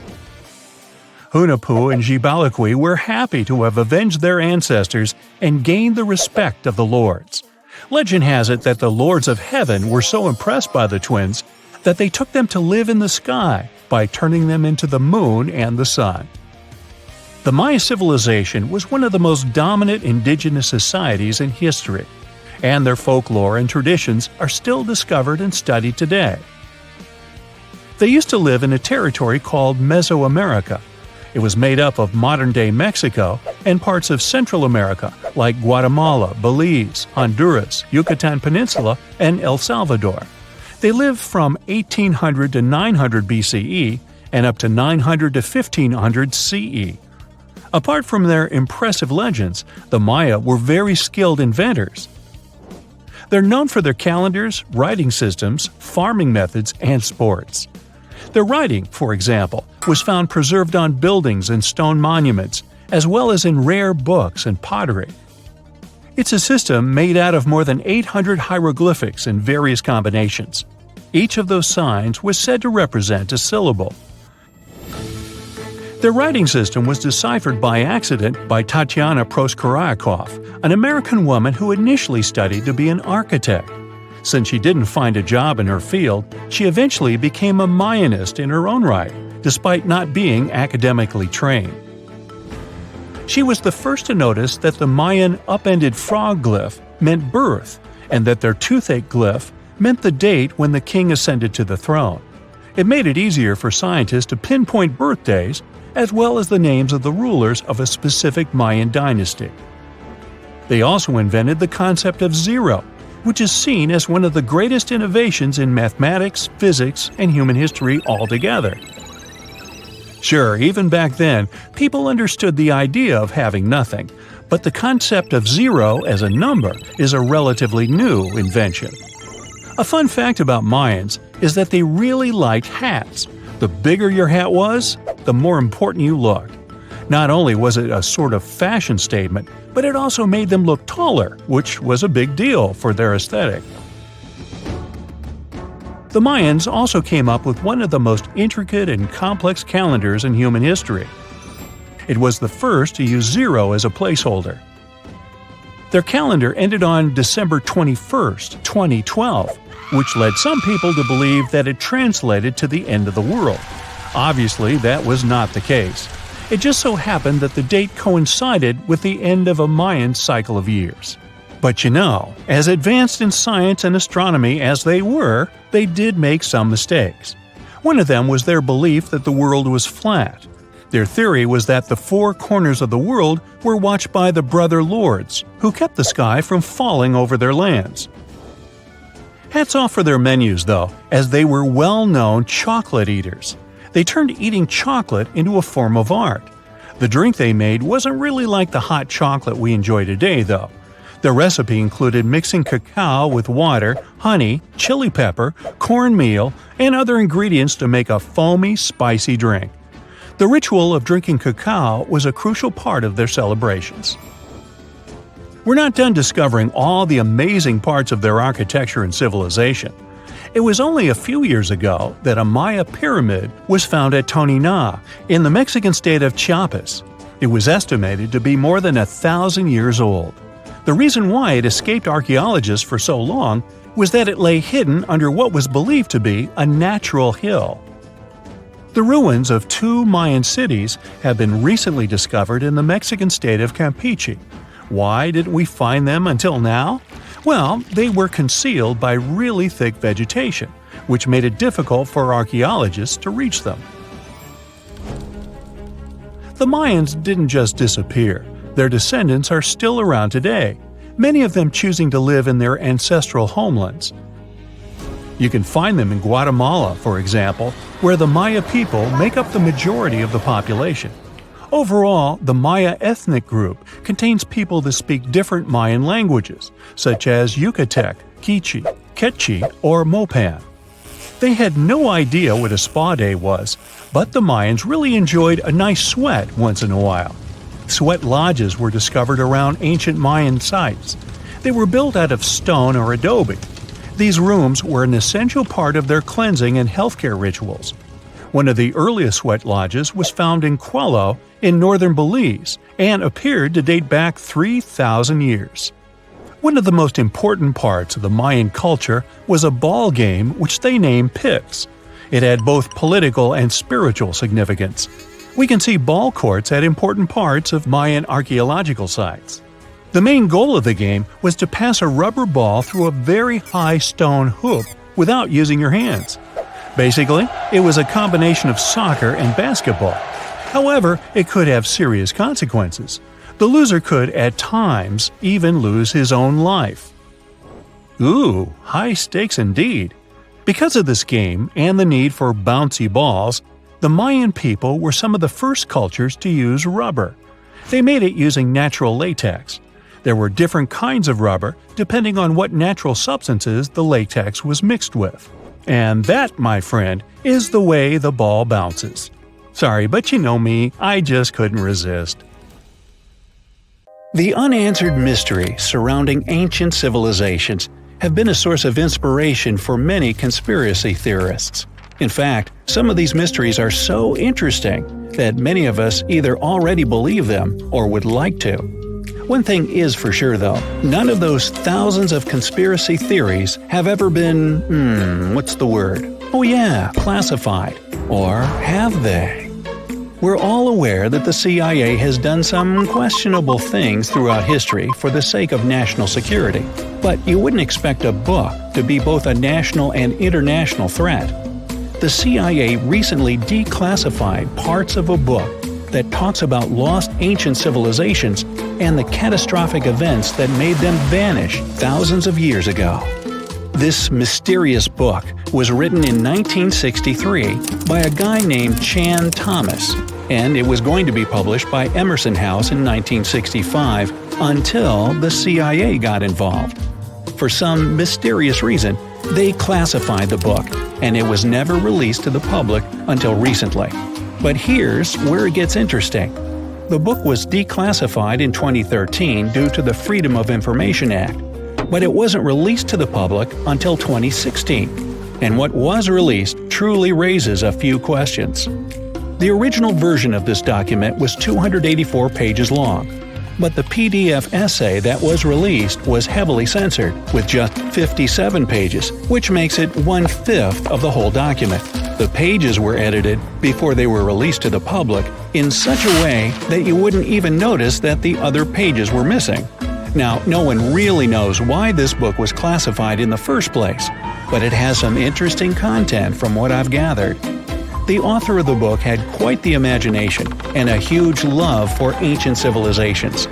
Hunahpu and Xibalbay were happy to have avenged their ancestors and gained the respect of the lords. Legend has it that the lords of heaven were so impressed by the twins that they took them to live in the sky by turning them into the moon and the sun. The Maya civilization was one of the most dominant indigenous societies in history, and their folklore and traditions are still discovered and studied today. They used to live in a territory called Mesoamerica. It was made up of modern-day Mexico and parts of Central America like Guatemala, Belize, Honduras, Yucatan Peninsula, and El Salvador. They lived from 1800 to 900 BCE and up to 900 to 1500 CE. Apart from their impressive legends, the Maya were very skilled inventors. They're known for their calendars, writing systems, farming methods, and sports. Their writing, for example, was found preserved on buildings and stone monuments, as well as in rare books and pottery. It's a system made out of more than 800 hieroglyphics in various combinations. Each of those signs was said to represent a syllable. Their writing system was deciphered by accident by Tatiana Proskorakov, an American woman who initially studied to be an architect. Since she didn't find a job in her field, she eventually became a Mayanist in her own right, despite not being academically trained. She was the first to notice that the Mayan upended frog glyph meant birth, and that their toothache glyph meant the date when the king ascended to the throne. It made it easier for scientists to pinpoint birthdays, as well as the names of the rulers of a specific Mayan dynasty. They also invented the concept of zero, which is seen as one of the greatest innovations in mathematics, physics, and human history altogether. Sure, even back then, people understood the idea of having nothing, but the concept of zero as a number is a relatively new invention. A fun fact about Mayans is that they really liked hats. The bigger your hat was, the more important you looked. Not only was it a sort of fashion statement, but it also made them look taller, which was a big deal for their aesthetic. The Mayans also came up with one of the most intricate and complex calendars in human history. It was the first to use zero as a placeholder. Their calendar ended on December 21st, 2012, which led some people to believe that it translated to the end of the world. Obviously, that was not the case. It just so happened that the date coincided with the end of a Mayan cycle of years. But you know, as advanced in science and astronomy as they were, they did make some mistakes. One of them was their belief that the world was flat. Their theory was that the four corners of the world were watched by the brother lords, who kept the sky from falling over their lands. Hats off for their menus, though, as they were well-known chocolate eaters. They turned eating chocolate into a form of art. The drink they made wasn't really like the hot chocolate we enjoy today, though. The recipe included mixing cacao with water, honey, chili pepper, cornmeal, and other ingredients to make a foamy, spicy drink. The ritual of drinking cacao was a crucial part of their celebrations. We're not done discovering all the amazing parts of their architecture and civilization. It was only a few years ago that a Maya pyramid was found at Tonina, in the Mexican state of Chiapas. It was estimated to be more than 1,000 years old. The reason why it escaped archaeologists for so long was that it lay hidden under what was believed to be a natural hill. The ruins of two Mayan cities have been recently discovered in the Mexican state of Campeche. Why didn't we find them until now? Well, they were concealed by really thick vegetation, which made it difficult for archaeologists to reach them. The Mayans didn't just disappear. Their descendants are still around today, many of them choosing to live in their ancestral homelands. You can find them in Guatemala, for example, where the Maya people make up the majority of the population. Overall, the Maya ethnic group contains people that speak different Mayan languages, such as Yucatec, Quiche, Quechua, or Mopan. They had no idea what a spa day was, but the Mayans really enjoyed a nice sweat once in a while. Sweat lodges were discovered around ancient Mayan sites. They were built out of stone or adobe. These rooms were an essential part of their cleansing and healthcare rituals. One of the earliest sweat lodges was found in Quello in northern Belize and appeared to date back 3,000 years. One of the most important parts of the Mayan culture was a ball game which they named Pix. It had both political and spiritual significance. We can see ball courts at important parts of Mayan archaeological sites. The main goal of the game was to pass a rubber ball through a very high stone hoop without using your hands. Basically, it was a combination of soccer and basketball. However, it could have serious consequences. The loser could, at times, even lose his own life. Ooh, high stakes indeed. Because of this game and the need for bouncy balls, the Mayan people were some of the first cultures to use rubber. They made it using natural latex. There were different kinds of rubber depending on what natural substances the latex was mixed with. And that, my friend, is the way the ball bounces. Sorry, but you know me, I just couldn't resist. The unanswered mysteries surrounding ancient civilizations have been a source of inspiration for many conspiracy theorists. In fact, some of these mysteries are so interesting that many of us either already believe them or would like to. One thing is for sure though, none of those thousands of conspiracy theories have ever been, what's the word? Oh yeah, classified. Or have they? We're all aware that the CIA has done some questionable things throughout history for the sake of national security, but you wouldn't expect a book to be both a national and international threat. The CIA recently declassified parts of a book that talks about lost ancient civilizations and the catastrophic events that made them vanish thousands of years ago. This mysterious book was written in 1963 by a guy named Chan Thomas, and it was going to be published by Emerson House in 1965 until the CIA got involved. For some mysterious reason, they classified the book, and it was never released to the public until recently. But here's where it gets interesting. The book was declassified in 2013 due to the Freedom of Information Act, but it wasn't released to the public until 2016. And what was released truly raises a few questions. The original version of this document was 284 pages long, but the PDF essay that was released was heavily censored, with just 57 pages, which makes it 1/5 of the whole document. The pages were edited before they were released to the public in such a way that you wouldn't even notice that the other pages were missing. Now, no one really knows why this book was classified in the first place, but it has some interesting content from what I've gathered. The author of the book had quite the imagination and a huge love for ancient civilizations.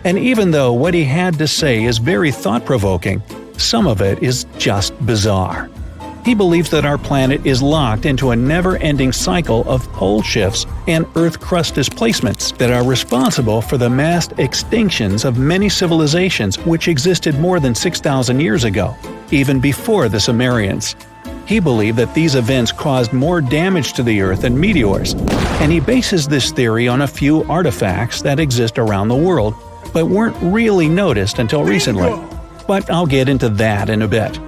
And even though what he had to say is very thought-provoking, some of it is just bizarre. He believes that our planet is locked into a never-ending cycle of pole shifts and Earth crust displacements that are responsible for the mass extinctions of many civilizations which existed more than 6,000 years ago, even before the Sumerians. He believed that these events caused more damage to the Earth than meteors, and he bases this theory on a few artifacts that exist around the world, but weren't really noticed until recently. But I'll get into that in a bit.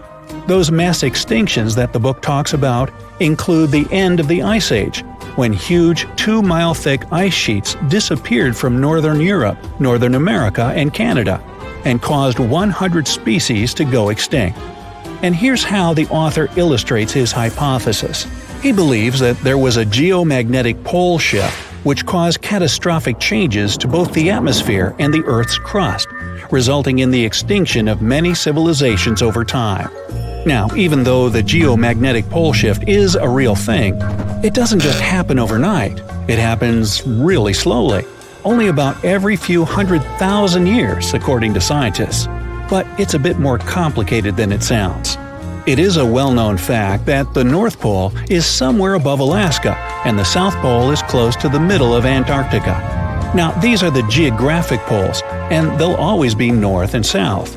Those mass extinctions that the book talks about include the end of the Ice Age, when huge 2-mile-thick ice sheets disappeared from northern Europe, Northern America, and Canada, and caused 100 species to go extinct. And here's how the author illustrates his hypothesis. He believes that there was a geomagnetic pole shift which caused catastrophic changes to both the atmosphere and the Earth's crust, resulting in the extinction of many civilizations over time. Now, even though the geomagnetic pole shift is a real thing, it doesn't just happen overnight. It happens really slowly, only about every few 100,000 years, according to scientists. But it's a bit more complicated than it sounds. It is a well-known fact that the North Pole is somewhere above Alaska, and the South Pole is close to the middle of Antarctica. Now, these are the geographic poles, and they'll always be north and south.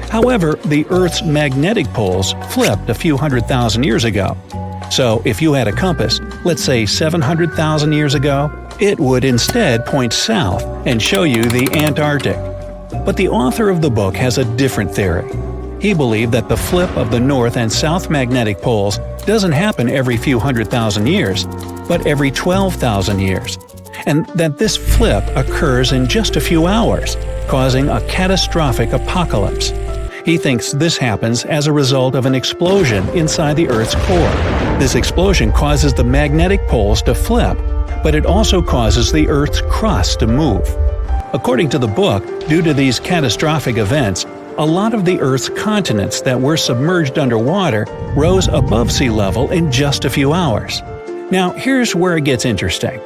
However, the Earth's magnetic poles flipped a few 100,000 years ago. So, if you had a compass, let's say 700,000 years ago, it would instead point south and show you the Antarctic. But the author of the book has a different theory. He believed that the flip of the north and south magnetic poles doesn't happen every few 100,000 years, but every 12,000 years, and that this flip occurs in just a few hours, causing a catastrophic apocalypse. He thinks this happens as a result of an explosion inside the Earth's core. This explosion causes the magnetic poles to flip, but it also causes the Earth's crust to move. According to the book, due to these catastrophic events, a lot of the Earth's continents that were submerged underwater rose above sea level in just a few hours. Now, here's where it gets interesting.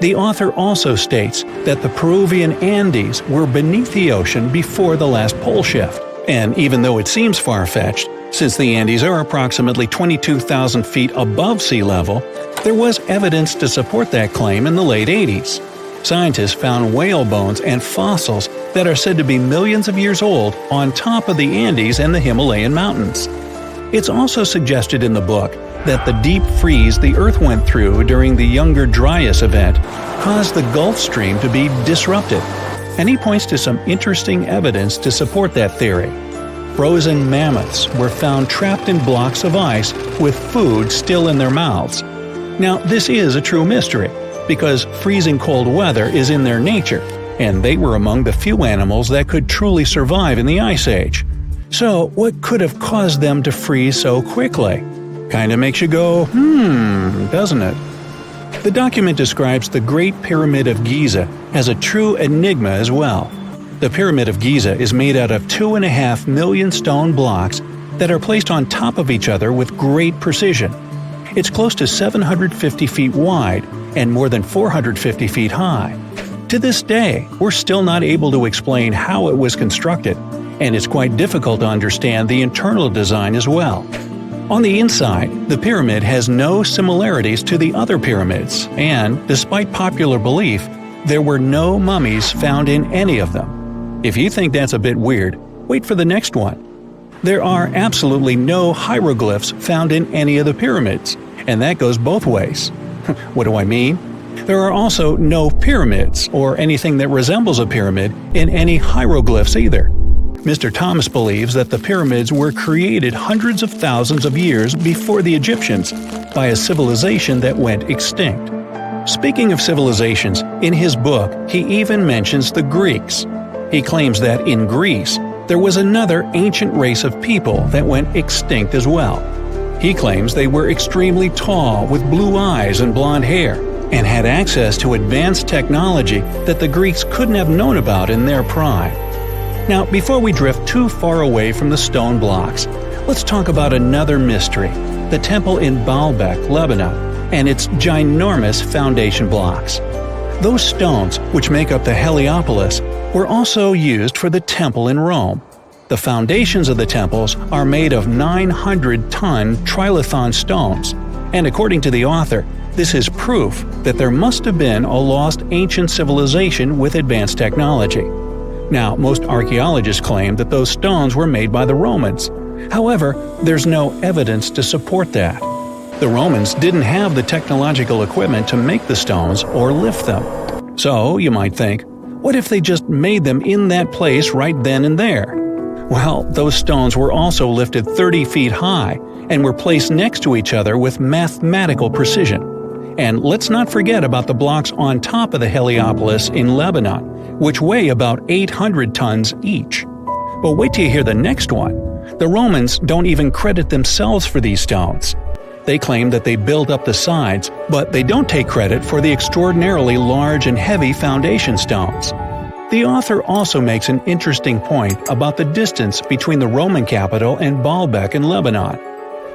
The author also states that the Peruvian Andes were beneath the ocean before the last pole shift. And even though it seems far-fetched, since the Andes are approximately 22,000 feet above sea level, there was evidence to support that claim in the late 80s. Scientists found whale bones and fossils that are said to be millions of years old on top of the Andes and the Himalayan mountains. It's also suggested in the book that the deep freeze the Earth went through during the Younger Dryas event caused the Gulf Stream to be disrupted, and he points to some interesting evidence to support that theory. Frozen mammoths were found trapped in blocks of ice with food still in their mouths. Now, this is a true mystery, because freezing cold weather is in their nature, and they were among the few animals that could truly survive in the Ice Age. So, what could have caused them to freeze so quickly? Kinda makes you go, doesn't it? The document describes the Great Pyramid of Giza as a true enigma as well. The Pyramid of Giza is made out of 2.5 million stone blocks that are placed on top of each other with great precision. It's close to 750 feet wide and more than 450 feet high. To this day, we're still not able to explain how it was constructed, and it's quite difficult to understand the internal design as well. On the inside, the pyramid has no similarities to the other pyramids, and, despite popular belief, there were no mummies found in any of them. If you think that's a bit weird, wait for the next one. There are absolutely no hieroglyphs found in any of the pyramids, and that goes both ways. What do I mean? There are also no pyramids, or anything that resembles a pyramid, in any hieroglyphs either. Mr. Thomas believes that the pyramids were created hundreds of thousands of years before the Egyptians by a civilization that went extinct. Speaking of civilizations, in his book he even mentions the Greeks. He claims that in Greece, there was another ancient race of people that went extinct as well. He claims they were extremely tall with blue eyes and blonde hair, and had access to advanced technology that the Greeks couldn't have known about in their prime. Now, before we drift too far away from the stone blocks, let's talk about another mystery, the temple in Baalbek, Lebanon, and its ginormous foundation blocks. Those stones, which make up the Heliopolis, were also used for the temple in Rome. The foundations of the temples are made of 900-ton trilithon stones, and according to the author, this is proof that there must have been a lost ancient civilization with advanced technology. Now, most archaeologists claim that those stones were made by the Romans. However, there's no evidence to support that. The Romans didn't have the technological equipment to make the stones or lift them. So, you might think, what if they just made them in that place right then and there? Well, those stones were also lifted 30 feet high and were placed next to each other with mathematical precision. And let's not forget about the blocks on top of the Heliopolis in Lebanon, which weigh about 800 tons each. But wait till you hear the next one. The Romans don't even credit themselves for these stones. They claim that they built up the sides, but they don't take credit for the extraordinarily large and heavy foundation stones. The author also makes an interesting point about the distance between the Roman capital and Baalbek in Lebanon.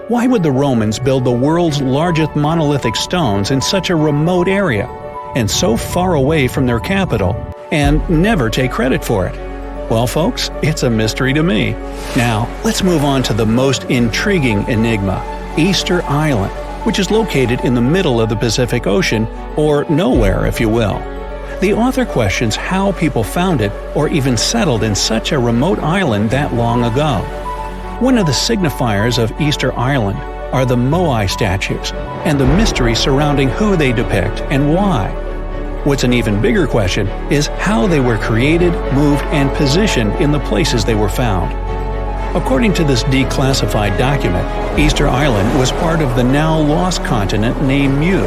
Why would the Romans build the world's largest monolithic stones in such a remote area, and so far away from their capital, and never take credit for it? Well, folks, it's a mystery to me. Now, let's move on to the most intriguing enigma, Easter Island, which is located in the middle of the Pacific Ocean, or nowhere if you will. The author questions how people founded or even settled in such a remote island that long ago. One of the signifiers of Easter Island are the Moai statues, and the mystery surrounding who they depict and why. What's an even bigger question is how they were created, moved, and positioned in the places they were found. According to this declassified document, Easter Island was part of the now lost continent named Mu,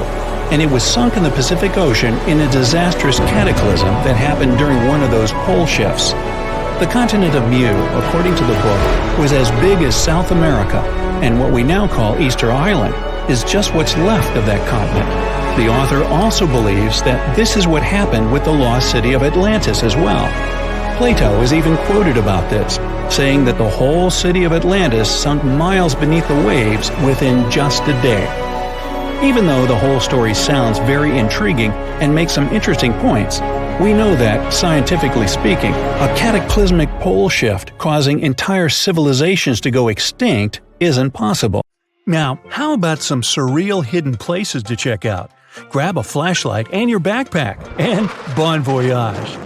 and it was sunk in the Pacific Ocean in a disastrous cataclysm that happened during one of those pole shifts. The continent of Mu, according to the book, was as big as South America, and what we now call Easter Island is just what's left of that continent. The author also believes that this is what happened with the lost city of Atlantis as well. Plato is even quoted about this, saying that the whole city of Atlantis sunk miles beneath the waves within just a day. Even though the whole story sounds very intriguing and makes some interesting points, we know that, scientifically speaking, a cataclysmic pole shift causing entire civilizations to go extinct isn't possible. Now, how about some surreal hidden places to check out? Grab a flashlight and your backpack, and bon voyage!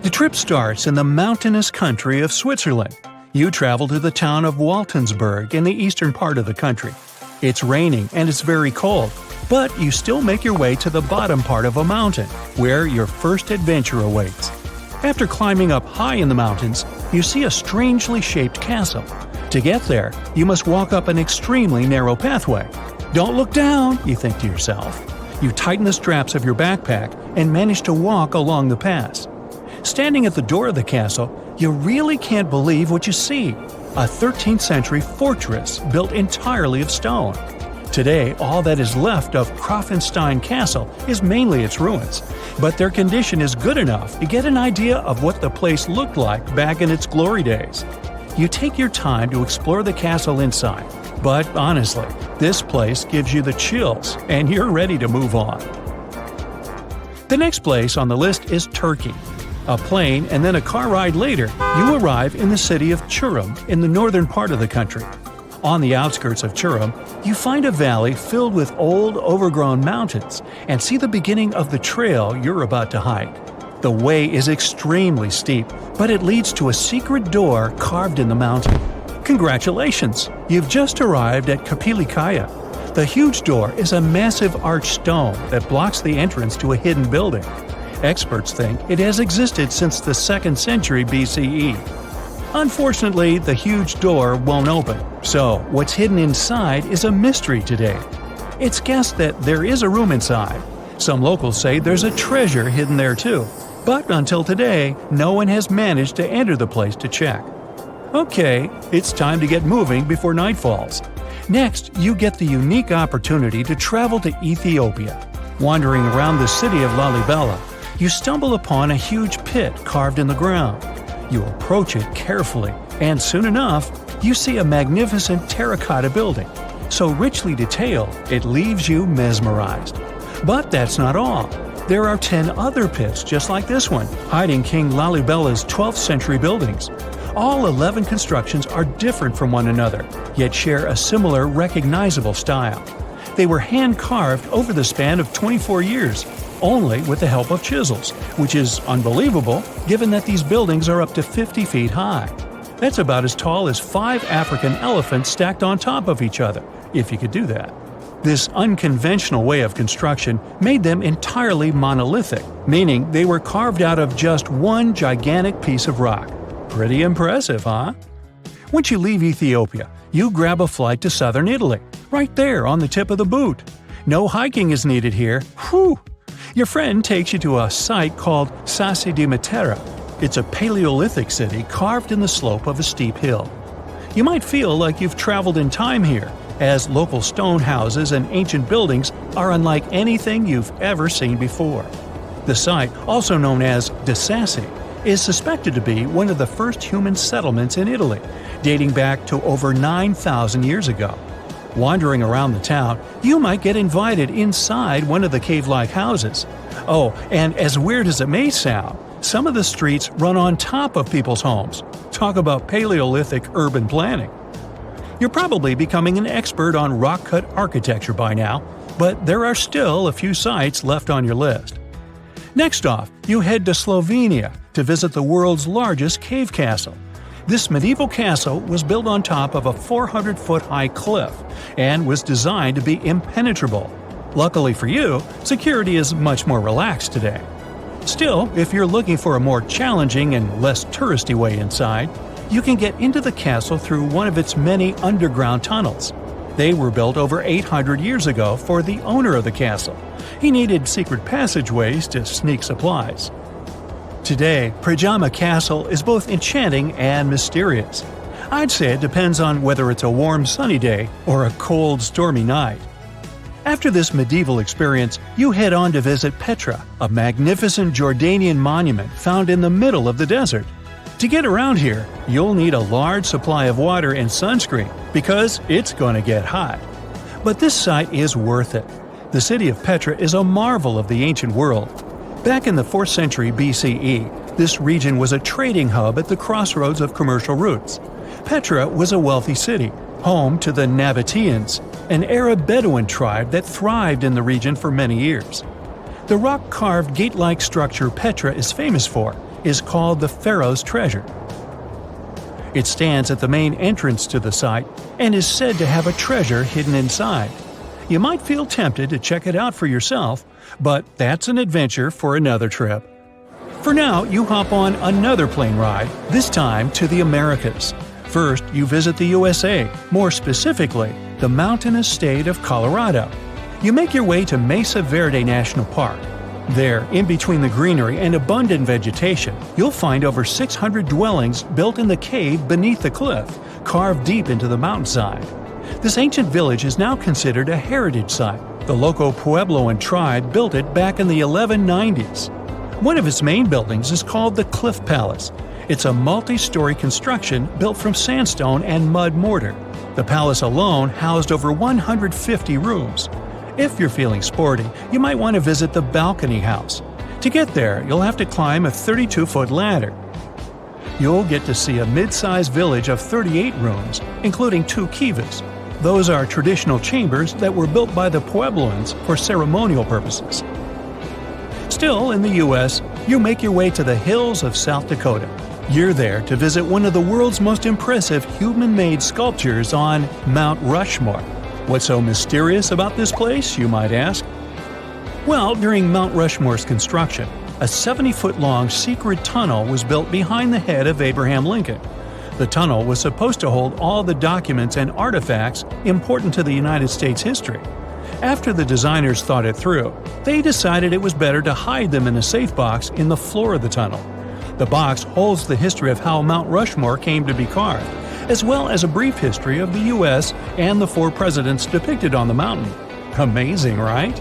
The trip starts in the mountainous country of Switzerland. You travel to the town of Waltensburg in the eastern part of the country. It's raining and it's very cold, but you still make your way to the bottom part of a mountain, where your first adventure awaits. After climbing up high in the mountains, you see a strangely shaped castle. To get there, you must walk up an extremely narrow pathway. Don't look down, you think to yourself. You tighten the straps of your backpack and manage to walk along the pass. Standing at the door of the castle, you really can't believe what you see. A 13th century fortress built entirely of stone. Today, all that is left of Krafenstein Castle is mainly its ruins, but their condition is good enough to get an idea of what the place looked like back in its glory days. You take your time to explore the castle inside, but honestly, this place gives you the chills and you're ready to move on. The next place on the list is Turkey. A plane and then a car ride later, you arrive in the city of Çorum in the northern part of the country. On the outskirts of Çorum, you find a valley filled with old, overgrown mountains and see the beginning of the trail you're about to hike. The way is extremely steep, but it leads to a secret door carved in the mountain. Congratulations! You've just arrived at Kapilikaya. The huge door is a massive arched stone that blocks the entrance to a hidden building. Experts think it has existed since the 2nd century BCE. Unfortunately, the huge door won't open, so what's hidden inside is a mystery today. It's guessed that there is a room inside. Some locals say there's a treasure hidden there too, but until today, no one has managed to enter the place to check. Okay, it's time to get moving before night falls. Next, you get the unique opportunity to travel to Ethiopia. Wandering around the city of Lalibela, you stumble upon a huge pit carved in the ground. You approach it carefully, and soon enough, you see a magnificent terracotta building, so richly detailed it leaves you mesmerized. But that's not all. There are 10 other pits just like this one, hiding King Lalibela's 12th century buildings. All 11 constructions are different from one another, yet share a similar recognizable style. They were hand-carved over the span of 24 years, only with the help of chisels, which is unbelievable given that these buildings are up to 50 feet high. That's about as tall as 5 African elephants stacked on top of each other, if you could do that. This unconventional way of construction made them entirely monolithic, meaning they were carved out of just one gigantic piece of rock. Pretty impressive, huh? Once you leave Ethiopia, you grab a flight to southern Italy, right there on the tip of the boot. No hiking is needed here. Whew! Your friend takes you to a site called Sassi di Matera. It's a Paleolithic city carved in the slope of a steep hill. You might feel like you've traveled in time here, as local stone houses and ancient buildings are unlike anything you've ever seen before. The site, also known as De Sassi, is suspected to be one of the first human settlements in Italy, dating back to over 9,000 years ago. Wandering around the town, you might get invited inside one of the cave-like houses. Oh, and as weird as it may sound, some of the streets run on top of people's homes. Talk about Paleolithic urban planning. You're probably becoming an expert on rock-cut architecture by now, but there are still a few sites left on your list. Next off, you head to Slovenia to visit the world's largest cave castle. This medieval castle was built on top of a 400-foot-high cliff and was designed to be impenetrable. Luckily for you, security is much more relaxed today. Still, if you're looking for a more challenging and less touristy way inside, you can get into the castle through one of its many underground tunnels. They were built over 800 years ago for the owner of the castle. He needed secret passageways to sneak supplies. Today, Prijama Castle is both enchanting and mysterious. I'd say it depends on whether it's a warm sunny day or a cold stormy night. After this medieval experience, you head on to visit Petra, a magnificent Jordanian monument found in the middle of the desert. To get around here, you'll need a large supply of water and sunscreen because it's going to get hot. But this site is worth it. The city of Petra is a marvel of the ancient world. Back in the 4th century BCE, this region was a trading hub at the crossroads of commercial routes. Petra was a wealthy city, home to the Nabateans, an Arab Bedouin tribe that thrived in the region for many years. The rock-carved gate-like structure Petra is famous for is called the Pharaoh's Treasure. It stands at the main entrance to the site and is said to have a treasure hidden inside. You might feel tempted to check it out for yourself, but that's an adventure for another trip. For now, you hop on another plane ride, this time to the Americas. First, you visit the USA, more specifically, the mountainous state of Colorado. You make your way to Mesa Verde National Park. There, in between the greenery and abundant vegetation, you'll find over 600 dwellings built in the cave beneath the cliff, carved deep into the mountainside. This ancient village is now considered a heritage site. The local Puebloan tribe built it back in the 1190s. One of its main buildings is called the Cliff Palace. It's a multi-story construction built from sandstone and mud mortar. The palace alone housed over 150 rooms. If you're feeling sporty, you might want to visit the balcony house. To get there, you'll have to climb a 32-foot ladder. You'll get to see a mid-sized village of 38 rooms, including 2 kivas. Those are traditional chambers that were built by the Puebloans for ceremonial purposes. Still, in the U.S., you make your way to the hills of South Dakota. You're there to visit one of the world's most impressive human-made sculptures on Mount Rushmore. What's so mysterious about this place, you might ask? Well, during Mount Rushmore's construction, a 70-foot-long secret tunnel was built behind the head of Abraham Lincoln. The tunnel was supposed to hold all the documents and artifacts important to the United States history. After the designers thought it through, they decided it was better to hide them in a safe box in the floor of the tunnel. The box holds the history of how Mount Rushmore came to be carved, as well as a brief history of the U.S. and the 4 presidents depicted on the mountain. Amazing, right?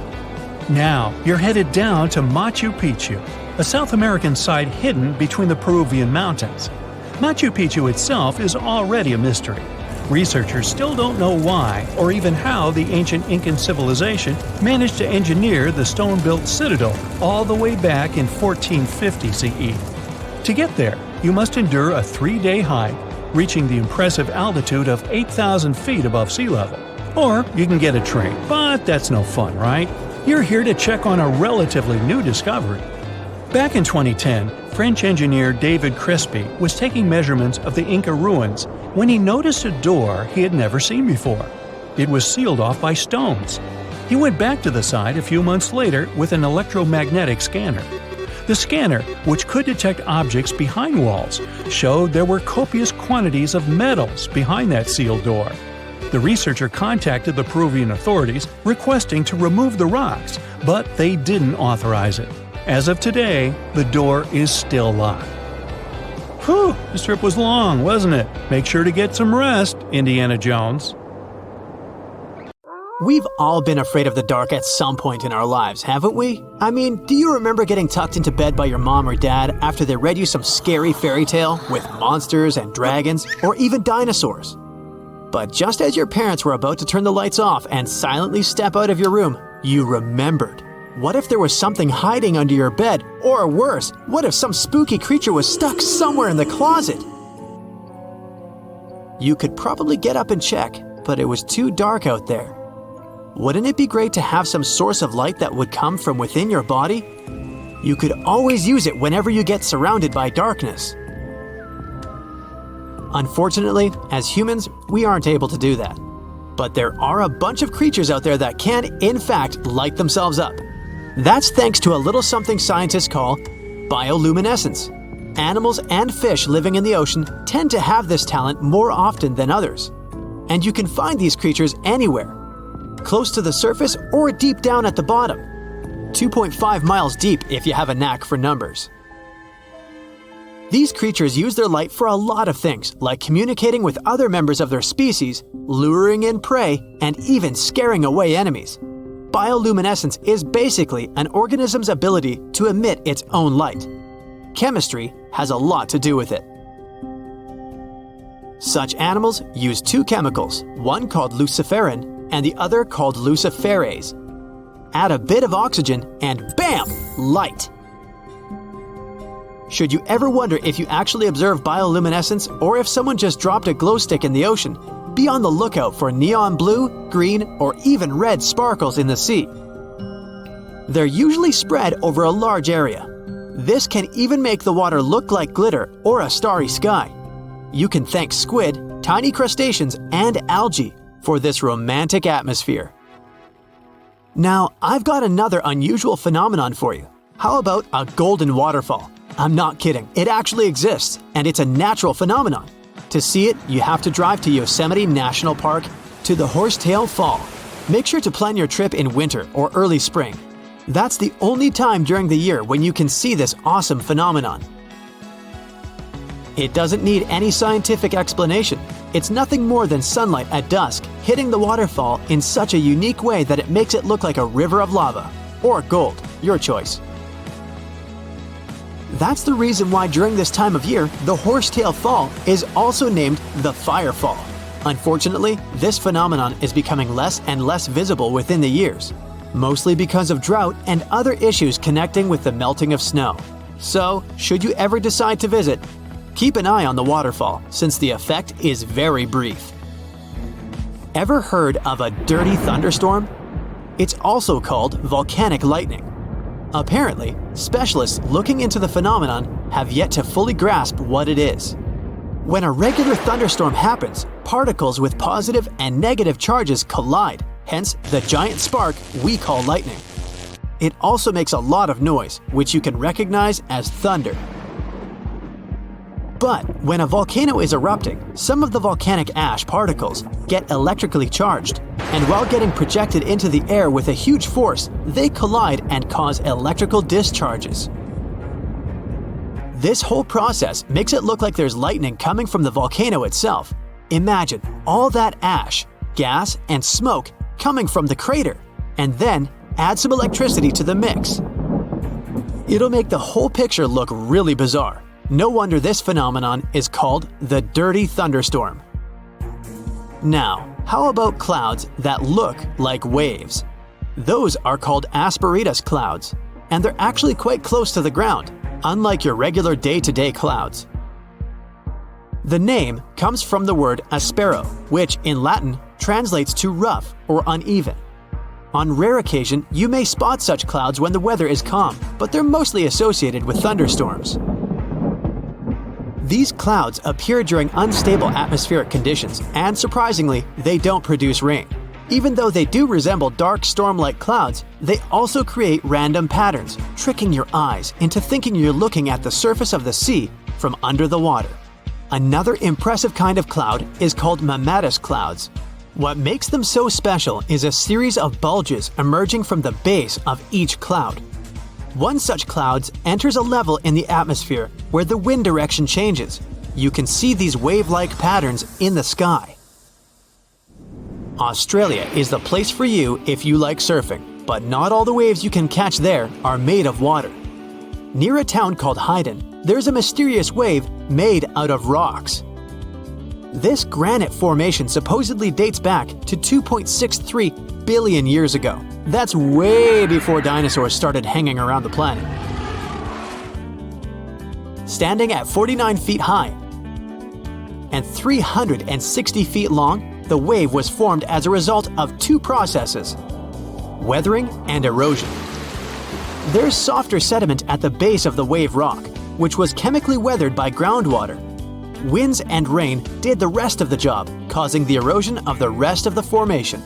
Now, you're headed down to Machu Picchu, a South American site hidden between the Peruvian mountains. Machu Picchu itself is already a mystery. Researchers still don't know why or even how the ancient Incan civilization managed to engineer the stone-built citadel all the way back in 1450 CE. To get there, you must endure a 3-day hike, reaching the impressive altitude of 8,000 feet above sea level. Or you can get a train, but that's no fun, right? You're here to check on a relatively new discovery. Back in 2010, French engineer David Crespi was taking measurements of the Inca ruins when he noticed a door he had never seen before. It was sealed off by stones. He went back to the site a few months later with an electromagnetic scanner. The scanner, which could detect objects behind walls, showed there were copious quantities of metals behind that sealed door. The researcher contacted the Peruvian authorities requesting to remove the rocks, but they didn't authorize it. As of today, the door is still locked. Whew, this trip was long, wasn't it? Make sure to get some rest, Indiana Jones. We've all been afraid of the dark at some point in our lives, haven't we? I mean, do you remember getting tucked into bed by your mom or dad after they read you some scary fairy tale with monsters and dragons or even dinosaurs? But just as your parents were about to turn the lights off and silently step out of your room, you remembered. What if there was something hiding under your bed? Or worse, what if some spooky creature was stuck somewhere in the closet? You could probably get up and check, but it was too dark out there. Wouldn't it be great to have some source of light that would come from within your body? You could always use it whenever you get surrounded by darkness. Unfortunately, as humans, we aren't able to do that. But there are a bunch of creatures out there that can, in fact, light themselves up. That's thanks to a little something scientists call bioluminescence. Animals and fish living in the ocean tend to have this talent more often than others. And you can find these creatures anywhere, close to the surface or deep down at the bottom. 2.5 miles deep if you have a knack for numbers. These creatures use their light for a lot of things, like communicating with other members of their species, luring in prey, and even scaring away enemies. Bioluminescence is basically an organism's ability to emit its own light. Chemistry has a lot to do with it. Such animals use two chemicals, one called luciferin and the other called luciferase. Add a bit of oxygen and bam! Light! Should you ever wonder if you actually observe bioluminescence or if someone just dropped a glow stick in the ocean, be on the lookout for neon blue, green, or even red sparkles in the sea. They're usually spread over a large area. This can even make the water look like glitter or a starry sky. You can thank squid, tiny crustaceans, and algae for this romantic atmosphere. Now, I've got another unusual phenomenon for you. How about a golden waterfall? I'm not kidding, it actually exists, and it's a natural phenomenon. To see it, you have to drive to Yosemite National Park to the Horsetail Fall. Make sure to plan your trip in winter or early spring. That's the only time during the year when you can see this awesome phenomenon. It doesn't need any scientific explanation. It's nothing more than sunlight at dusk hitting the waterfall in such a unique way that it makes it look like a river of lava. Or gold, your choice. That's the reason why during this time of year, the Horsetail Fall is also named the Fire Fall. Unfortunately, this phenomenon is becoming less and less visible within the years, mostly because of drought and other issues connecting with the melting of snow. So, should you ever decide to visit, keep an eye on the waterfall since the effect is very brief. Ever heard of a dirty thunderstorm? It's also called volcanic lightning. Apparently, specialists looking into the phenomenon have yet to fully grasp what it is. When a regular thunderstorm happens, particles with positive and negative charges collide, hence the giant spark we call lightning. It also makes a lot of noise, which you can recognize as thunder. But when a volcano is erupting, some of the volcanic ash particles get electrically charged, and while getting projected into the air with a huge force, they collide and cause electrical discharges. This whole process makes it look like there's lightning coming from the volcano itself. Imagine all that ash, gas, and smoke coming from the crater, and then add some electricity to the mix. It'll make the whole picture look really bizarre. No wonder this phenomenon is called the dirty thunderstorm. Now, how about clouds that look like waves? Those are called asperitas clouds, and they're actually quite close to the ground, unlike your regular day-to-day clouds. The name comes from the word aspero, which in Latin translates to rough or uneven. On rare occasion, you may spot such clouds when the weather is calm, but they're mostly associated with thunderstorms. These clouds appear during unstable atmospheric conditions, and surprisingly, they don't produce rain. Even though they do resemble dark storm-like clouds, they also create random patterns, tricking your eyes into thinking you're looking at the surface of the sea from under the water. Another impressive kind of cloud is called mammatus clouds. What makes them so special is a series of bulges emerging from the base of each cloud. One such cloud enters a level in the atmosphere where the wind direction changes. You can see these wave-like patterns in the sky. Australia is the place for you if you like surfing, but not all the waves you can catch there are made of water. Near a town called Hayden, there's a mysterious wave made out of rocks. This granite formation supposedly dates back to 2.63 billion years ago. That's way before dinosaurs started hanging around the planet. Standing at 49 feet high and 360 feet long, the wave was formed as a result of two processes: weathering and erosion. There's softer sediment at the base of the wave rock, which was chemically weathered by groundwater. Winds and rain did the rest of the job, causing the erosion of the rest of the formation.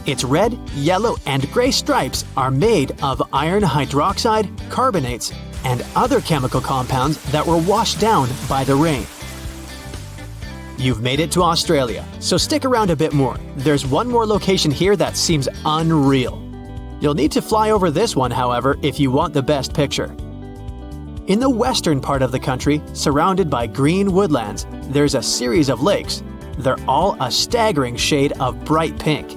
Its red, yellow, and gray stripes are made of iron hydroxide, carbonates, and other chemical compounds that were washed down by the rain. You've made it to Australia, so stick around a bit more. There's one more location here that seems unreal. You'll need to fly over this one, however, if you want the best picture. In the western part of the country, surrounded by green woodlands, there's a series of lakes. They're all a staggering shade of bright pink.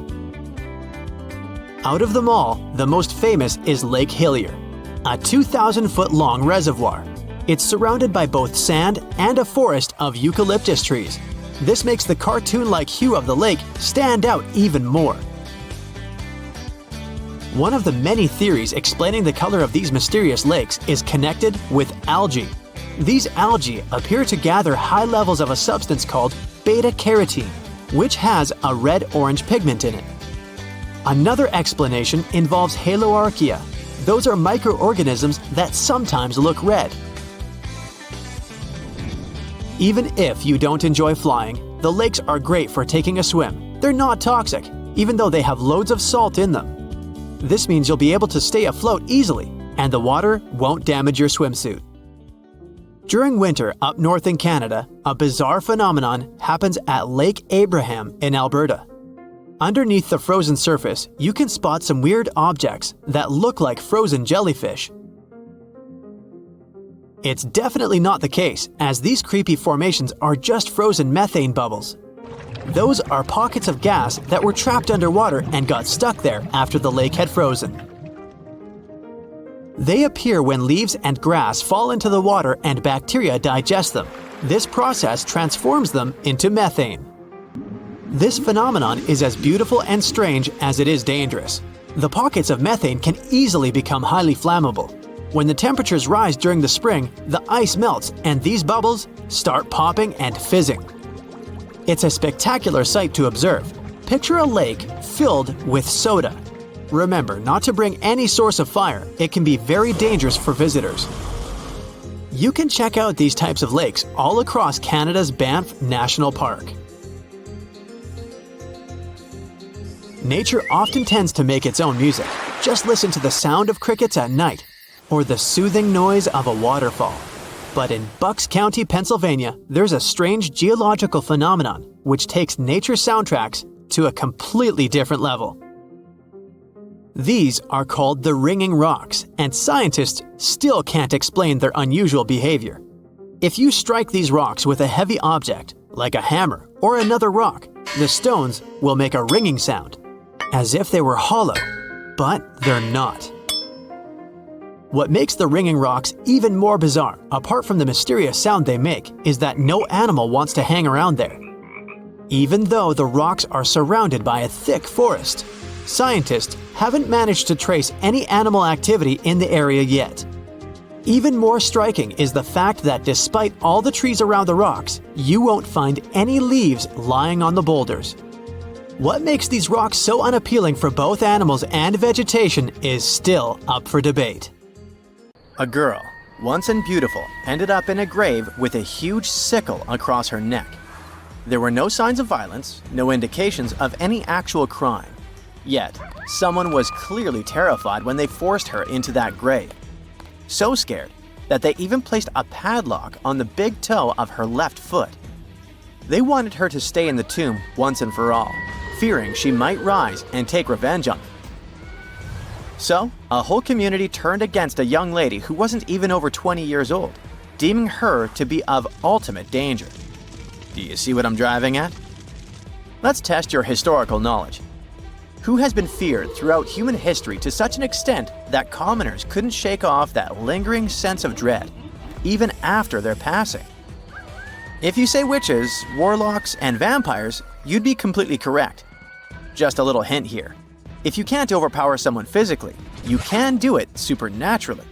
Out of them all, the most famous is Lake Hillier, a 2,000-foot-long reservoir. It's surrounded by both sand and a forest of eucalyptus trees. This makes the cartoon-like hue of the lake stand out even more. One of the many theories explaining the color of these mysterious lakes is connected with algae. These algae appear to gather high levels of a substance called beta-carotene, which has a red-orange pigment in it. Another explanation involves haloarchaea. Those are microorganisms that sometimes look red. Even if you don't enjoy flying, the lakes are great for taking a swim. They're not toxic, even though they have loads of salt in them. This means you'll be able to stay afloat easily, and the water won't damage your swimsuit. During winter up north in Canada, a bizarre phenomenon happens at Lake Abraham in Alberta. Underneath the frozen surface, you can spot some weird objects that look like frozen jellyfish. It's definitely not the case, as these creepy formations are just frozen methane bubbles. Those are pockets of gas that were trapped underwater and got stuck there after the lake had frozen. They appear when leaves and grass fall into the water and bacteria digest them. This process transforms them into methane. This phenomenon is as beautiful and strange as it is dangerous. The pockets of methane can easily become highly flammable. When the temperatures rise during the spring, the ice melts and these bubbles start popping and fizzing. It's a spectacular sight to observe. Picture a lake filled with soda. Remember not to bring any source of fire. It can be very dangerous for visitors. You can check out these types of lakes all across Canada's Banff National Park. Nature often tends to make its own music. Just listen to the sound of crickets at night, or the soothing noise of a waterfall. But in Bucks County, Pennsylvania, there's a strange geological phenomenon which takes nature soundtracks to a completely different level. These are called the ringing rocks, and scientists still can't explain their unusual behavior. If you strike these rocks with a heavy object, like a hammer or another rock, the stones will make a ringing sound, as if they were hollow, but they're not. What makes the ringing rocks even more bizarre, apart from the mysterious sound they make, is that no animal wants to hang around there. Even though the rocks are surrounded by a thick forest, scientists haven't managed to trace any animal activity in the area yet. Even more striking is the fact that despite all the trees around the rocks, you won't find any leaves lying on the boulders. What makes these rocks so unappealing for both animals and vegetation is still up for debate. A girl, once and beautiful, ended up in a grave with a huge sickle across her neck. There were no signs of violence, no indications of any actual crime. Yet, someone was clearly terrified when they forced her into that grave. So scared that they even placed a padlock on the big toe of her left foot. They wanted her to stay in the tomb once and for all, fearing she might rise and take revenge on them. So, a whole community turned against a young lady who wasn't even over 20 years old, deeming her to be of ultimate danger. Do you see what I'm driving at? Let's test your historical knowledge. Who has been feared throughout human history to such an extent that commoners couldn't shake off that lingering sense of dread, even after their passing? If you say witches, warlocks, and vampires, you'd be completely correct. Just a little hint here. If you can't overpower someone physically, you can do it supernaturally.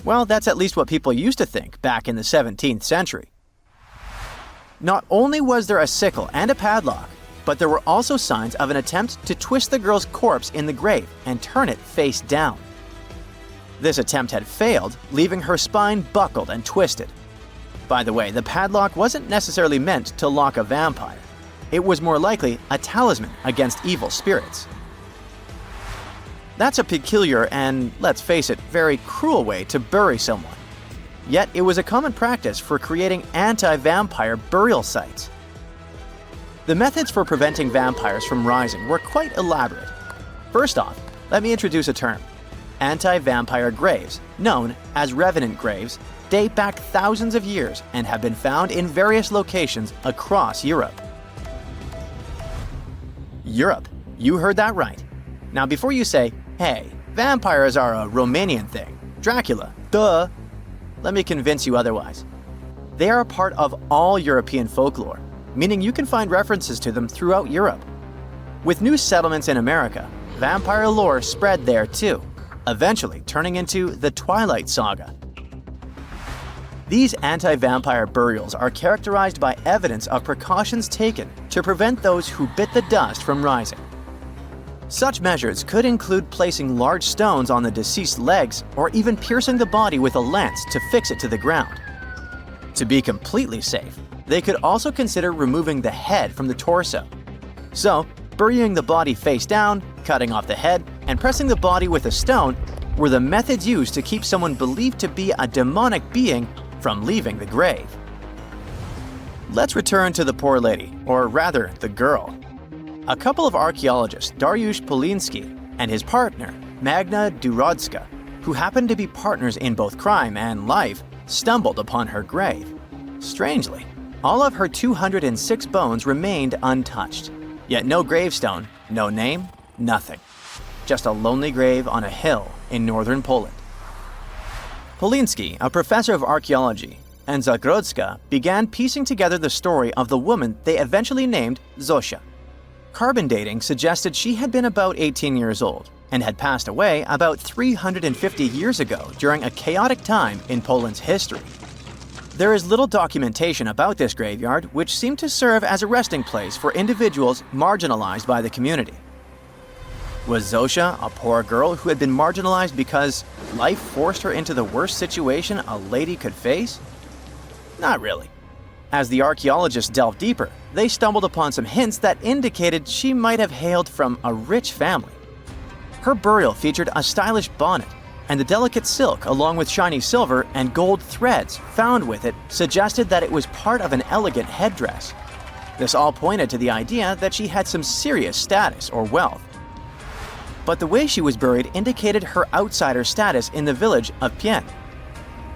Well, that's at least what people used to think back in the 17th century. Not only was there a sickle and a padlock, but there were also signs of an attempt to twist the girl's corpse in the grave and turn it face down. This attempt had failed, leaving her spine buckled and twisted. By the way, the padlock wasn't necessarily meant to lock a vampire. It was more likely a talisman against evil spirits. That's a peculiar and, let's face it, very cruel way to bury someone. Yet it was a common practice for creating anti-vampire burial sites. The methods for preventing vampires from rising were quite elaborate. First off, let me introduce a term. Anti-vampire graves, known as revenant graves, date back thousands of years and have been found in various locations across Europe. Europe, you heard that right. Now before you say, hey, vampires are a Romanian thing, Dracula, duh, let me convince you otherwise. They are a part of all European folklore, meaning you can find references to them throughout Europe. With new settlements in America, vampire lore spread there too, eventually turning into the Twilight Saga. These anti-vampire burials are characterized by evidence of precautions taken to prevent those who bit the dust from rising. Such measures could include placing large stones on the deceased's legs or even piercing the body with a lance to fix it to the ground. To be completely safe, they could also consider removing the head from the torso. So, burying the body face down, cutting off the head, and pressing the body with a stone were the methods used to keep someone believed to be a demonic being from leaving the grave. Let's return to the poor lady, or rather, the girl. A couple of archaeologists, Dariusz Poliński and his partner, Magna Durodzka, who happened to be partners in both crime and life, stumbled upon her grave. Strangely, all of her 206 bones remained untouched. Yet no gravestone, no name, nothing. Just a lonely grave on a hill in northern Poland. Poliński, a professor of archaeology, and Zagrodzka began piecing together the story of the woman they eventually named Zosha. Carbon dating suggested she had been about 18 years old and had passed away about 350 years ago during a chaotic time in Poland's history. There is little documentation about this graveyard, which seemed to serve as a resting place for individuals marginalized by the community. Was Zosha a poor girl who had been marginalized because life forced her into the worst situation a lady could face? Not really. As the archaeologists delved deeper, they stumbled upon some hints that indicated she might have hailed from a rich family. Her burial featured a stylish bonnet, and the delicate silk along with shiny silver and gold threads found with it suggested that it was part of an elegant headdress. This all pointed to the idea that she had some serious status or wealth. But the way she was buried indicated her outsider status in the village of Pien.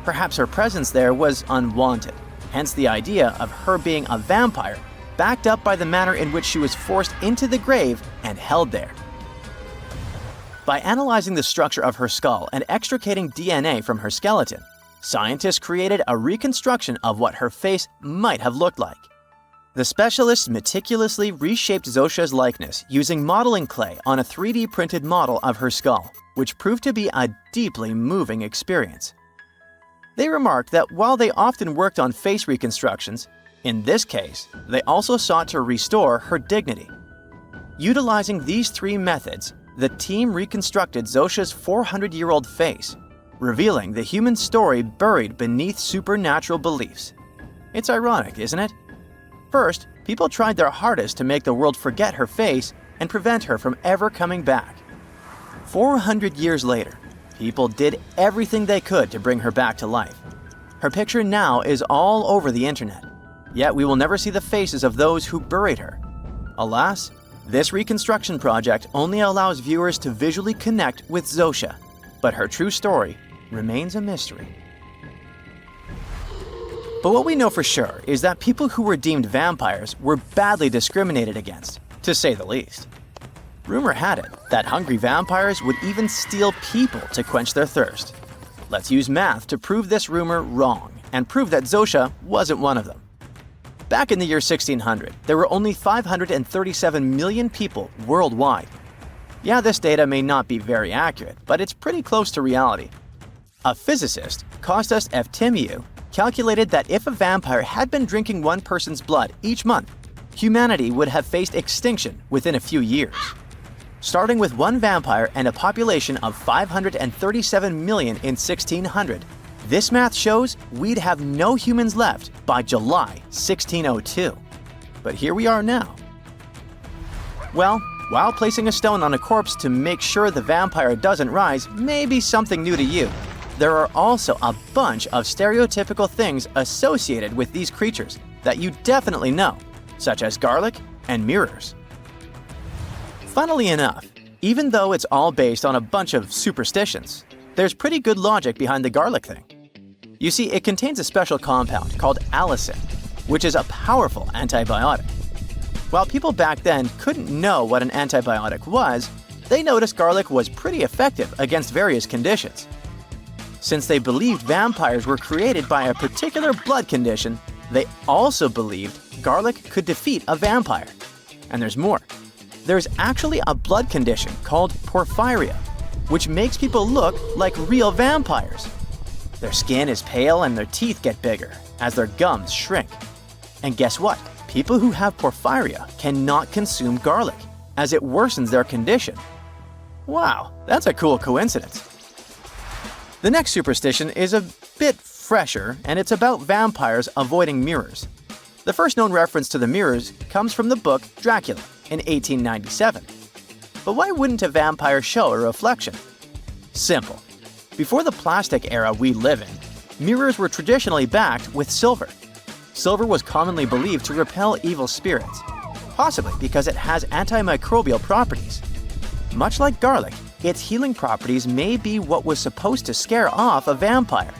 Perhaps her presence there was unwanted, hence the idea of her being a vampire, backed up by the manner in which she was forced into the grave and held there. By analyzing the structure of her skull and extricating DNA from her skeleton, scientists created a reconstruction of what her face might have looked like. The specialists meticulously reshaped Zosha's likeness using modeling clay on a 3D printed model of her skull, which proved to be a deeply moving experience. They remarked that while they often worked on face reconstructions, in this case, they also sought to restore her dignity. Utilizing these three methods, the team reconstructed Zosha's 400-year-old face, revealing the human story buried beneath supernatural beliefs. It's ironic, isn't it? First, people tried their hardest to make the world forget her face and prevent her from ever coming back. 400 years later, people did everything they could to bring her back to life. Her picture now is all over the internet, yet we will never see the faces of those who buried her. Alas, this reconstruction project only allows viewers to visually connect with Zosha, but her true story remains a mystery. But what we know for sure is that people who were deemed vampires were badly discriminated against, to say the least. Rumor had it that hungry vampires would even steal people to quench their thirst. Let's use math to prove this rumor wrong and prove that Zosha wasn't one of them. Back in the year 1600, there were only 537 million people worldwide. Yeah, this data may not be very accurate, but it's pretty close to reality. A physicist, Kostas Eftimiou, calculated that if a vampire had been drinking one person's blood each month, humanity would have faced extinction within a few years. starting with one vampire and a population of 537 million in 1600, this math shows we'd have no humans left by July 1602. But here we are now. Well, while placing a stone on a corpse to make sure the vampire doesn't rise may be something new to you, there are also a bunch of stereotypical things associated with these creatures that you definitely know, such as garlic and mirrors. Funnily enough, even though it's all based on a bunch of superstitions, there's pretty good logic behind the garlic thing. You see, it contains a special compound called allicin, which is a powerful antibiotic. While people back then couldn't know what an antibiotic was, they noticed garlic was pretty effective against various conditions. Since they believed vampires were created by a particular blood condition, they also believed garlic could defeat a vampire. And there's more. There's actually a blood condition called porphyria, which makes people look like real vampires. Their skin is pale and their teeth get bigger as their gums shrink. And guess what? People who have porphyria cannot consume garlic, as it worsens their condition. Wow, that's a cool coincidence. The next superstition is a bit fresher, and it's about vampires avoiding mirrors. The first known reference to the mirrors comes from the book Dracula in 1897. But why wouldn't a vampire show a reflection? Simple. Before the plastic era we live in, mirrors were traditionally backed with silver. Silver was commonly believed to repel evil spirits, possibly because it has antimicrobial properties. Much like garlic, its healing properties may be what was supposed to scare off a vampire.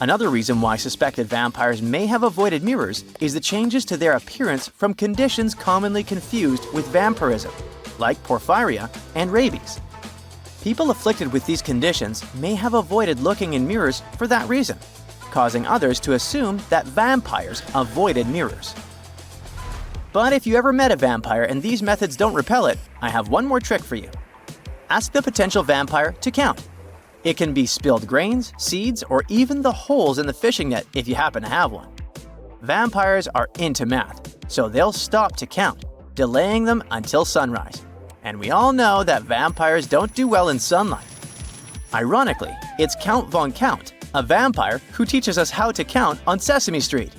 Another reason why suspected vampires may have avoided mirrors is the changes to their appearance from conditions commonly confused with vampirism, like porphyria and rabies. People afflicted with these conditions may have avoided looking in mirrors for that reason, causing others to assume that vampires avoided mirrors. But if you ever met a vampire and these methods don't repel it, I have one more trick for you. Ask the potential vampire to count. It can be spilled grains, seeds, or even the holes in the fishing net if you happen to have one. Vampires are into math, so they'll stop to count, delaying them until sunrise. And we all know that vampires don't do well in sunlight. Ironically, it's Count von Count, a vampire who teaches us how to count on Sesame Street.